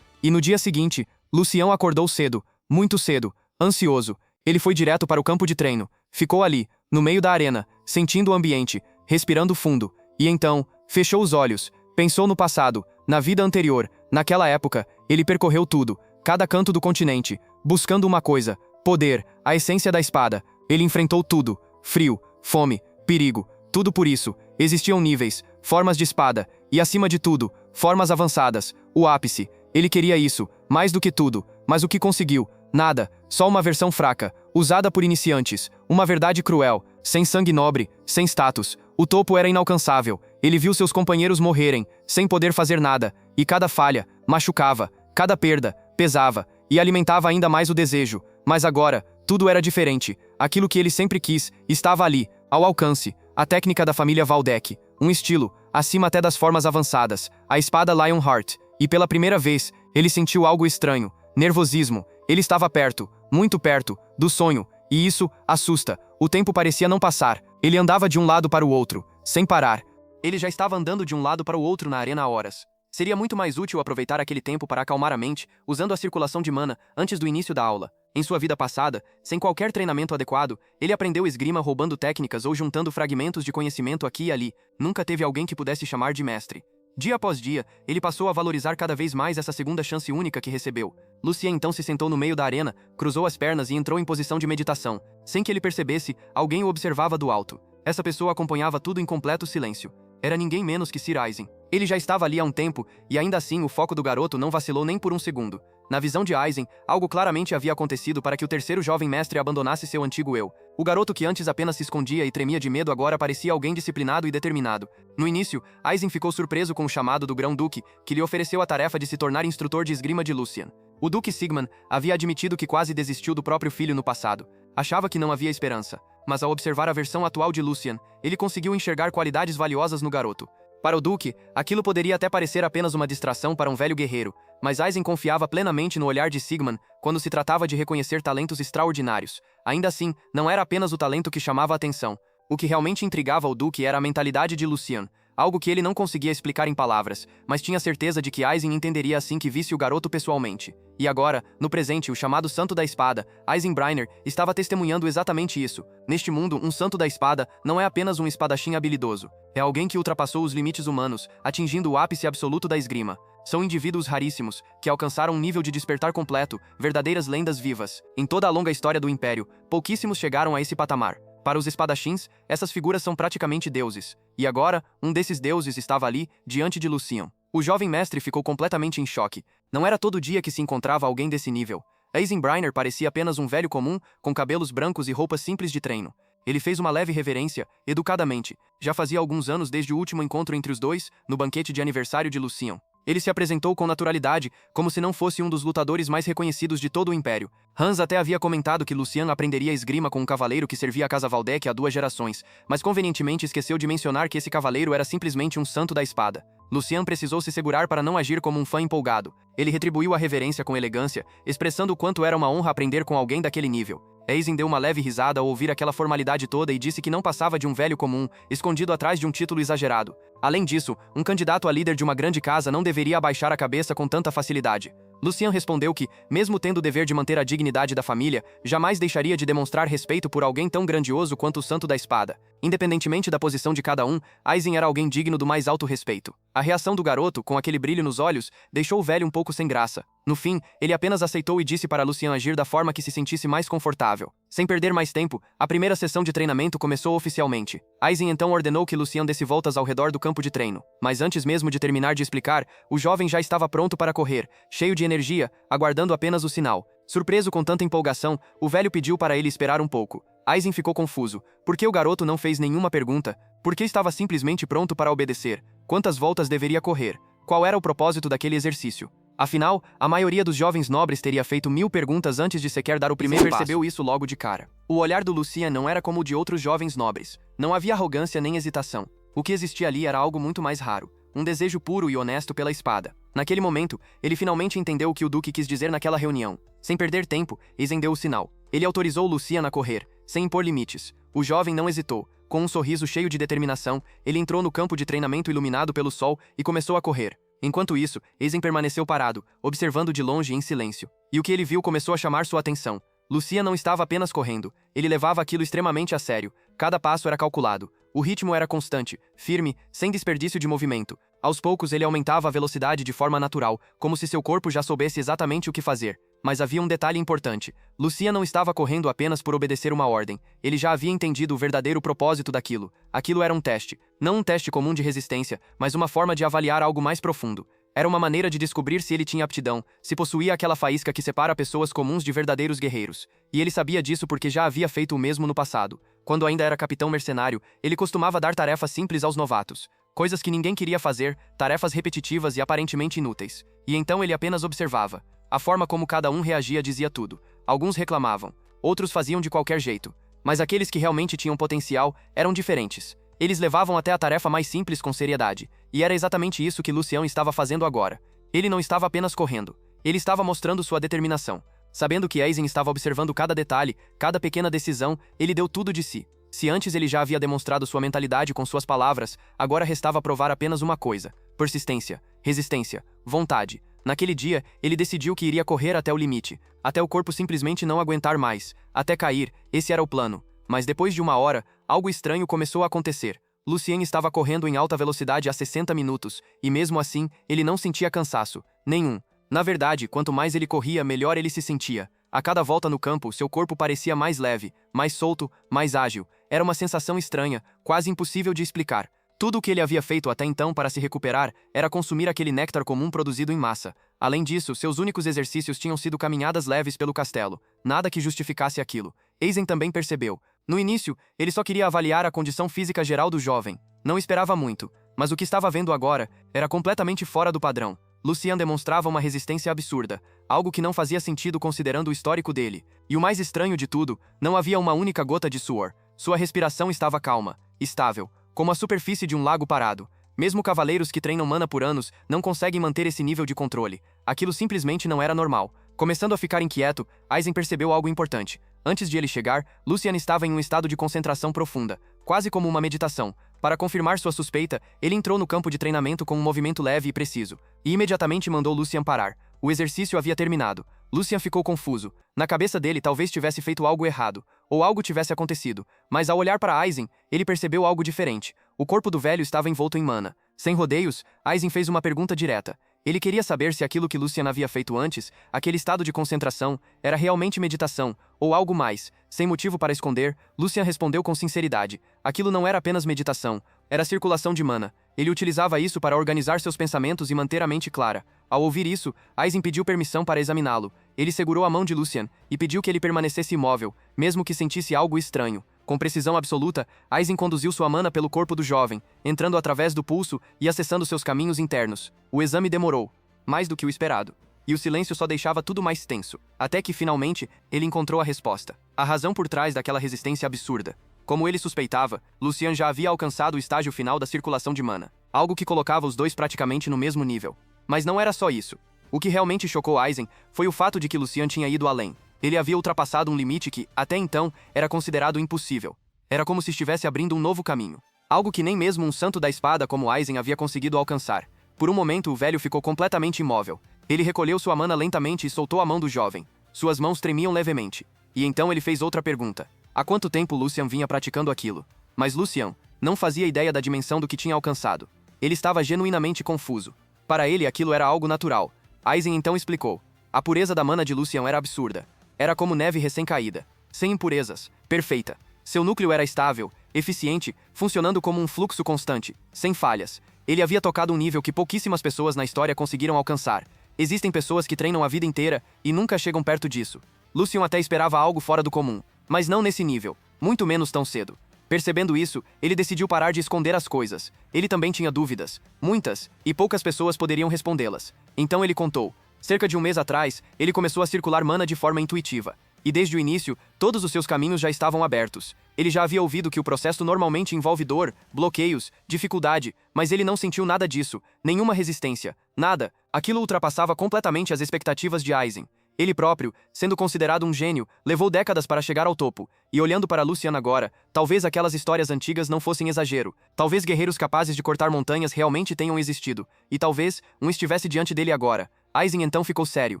E no dia seguinte, Lucian acordou cedo. Muito cedo. Ansioso. Ele foi direto para o campo de treino. Ficou ali, no meio da arena, sentindo o ambiente, respirando fundo. E então, fechou os olhos. Pensou no passado, na vida anterior. Naquela época, ele percorreu tudo, cada canto do continente, buscando uma coisa: poder, a essência da espada. Ele enfrentou tudo: frio, fome, perigo. Tudo por isso. Existiam níveis, formas de espada, e acima de tudo, formas avançadas. O ápice. Ele queria isso, mais do que tudo. Mas o que conseguiu? Nada, só uma versão fraca, usada por iniciantes, uma verdade cruel, sem sangue nobre, sem status. O topo era inalcançável. Ele viu seus companheiros morrerem, sem poder fazer nada, e cada falha machucava, cada perda pesava, e alimentava ainda mais o desejo. Mas agora, tudo era diferente. Aquilo que ele sempre quis, estava ali, ao alcance. A técnica da família Waldeck, um estilo, acima até das formas avançadas, a espada Lionheart. E pela primeira vez, ele sentiu algo estranho, nervosismo. Ele estava perto, muito perto, do sonho, e isso assusta. O tempo parecia não passar. Ele andava de um lado para o outro, sem parar. Ele já estava andando de um lado para o outro na arena há horas. Seria muito mais útil aproveitar aquele tempo para acalmar a mente, usando a circulação de mana, antes do início da aula. Em sua vida passada, sem qualquer treinamento adequado, ele aprendeu esgrima roubando técnicas ou juntando fragmentos de conhecimento aqui e ali. Nunca teve alguém que pudesse chamar de mestre. Dia após dia, ele passou a valorizar cada vez mais essa segunda chance única que recebeu. Lucian então se sentou no meio da arena, cruzou as pernas e entrou em posição de meditação. Sem que ele percebesse, alguém o observava do alto. Essa pessoa acompanhava tudo em completo silêncio. Era ninguém menos que Sir Aizen. Ele já estava ali há um tempo, e ainda assim o foco do garoto não vacilou nem por um segundo. Na visão de Aizen, algo claramente havia acontecido para que o terceiro jovem mestre abandonasse seu antigo eu. O garoto que antes apenas se escondia e tremia de medo agora parecia alguém disciplinado e determinado. No início, Aizen ficou surpreso com o chamado do Grão-Duque, que lhe ofereceu a tarefa de se tornar instrutor de esgrima de Lucian. O Duque Sigmund havia admitido que quase desistiu do próprio filho no passado. Achava que não havia esperança. Mas ao observar a versão atual de Lucian, ele conseguiu enxergar qualidades valiosas no garoto. Para o Duque, aquilo poderia até parecer apenas uma distração para um velho guerreiro, mas Aizen confiava plenamente no olhar de Sigmund quando se tratava de reconhecer talentos extraordinários. Ainda assim, não era apenas o talento que chamava a atenção. O que realmente intrigava o Duque era a mentalidade de Lucian, algo que ele não conseguia explicar em palavras, mas tinha certeza de que Aizen entenderia assim que visse o garoto pessoalmente. E agora, no presente, o chamado Santo da Espada, Eisenbrenner, estava testemunhando exatamente isso. Neste mundo, um Santo da Espada não é apenas um espadachim habilidoso. É alguém que ultrapassou os limites humanos, atingindo o ápice absoluto da esgrima. São indivíduos raríssimos, que alcançaram um nível de despertar completo, verdadeiras lendas vivas. Em toda a longa história do Império, pouquíssimos chegaram a esse patamar. Para os espadachins, essas figuras são praticamente deuses. E agora, um desses deuses estava ali, diante de Lucian. O jovem mestre ficou completamente em choque. Não era todo dia que se encontrava alguém desse nível. Eisenbrenner parecia apenas um velho comum, com cabelos brancos e roupas simples de treino. Ele fez uma leve reverência, educadamente. Já fazia alguns anos desde o último encontro entre os dois, no banquete de aniversário de Lucian. Ele se apresentou com naturalidade, como se não fosse um dos lutadores mais reconhecidos de todo o Império. Hans até havia comentado que Lucian aprenderia esgrima com um cavaleiro que servia a casa Waldeck há 2 gerações, mas convenientemente esqueceu de mencionar que esse cavaleiro era simplesmente um santo da espada. Lucian precisou se segurar para não agir como um fã empolgado. Ele retribuiu a reverência com elegância, expressando o quanto era uma honra aprender com alguém daquele nível. Aizen deu uma leve risada ao ouvir aquela formalidade toda e disse que não passava de um velho comum, escondido atrás de um título exagerado. Além disso, um candidato a líder de uma grande casa não deveria abaixar a cabeça com tanta facilidade. Lucian respondeu que, mesmo tendo o dever de manter a dignidade da família, jamais deixaria de demonstrar respeito por alguém tão grandioso quanto o Santo da Espada. Independentemente da posição de cada um, Aizen era alguém digno do mais alto respeito. A reação do garoto, com aquele brilho nos olhos, deixou o velho um pouco sem graça. No fim, ele apenas aceitou e disse para Lucian agir da forma que se sentisse mais confortável. Sem perder mais tempo, a primeira sessão de treinamento começou oficialmente. Aizen então ordenou que Lucian desse voltas ao redor do campo de treino. Mas antes mesmo de terminar de explicar, o jovem já estava pronto para correr, cheio de energia, aguardando apenas o sinal. Surpreso com tanta empolgação, o velho pediu para ele esperar um pouco. Aizen ficou confuso. Por que o garoto não fez nenhuma pergunta? Por que estava simplesmente pronto para obedecer? Quantas voltas deveria correr? Qual era o propósito daquele exercício? Afinal, a maioria dos jovens nobres teria feito 1000 perguntas antes de sequer dar o primeiro passo. Percebeu isso logo de cara. O olhar do Lucian não era como o de outros jovens nobres. Não havia arrogância nem hesitação. O que existia ali era algo muito mais raro. um desejo puro e honesto pela espada. Naquele momento, ele finalmente entendeu o que o Duque quis dizer naquela reunião. Sem perder tempo, Aizen deu o sinal. Ele autorizou Lucian a correr, sem impor limites. O jovem não hesitou. Com um sorriso cheio de determinação, ele entrou no campo de treinamento iluminado pelo sol e começou a correr. Enquanto isso, Aizen permaneceu parado, observando de longe em silêncio. E o que ele viu começou a chamar sua atenção. Lucian não estava apenas correndo, ele levava aquilo extremamente a sério. Cada passo era calculado. O ritmo era constante, firme, sem desperdício de movimento. Aos poucos ele aumentava a velocidade de forma natural, como se seu corpo já soubesse exatamente o que fazer. Mas havia um detalhe importante. Lucian não estava correndo apenas por obedecer uma ordem. Ele já havia entendido o verdadeiro propósito daquilo. Aquilo era um teste. Não um teste comum de resistência, mas uma forma de avaliar algo mais profundo. Era uma maneira de descobrir se ele tinha aptidão, se possuía aquela faísca que separa pessoas comuns de verdadeiros guerreiros. E ele sabia disso porque já havia feito o mesmo no passado. Quando ainda era capitão mercenário, ele costumava dar tarefas simples aos novatos. Coisas que ninguém queria fazer, tarefas repetitivas e aparentemente inúteis. E então ele apenas observava. A forma como cada um reagia dizia tudo. Alguns reclamavam, outros faziam de qualquer jeito. Mas aqueles que realmente tinham potencial eram diferentes. Eles levavam até a tarefa mais simples com seriedade. E era exatamente isso que Lucian estava fazendo agora. Ele não estava apenas correndo. Ele estava mostrando sua determinação. Sabendo que Aizen estava observando cada detalhe, cada pequena decisão, ele deu tudo de si. Se antes ele já havia demonstrado sua mentalidade com suas palavras, agora restava provar apenas uma coisa: persistência, resistência, vontade. Naquele dia, ele decidiu que iria correr até o limite, até o corpo simplesmente não aguentar mais, até cair. Esse era o plano. Mas depois de uma hora, algo estranho começou a acontecer. Lucian estava correndo em alta velocidade há 60 minutos, e mesmo assim, ele não sentia cansaço. Nenhum. Na verdade, quanto mais ele corria, melhor ele se sentia. A cada volta no campo, seu corpo parecia mais leve, mais solto, mais ágil. Era uma sensação estranha, quase impossível de explicar. Tudo o que ele havia feito até então para se recuperar era consumir aquele néctar comum produzido em massa. Além disso, seus únicos exercícios tinham sido caminhadas leves pelo castelo. Nada que justificasse aquilo. Aizen também percebeu. No início, ele só queria avaliar a condição física geral do jovem. Não esperava muito, mas o que estava vendo agora era completamente fora do padrão. Lucian demonstrava uma resistência absurda, algo que não fazia sentido considerando o histórico dele. E o mais estranho de tudo, não havia uma única gota de suor. Sua respiração estava calma, estável, como a superfície de um lago parado. Mesmo cavaleiros que treinam mana por anos não conseguem manter esse nível de controle. Aquilo simplesmente não era normal. Começando a ficar inquieto, Aizen percebeu algo importante. Antes de ele chegar, Lucian estava em um estado de concentração profunda, quase como uma meditação. Para confirmar sua suspeita, ele entrou no campo de treinamento com um movimento leve e preciso, e imediatamente mandou Lucian parar. O exercício havia terminado. Lucian ficou confuso. Na cabeça dele talvez tivesse feito algo errado, ou algo tivesse acontecido, mas ao olhar para Aizen, ele percebeu algo diferente. O corpo do velho estava envolto em mana. Sem rodeios, Aizen fez uma pergunta direta. Ele queria saber se aquilo que Lucian havia feito antes, aquele estado de concentração, era realmente meditação, ou algo mais. Sem motivo para esconder, Lucian respondeu com sinceridade. Aquilo não era apenas meditação, era circulação de mana. Ele utilizava isso para organizar seus pensamentos e manter a mente clara. Ao ouvir isso, Aizen pediu permissão para examiná-lo. Ele segurou a mão de Lucian e pediu que ele permanecesse imóvel, mesmo que sentisse algo estranho. Com precisão absoluta, Aizen conduziu sua mana pelo corpo do jovem, entrando através do pulso e acessando seus caminhos internos. O exame demorou, mais do que o esperado, e o silêncio só deixava tudo mais tenso, até que, finalmente, ele encontrou a resposta. A razão por trás daquela resistência absurda. Como ele suspeitava, Lucian já havia alcançado o estágio final da circulação de mana, algo que colocava os dois praticamente no mesmo nível. Mas não era só isso. O que realmente chocou Aizen foi o fato de que Lucian tinha ido além. Ele havia ultrapassado um limite que, até então, era considerado impossível. Era como se estivesse abrindo um novo caminho. Algo que nem mesmo um santo da espada como Aizen havia conseguido alcançar. Por um momento, o velho ficou completamente imóvel. Ele recolheu sua mana lentamente e soltou a mão do jovem. Suas mãos tremiam levemente. E então ele fez outra pergunta. Há quanto tempo Lucian vinha praticando aquilo? Mas Lucian não fazia ideia da dimensão do que tinha alcançado. Ele estava genuinamente confuso. Para ele, aquilo era algo natural. Aizen então explicou. A pureza da mana de Lucian era absurda. Era como neve recém-caída, sem impurezas, perfeita. Seu núcleo era estável, eficiente, funcionando como um fluxo constante, sem falhas. Ele havia tocado um nível que pouquíssimas pessoas na história conseguiram alcançar. Existem pessoas que treinam a vida inteira e nunca chegam perto disso. Lucian até esperava algo fora do comum, mas não nesse nível, muito menos tão cedo. Percebendo isso, ele decidiu parar de esconder as coisas. Ele também tinha dúvidas, muitas, e poucas pessoas poderiam respondê-las. Então ele contou. Cerca de um mês atrás, ele começou a circular mana de forma intuitiva. E desde o início, todos os seus caminhos já estavam abertos. Ele já havia ouvido que o processo normalmente envolve dor, bloqueios, dificuldade, mas ele não sentiu nada disso, nenhuma resistência, nada. Aquilo ultrapassava completamente as expectativas de Aizen. Ele próprio, sendo considerado um gênio, levou décadas para chegar ao topo, e olhando para Lucian agora, talvez aquelas histórias antigas não fossem exagero, talvez guerreiros capazes de cortar montanhas realmente tenham existido, e talvez um estivesse diante dele agora. Aizen então ficou sério,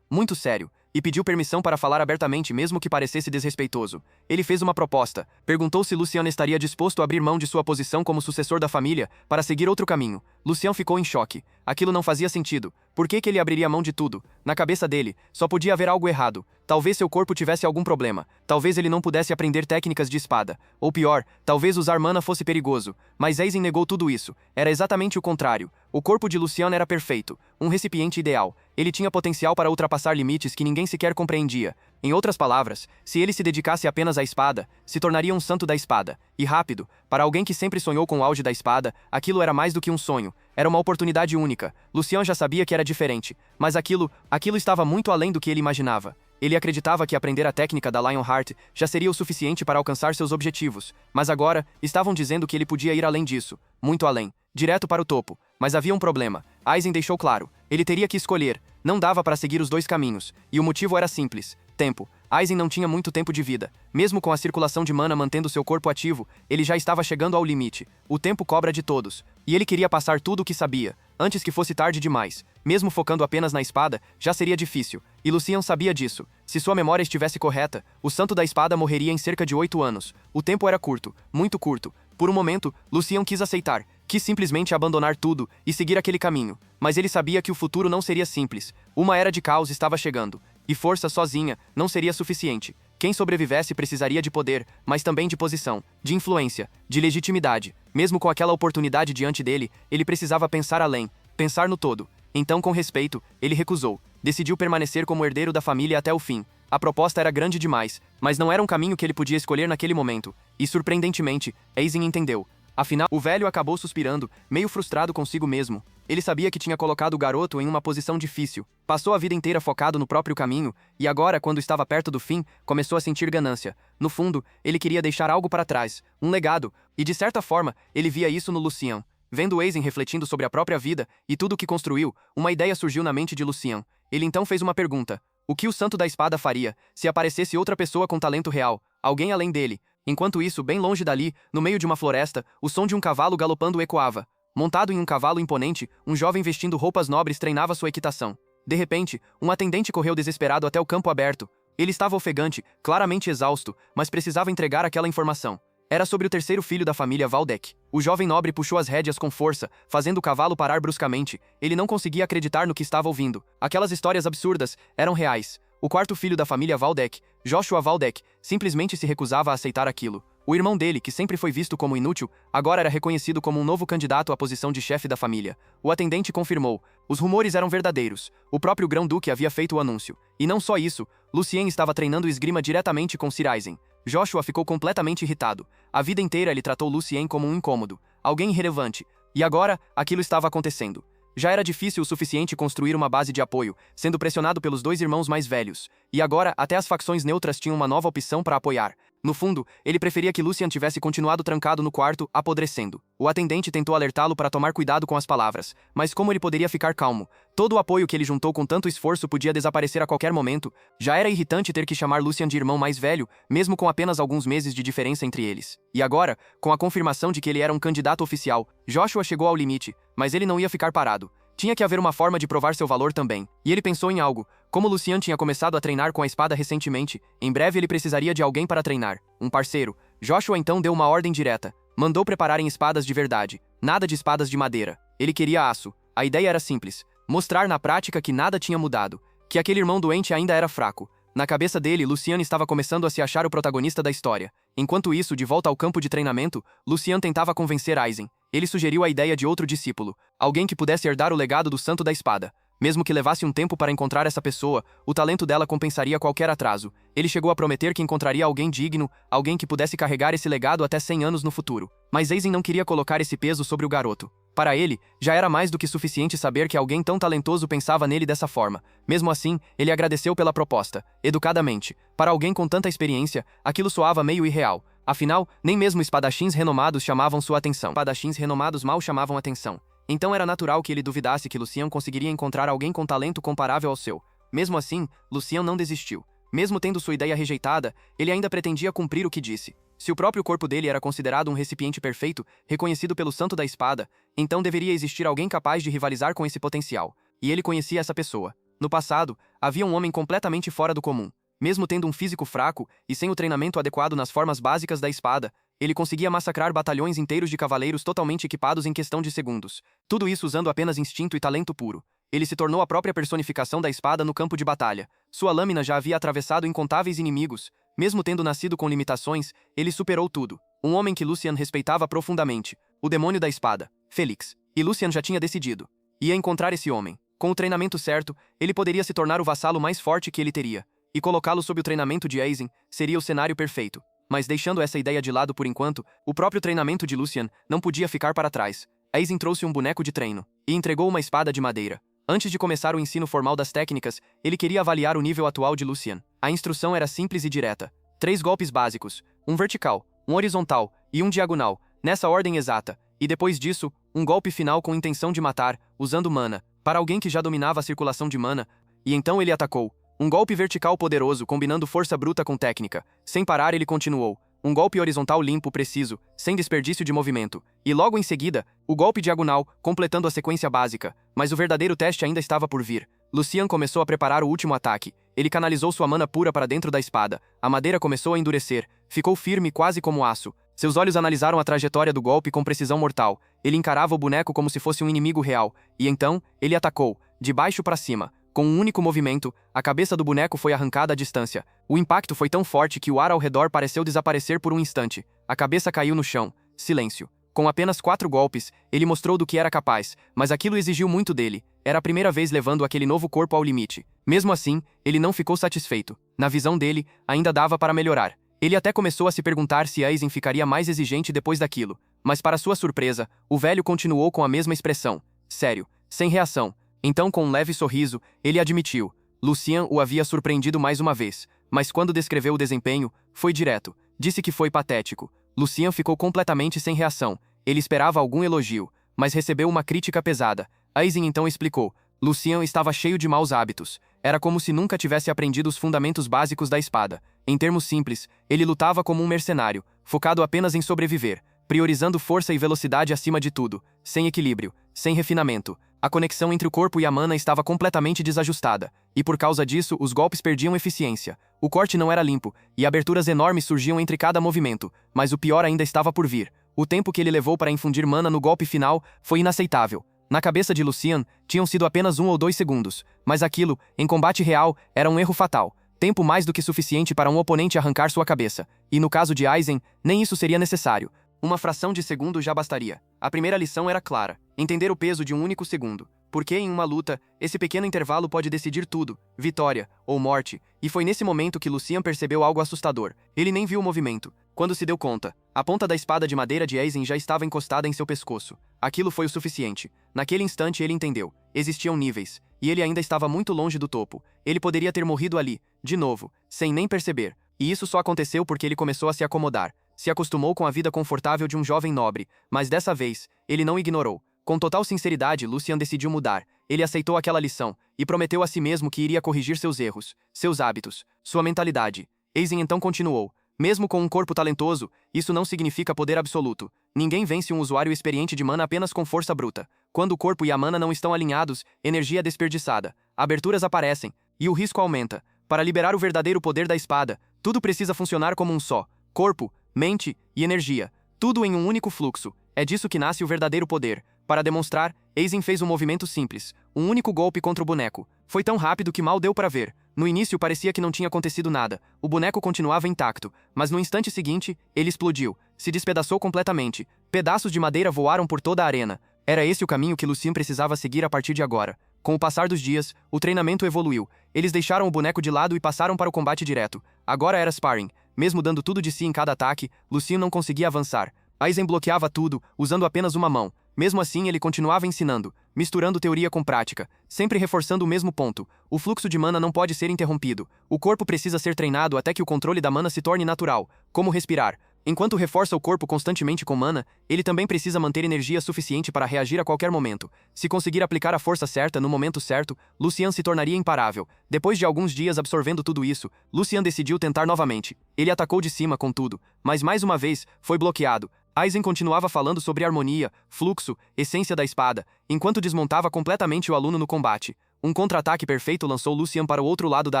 muito sério, e pediu permissão para falar abertamente mesmo que parecesse desrespeitoso. Ele fez uma proposta, perguntou se Lucian estaria disposto a abrir mão de sua posição como sucessor da família para seguir outro caminho. Lucian ficou em choque. Aquilo não fazia sentido. Por que ele abriria mão de tudo? Na cabeça dele, só podia haver algo errado. Talvez seu corpo tivesse algum problema. Talvez ele não pudesse aprender técnicas de espada. Ou pior, talvez usar mana fosse perigoso. Mas Aizen negou tudo isso. Era exatamente o contrário. O corpo de Lucian era perfeito. Um recipiente ideal. Ele tinha potencial para ultrapassar limites que ninguém sequer compreendia. Em outras palavras, se ele se dedicasse apenas à espada, se tornaria um santo da espada. E rápido. Para alguém que sempre sonhou com o auge da espada, aquilo era mais do que um sonho. Era uma oportunidade única. Lucian já sabia que era diferente. Mas aquilo estava muito além do que ele imaginava. Ele acreditava que aprender a técnica da Lionheart já seria o suficiente para alcançar seus objetivos. Mas agora, estavam dizendo que ele podia ir além disso. Muito além. Direto para o topo. Mas havia um problema. Aizen deixou claro. Ele teria que escolher. Não dava para seguir os dois caminhos. E o motivo era simples. Tempo. Aizen não tinha muito tempo de vida. Mesmo com a circulação de mana mantendo seu corpo ativo, ele já estava chegando ao limite. O tempo cobra de todos. E ele queria passar tudo o que sabia, antes que fosse tarde demais. Mesmo focando apenas na espada, já seria difícil. E Lucian sabia disso. Se sua memória estivesse correta, o Santo da Espada morreria em cerca de 8 anos. O tempo era curto, muito curto. Por um momento, Lucian quis aceitar, quis simplesmente abandonar tudo e seguir aquele caminho. Mas ele sabia que o futuro não seria simples. Uma era de caos estava chegando. E força sozinha não seria suficiente. Quem sobrevivesse precisaria de poder, mas também de posição, de influência, de legitimidade. Mesmo com aquela oportunidade diante dele, ele precisava pensar além, pensar no todo. Então, com respeito, ele recusou. Decidiu permanecer como herdeiro da família até o fim. A proposta era grande demais, mas não era um caminho que ele podia escolher naquele momento. E, surpreendentemente, Aizen entendeu. Afinal, o velho acabou suspirando, meio frustrado consigo mesmo. Ele sabia que tinha colocado o garoto em uma posição difícil. Passou a vida inteira focado no próprio caminho, e agora, quando estava perto do fim, começou a sentir ganância. No fundo, ele queria deixar algo para trás, um legado, e de certa forma, ele via isso no Lucian. Vendo Aizen refletindo sobre a própria vida e tudo o que construiu, uma ideia surgiu na mente de Lucian. Ele então fez uma pergunta. O que o Santo da Espada faria se aparecesse outra pessoa com talento real, alguém além dele? Enquanto isso, bem longe dali, no meio de uma floresta, o som de um cavalo galopando ecoava. Montado em um cavalo imponente, um jovem vestindo roupas nobres treinava sua equitação. De repente, um atendente correu desesperado até o campo aberto. Ele estava ofegante, claramente exausto, mas precisava entregar aquela informação. Era sobre o terceiro filho da família Valdec. O jovem nobre puxou as rédeas com força, fazendo o cavalo parar bruscamente. Ele não conseguia acreditar no que estava ouvindo. Aquelas histórias absurdas eram reais. O quarto filho da família Valdec, Joshua Valdec, simplesmente se recusava a aceitar aquilo. O irmão dele, que sempre foi visto como inútil, agora era reconhecido como um novo candidato à posição de chefe da família. O atendente confirmou. Os rumores eram verdadeiros. O próprio Grão-Duque havia feito o anúncio. E não só isso, Lucien estava treinando esgrima diretamente com Sir Aizen. Joshua ficou completamente irritado. A vida inteira ele tratou Lucien como um incômodo, alguém irrelevante. E agora, aquilo estava acontecendo. Já era difícil o suficiente construir uma base de apoio, sendo pressionado pelos dois irmãos mais velhos. E agora, até as facções neutras tinham uma nova opção para apoiar. No fundo, ele preferia que Lucian tivesse continuado trancado no quarto, apodrecendo. O atendente tentou alertá-lo para tomar cuidado com as palavras, mas como ele poderia ficar calmo? Todo o apoio que ele juntou com tanto esforço podia desaparecer a qualquer momento. Já era irritante ter que chamar Lucian de irmão mais velho, mesmo com apenas alguns meses de diferença entre eles. E agora, com a confirmação de que ele era um candidato oficial, Joshua chegou ao limite, mas ele não ia ficar parado. Tinha que haver uma forma de provar seu valor também. E ele pensou em algo. Como Lucian tinha começado a treinar com a espada recentemente, em breve ele precisaria de alguém para treinar. Um parceiro. Joshua então deu uma ordem direta. Mandou prepararem espadas de verdade. Nada de espadas de madeira. Ele queria aço. A ideia era simples. Mostrar na prática que nada tinha mudado. Que aquele irmão doente ainda era fraco. Na cabeça dele, Lucian estava começando a se achar o protagonista da história. Enquanto isso, de volta ao campo de treinamento, Lucian tentava convencer Aizen. Ele sugeriu a ideia de outro discípulo, alguém que pudesse herdar o legado do Santo da Espada. Mesmo que levasse um tempo para encontrar essa pessoa, o talento dela compensaria qualquer atraso. Ele chegou a prometer que encontraria alguém digno, alguém que pudesse carregar esse legado até 100 anos no futuro. Mas Aizen não queria colocar esse peso sobre o garoto. Para ele, já era mais do que suficiente saber que alguém tão talentoso pensava nele dessa forma. Mesmo assim, ele agradeceu pela proposta, educadamente. Para alguém com tanta experiência, aquilo soava meio irreal. Afinal, nem mesmo espadachins renomados chamavam sua atenção. Espadachins renomados mal chamavam atenção. Então era natural que ele duvidasse que Lucien conseguiria encontrar alguém com talento comparável ao seu. Mesmo assim, Lucien não desistiu. Mesmo tendo sua ideia rejeitada, ele ainda pretendia cumprir o que disse. Se o próprio corpo dele era considerado um recipiente perfeito, reconhecido pelo santo da espada, então deveria existir alguém capaz de rivalizar com esse potencial. E ele conhecia essa pessoa. No passado, havia um homem completamente fora do comum. Mesmo tendo um físico fraco e sem o treinamento adequado nas formas básicas da espada, ele conseguia massacrar batalhões inteiros de cavaleiros totalmente equipados em questão de segundos. Tudo isso usando apenas instinto e talento puro. Ele se tornou a própria personificação da espada no campo de batalha. Sua lâmina já havia atravessado incontáveis inimigos. Mesmo tendo nascido com limitações, ele superou tudo. Um homem que Lucien respeitava profundamente. O demônio da espada, Félix. E Lucien já tinha decidido. Ia encontrar esse homem. Com o treinamento certo, ele poderia se tornar o vassalo mais forte que ele teria. E colocá-lo sob o treinamento de Aizen seria o cenário perfeito. Mas deixando essa ideia de lado por enquanto, o próprio treinamento de Lucien não podia ficar para trás. Aizen trouxe um boneco de treino e entregou uma espada de madeira. Antes de começar o ensino formal das técnicas, ele queria avaliar o nível atual de Lucien. A instrução era simples e direta. 3 golpes básicos, um vertical, um horizontal e um diagonal, nessa ordem exata. E depois disso, um golpe final com intenção de matar, usando mana, para alguém que já dominava a circulação de mana. E então ele atacou. Um golpe vertical poderoso, combinando força bruta com técnica. Sem parar, ele continuou. Um golpe horizontal limpo, preciso, sem desperdício de movimento. E logo em seguida, o golpe diagonal, completando a sequência básica. Mas o verdadeiro teste ainda estava por vir. Lucien começou a preparar o último ataque. Ele canalizou sua mana pura para dentro da espada. A madeira começou a endurecer. Ficou firme quase como aço. Seus olhos analisaram a trajetória do golpe com precisão mortal. Ele encarava o boneco como se fosse um inimigo real. E então, ele atacou, de baixo para cima. Com um único movimento, a cabeça do boneco foi arrancada à distância. O impacto foi tão forte que o ar ao redor pareceu desaparecer por um instante. A cabeça caiu no chão. Silêncio. Com apenas 4 golpes, ele mostrou do que era capaz, mas aquilo exigiu muito dele. Era a primeira vez levando aquele novo corpo ao limite. Mesmo assim, ele não ficou satisfeito. Na visão dele, ainda dava para melhorar. Ele até começou a se perguntar se Aizen ficaria mais exigente depois daquilo. Mas para sua surpresa, o velho continuou com a mesma expressão. Sério, sem reação. Então, com um leve sorriso, ele admitiu. Lucien o havia surpreendido mais uma vez, mas quando descreveu o desempenho, foi direto. Disse que foi patético. Lucien ficou completamente sem reação. Ele esperava algum elogio, mas recebeu uma crítica pesada. Aizen então explicou. Lucien estava cheio de maus hábitos. Era como se nunca tivesse aprendido os fundamentos básicos da espada. Em termos simples, ele lutava como um mercenário, focado apenas em sobreviver, priorizando força e velocidade acima de tudo, sem equilíbrio, sem refinamento. A conexão entre o corpo e a mana estava completamente desajustada, e por causa disso, os golpes perdiam eficiência. O corte não era limpo, e aberturas enormes surgiam entre cada movimento, mas o pior ainda estava por vir. O tempo que ele levou para infundir mana no golpe final foi inaceitável. Na cabeça de Lucien, tinham sido apenas 1 ou 2 segundos, mas aquilo, em combate real, era um erro fatal. Tempo mais do que suficiente para um oponente arrancar sua cabeça, e no caso de Aizen, nem isso seria necessário. Uma fração de segundo já bastaria. A primeira lição era clara: entender o peso de um único segundo. Porque em uma luta, esse pequeno intervalo pode decidir tudo, vitória ou morte, e foi nesse momento que Lucien percebeu algo assustador. Ele nem viu o movimento. Quando se deu conta, a ponta da espada de madeira de Aizen já estava encostada em seu pescoço. Aquilo foi o suficiente. Naquele instante ele entendeu. Existiam níveis, e ele ainda estava muito longe do topo. Ele poderia ter morrido ali, de novo, sem nem perceber. E isso só aconteceu porque ele começou a se acomodar. Se acostumou com a vida confortável de um jovem nobre, mas dessa vez, ele não ignorou. Com total sinceridade, Lucien decidiu mudar. Ele aceitou aquela lição, e prometeu a si mesmo que iria corrigir seus erros, seus hábitos, sua mentalidade. Aizen então continuou. Mesmo com um corpo talentoso, isso não significa poder absoluto. Ninguém vence um usuário experiente de mana apenas com força bruta. Quando o corpo e a mana não estão alinhados, energia é desperdiçada, aberturas aparecem, e o risco aumenta. Para liberar o verdadeiro poder da espada, tudo precisa funcionar como um só. Corpo, mente e energia. Tudo em um único fluxo. É disso que nasce o verdadeiro poder. Para demonstrar, Aizen fez um movimento simples. Um único golpe contra o boneco. Foi tão rápido que mal deu para ver. No início parecia que não tinha acontecido nada. O boneco continuava intacto. Mas no instante seguinte, ele explodiu. Se despedaçou completamente. Pedaços de madeira voaram por toda a arena. Era esse o caminho que Lucien precisava seguir a partir de agora. Com o passar dos dias, o treinamento evoluiu. Eles deixaram o boneco de lado e passaram para o combate direto. Agora era sparring. Mesmo dando tudo de si em cada ataque, Lucien não conseguia avançar. Aizen bloqueava tudo, usando apenas uma mão. Mesmo assim, ele continuava ensinando, misturando teoria com prática, sempre reforçando o mesmo ponto. O fluxo de mana não pode ser interrompido. O corpo precisa ser treinado até que o controle da mana se torne natural, como respirar. Enquanto reforça o corpo constantemente com mana, ele também precisa manter energia suficiente para reagir a qualquer momento. Se conseguir aplicar a força certa no momento certo, Lucian se tornaria imparável. Depois de alguns dias absorvendo tudo isso, Lucian decidiu tentar novamente. Ele atacou de cima com tudo, mas mais uma vez, foi bloqueado. Aizen continuava falando sobre harmonia, fluxo, essência da espada, enquanto desmontava completamente o aluno no combate. Um contra-ataque perfeito lançou Lucian para o outro lado da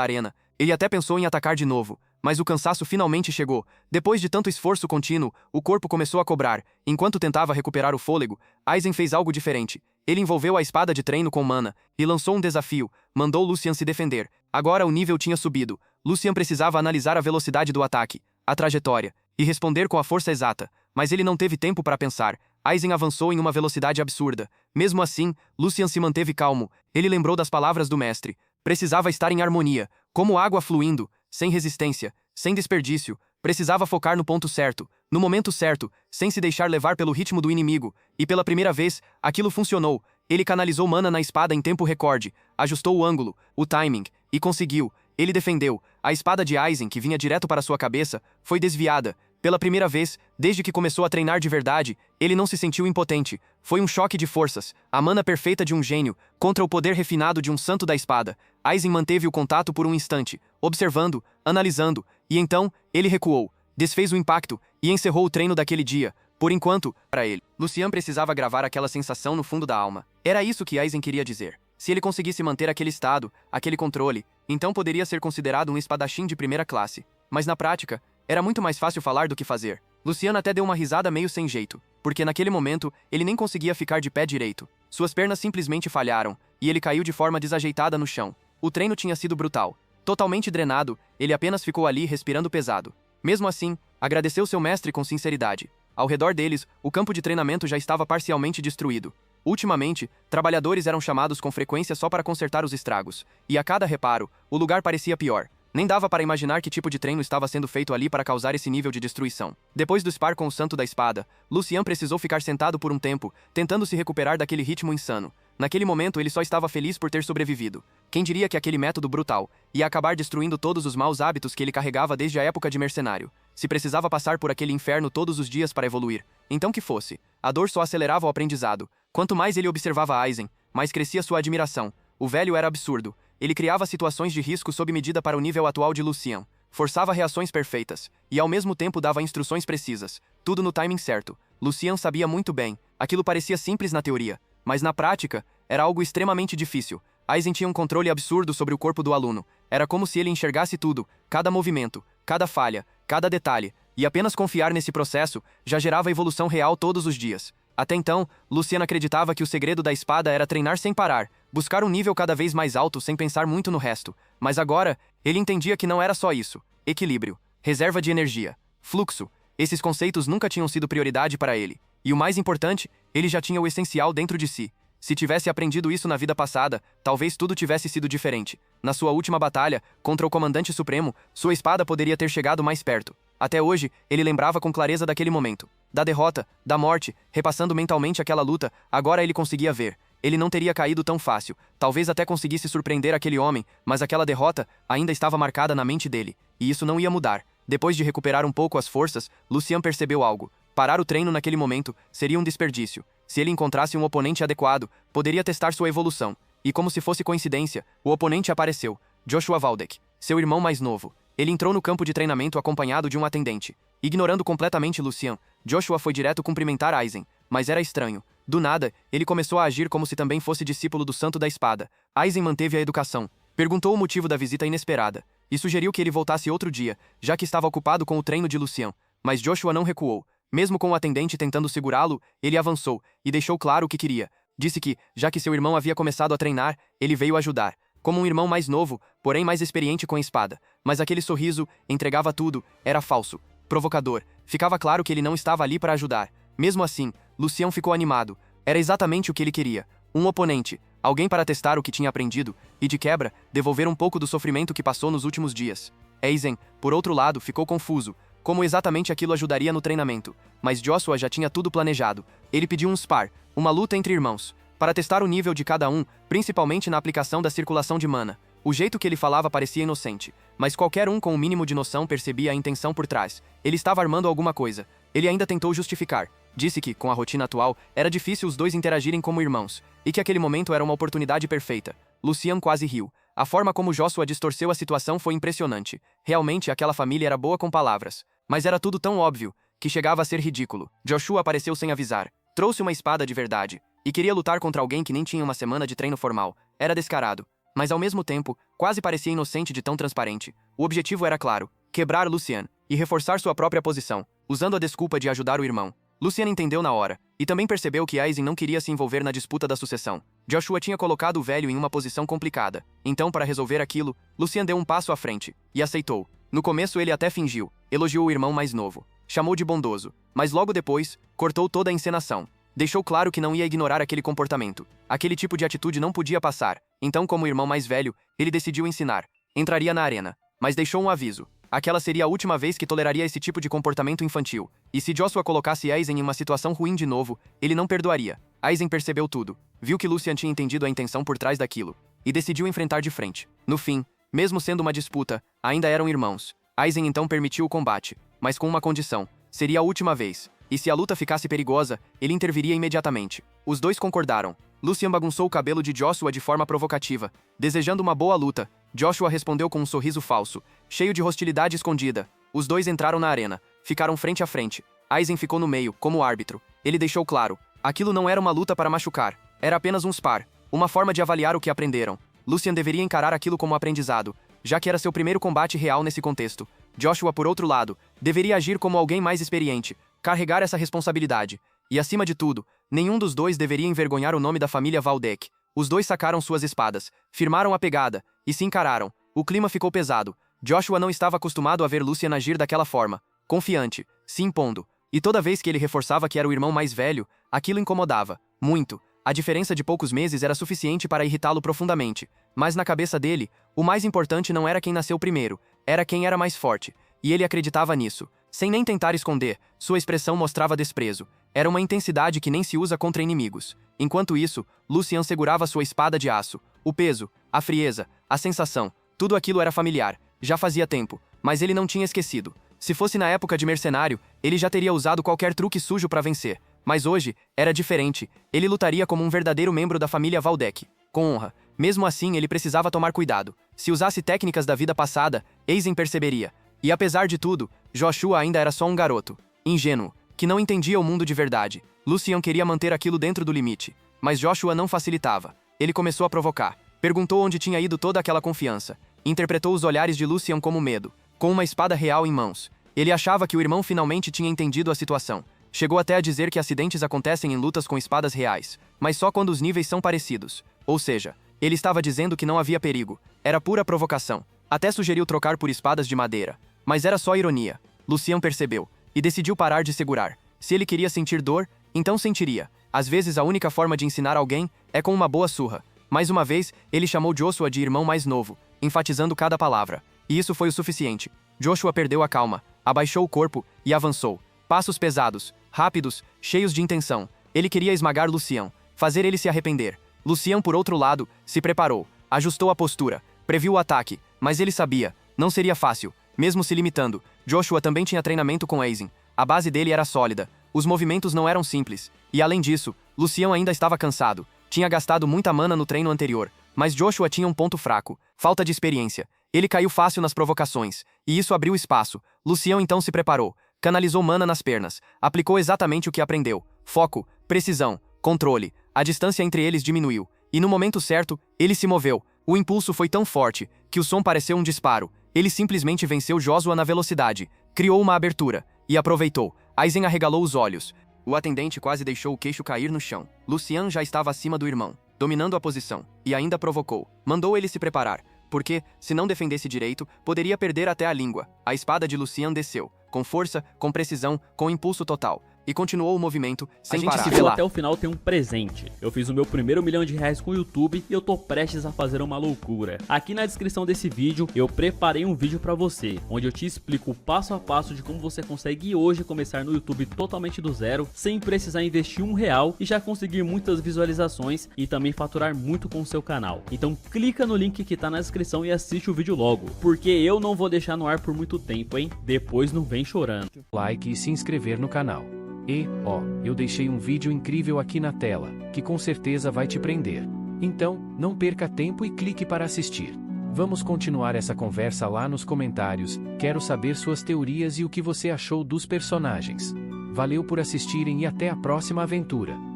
arena. Ele até pensou em atacar de novo, mas o cansaço finalmente chegou. Depois de tanto esforço contínuo, o corpo começou a cobrar. Enquanto tentava recuperar o fôlego, Aizen fez algo diferente. Ele envolveu a espada de treino com mana e lançou um desafio. Mandou Lucian se defender. Agora o nível tinha subido. Lucian precisava analisar a velocidade do ataque, a trajetória, e responder com a força exata. Mas ele não teve tempo para pensar. Aizen avançou em uma velocidade absurda. Mesmo assim, Lucian se manteve calmo. Ele lembrou das palavras do mestre. Precisava estar em harmonia, como água fluindo, sem resistência, sem desperdício. Precisava focar no ponto certo, no momento certo, sem se deixar levar pelo ritmo do inimigo. E pela primeira vez, aquilo funcionou. Ele canalizou mana na espada em tempo recorde, ajustou o ângulo, o timing, e conseguiu. Ele defendeu. A espada de Aizen, que vinha direto para sua cabeça, foi desviada. Pela primeira vez, desde que começou a treinar de verdade, ele não se sentiu impotente. Foi um choque de forças, a mana perfeita de um gênio, contra o poder refinado de um santo da espada. Aizen manteve o contato por um instante, observando, analisando, e então, ele recuou, desfez o impacto, e encerrou o treino daquele dia. Por enquanto, para ele, Lucian precisava gravar aquela sensação no fundo da alma. Era isso que Aizen queria dizer. Se ele conseguisse manter aquele estado, aquele controle, então poderia ser considerado um espadachim de primeira classe. Mas na prática, era muito mais fácil falar do que fazer. Lucian até deu uma risada meio sem jeito, porque naquele momento, ele nem conseguia ficar de pé direito. Suas pernas simplesmente falharam, e ele caiu de forma desajeitada no chão. O treino tinha sido brutal. Totalmente drenado, ele apenas ficou ali respirando pesado. Mesmo assim, agradeceu seu mestre com sinceridade. Ao redor deles, o campo de treinamento já estava parcialmente destruído. Ultimamente, trabalhadores eram chamados com frequência só para consertar os estragos, e a cada reparo, o lugar parecia pior. Nem dava para imaginar que tipo de treino estava sendo feito ali para causar esse nível de destruição. Depois do spar com o santo da espada, Lucian precisou ficar sentado por um tempo, tentando se recuperar daquele ritmo insano. Naquele momento ele só estava feliz por ter sobrevivido. Quem diria que aquele método brutal ia acabar destruindo todos os maus hábitos que ele carregava desde a época de mercenário. Se precisava passar por aquele inferno todos os dias para evoluir, então que fosse. A dor só acelerava o aprendizado. Quanto mais ele observava Aizen, mais crescia sua admiração. O velho era absurdo. Ele criava situações de risco sob medida para o nível atual de Lucian. Forçava reações perfeitas, e ao mesmo tempo dava instruções precisas. Tudo no timing certo. Lucian sabia muito bem. Aquilo parecia simples na teoria, mas na prática, era algo extremamente difícil. Aizen tinha um controle absurdo sobre o corpo do aluno. Era como se ele enxergasse tudo, cada movimento, cada falha, cada detalhe, e apenas confiar nesse processo já gerava evolução real todos os dias. Até então, Lucian acreditava que o segredo da espada era treinar sem parar, buscar um nível cada vez mais alto sem pensar muito no resto. Mas agora, ele entendia que não era só isso. Equilíbrio, reserva de energia, fluxo. Esses conceitos nunca tinham sido prioridade para ele. E o mais importante, ele já tinha o essencial dentro de si. Se tivesse aprendido isso na vida passada, talvez tudo tivesse sido diferente. Na sua última batalha, contra o Comandante Supremo, sua espada poderia ter chegado mais perto. Até hoje, ele lembrava com clareza daquele momento. Da derrota, da morte, repassando mentalmente aquela luta, agora ele conseguia ver. Ele não teria caído tão fácil, talvez até conseguisse surpreender aquele homem, mas aquela derrota ainda estava marcada na mente dele, e isso não ia mudar. Depois de recuperar um pouco as forças, Lucian percebeu algo. Parar o treino naquele momento seria um desperdício. Se ele encontrasse um oponente adequado, poderia testar sua evolução. E como se fosse coincidência, o oponente apareceu, Joshua Valdek, seu irmão mais novo. Ele entrou no campo de treinamento acompanhado de um atendente. Ignorando completamente Lucian, Joshua foi direto cumprimentar Aizen, mas era estranho. Do nada, ele começou a agir como se também fosse discípulo do Santo da Espada. Aizen manteve a educação. Perguntou o motivo da visita inesperada, e sugeriu que ele voltasse outro dia, já que estava ocupado com o treino de Lucian. Mas Joshua não recuou. Mesmo com o atendente tentando segurá-lo, ele avançou, e deixou claro o que queria. Disse que, já que seu irmão havia começado a treinar, ele veio ajudar. Como um irmão mais novo, porém mais experiente com a espada. Mas aquele sorriso, entregava tudo, era falso. Provocador. Ficava claro que ele não estava ali para ajudar. Mesmo assim, Lucian ficou animado. Era exatamente o que ele queria. Um oponente. Alguém para testar o que tinha aprendido, e de quebra, devolver um pouco do sofrimento que passou nos últimos dias. Aizen, por outro lado, ficou confuso. como exatamente aquilo ajudaria no treinamento, mas Joshua já tinha tudo planejado. Ele pediu um spar, uma luta entre irmãos, para testar o nível de cada um, principalmente na aplicação da circulação de mana. O jeito que ele falava parecia inocente, mas qualquer um com o mínimo de noção percebia a intenção por trás. Ele estava armando alguma coisa. Ele ainda tentou justificar. Disse que, com a rotina atual, era difícil os dois interagirem como irmãos, e que aquele momento era uma oportunidade perfeita. Lucian quase riu. A forma como Joshua distorceu a situação foi impressionante. Realmente, aquela família era boa com palavras. Mas era tudo tão óbvio, que chegava a ser ridículo. Joshua apareceu sem avisar. Trouxe uma espada de verdade. E queria lutar contra alguém que nem tinha uma semana de treino formal. Era descarado. Mas ao mesmo tempo, quase parecia inocente de tão transparente. O objetivo era claro: quebrar Lucian e reforçar sua própria posição, usando a desculpa de ajudar o irmão. Lucian entendeu na hora, e também percebeu que Aizen não queria se envolver na disputa da sucessão. Joshua tinha colocado o velho em uma posição complicada. Então, para resolver aquilo, Lucian deu um passo à frente, e aceitou. No começo ele até fingiu, elogiou o irmão mais novo, chamou de bondoso, mas logo depois, cortou toda a encenação. Deixou claro que não ia ignorar aquele comportamento. Aquele tipo de atitude não podia passar. Então, como irmão mais velho, ele decidiu ensinar. Entraria na arena, mas deixou um aviso. Aquela seria a última vez que toleraria esse tipo de comportamento infantil. E se Joshua colocasse Aizen em uma situação ruim de novo, ele não perdoaria. Aizen percebeu tudo. Viu que Lucian tinha entendido a intenção por trás daquilo. E decidiu enfrentar de frente. No fim, mesmo sendo uma disputa, ainda eram irmãos. Aizen então permitiu o combate, mas com uma condição. Seria a última vez. E se a luta ficasse perigosa, ele interviria imediatamente. Os dois concordaram. Lucian bagunçou o cabelo de Joshua de forma provocativa, desejando uma boa luta. Joshua respondeu com um sorriso falso, cheio de hostilidade escondida. Os dois entraram na arena, ficaram frente a frente. Aizen ficou no meio, como árbitro. Ele deixou claro: aquilo não era uma luta para machucar, era apenas um spar, uma forma de avaliar o que aprenderam. Lucian deveria encarar aquilo como aprendizado, já que era seu primeiro combate real nesse contexto. Joshua, por outro lado, deveria agir como alguém mais experiente, carregar essa responsabilidade. E acima de tudo, nenhum dos dois deveria envergonhar o nome da família Valdec. Os dois sacaram suas espadas, firmaram a pegada, e se encararam. O clima ficou pesado. Joshua não estava acostumado a ver Lucian agir daquela forma, confiante, se impondo. E toda vez que ele reforçava que era o irmão mais velho, aquilo incomodava. Muito. A diferença de poucos meses era suficiente para irritá-lo profundamente. Mas na cabeça dele, o mais importante não era quem nasceu primeiro, era quem era mais forte. E ele acreditava nisso. Sem nem tentar esconder, sua expressão mostrava desprezo. Era uma intensidade que nem se usa contra inimigos. Enquanto isso, Lucian segurava sua espada de aço. O peso, a frieza, a sensação, tudo aquilo era familiar. Já fazia tempo, mas ele não tinha esquecido. Se fosse na época de mercenário, ele já teria usado qualquer truque sujo para vencer. Mas hoje, era diferente. Ele lutaria como um verdadeiro membro da família Valdec, com honra. Mesmo assim, ele precisava tomar cuidado. Se usasse técnicas da vida passada, Aizen perceberia. E apesar de tudo, Joshua ainda era só um garoto, ingênuo, que não entendia o mundo de verdade. Lucian queria manter aquilo dentro do limite, mas Joshua não facilitava. Ele começou a provocar. Perguntou onde tinha ido toda aquela confiança. Interpretou os olhares de Lucian como medo, com uma espada real em mãos. Ele achava que o irmão finalmente tinha entendido a situação. Chegou até a dizer que acidentes acontecem em lutas com espadas reais, mas só quando os níveis são parecidos. Ou seja, ele estava dizendo que não havia perigo. Era pura provocação. Até sugeriu trocar por espadas de madeira. Mas era só ironia. Lucian percebeu, e decidiu parar de segurar. Se ele queria sentir dor, então sentiria. Às vezes a única forma de ensinar alguém é com uma boa surra. Mais uma vez, ele chamou Joshua de irmão mais novo, enfatizando cada palavra. E isso foi o suficiente. Joshua perdeu a calma, abaixou o corpo e avançou. Passos pesados, rápidos, cheios de intenção. Ele queria esmagar Lucian, fazer ele se arrepender. Lucian, por outro lado, se preparou, ajustou a postura, previu o ataque, mas ele sabia, não seria fácil. Mesmo se limitando, Joshua também tinha treinamento com Aizen. A base dele era sólida. Os movimentos não eram simples. E além disso, Lucian ainda estava cansado. Tinha gastado muita mana no treino anterior. Mas Joshua tinha um ponto fraco: falta de experiência. Ele caiu fácil nas provocações. E isso abriu espaço. Lucian então se preparou. Canalizou mana nas pernas. Aplicou exatamente o que aprendeu. Foco, precisão, controle. A distância entre eles diminuiu. E no momento certo, ele se moveu. O impulso foi tão forte que o som pareceu um disparo. Ele simplesmente venceu Joshua na velocidade, criou uma abertura, e aproveitou. Aizen arregalou os olhos. O atendente quase deixou o queixo cair no chão. Lucian já estava acima do irmão, dominando a posição, e ainda provocou. Mandou ele se preparar, porque, se não defendesse direito, poderia perder até a língua. A espada de Lucian desceu, com força, com precisão, com impulso total. e continuou o movimento sem A gente parar. se viu até o final, tem um presente. Eu fiz o meu primeiro R$ 1.000.000 com o YouTube e eu tô prestes a fazer uma loucura. Aqui na descrição desse vídeo, eu preparei um vídeo pra você, onde eu te explico o passo a passo de como você consegue hoje começar no YouTube totalmente do zero, sem precisar investir R$ 1 e já conseguir muitas visualizações e também faturar muito com o seu canal. Então clica no link que tá na descrição e assiste o vídeo logo, porque eu não vou deixar no ar por muito tempo, hein? Depois não vem chorando. Like e se inscrever no canal. E, ó, eu deixei um vídeo incrível aqui na tela, que com certeza vai te prender. Então, não perca tempo e clique para assistir. Vamos continuar essa conversa lá nos comentários, quero saber suas teorias e o que você achou dos personagens. Valeu por assistirem e até a próxima aventura.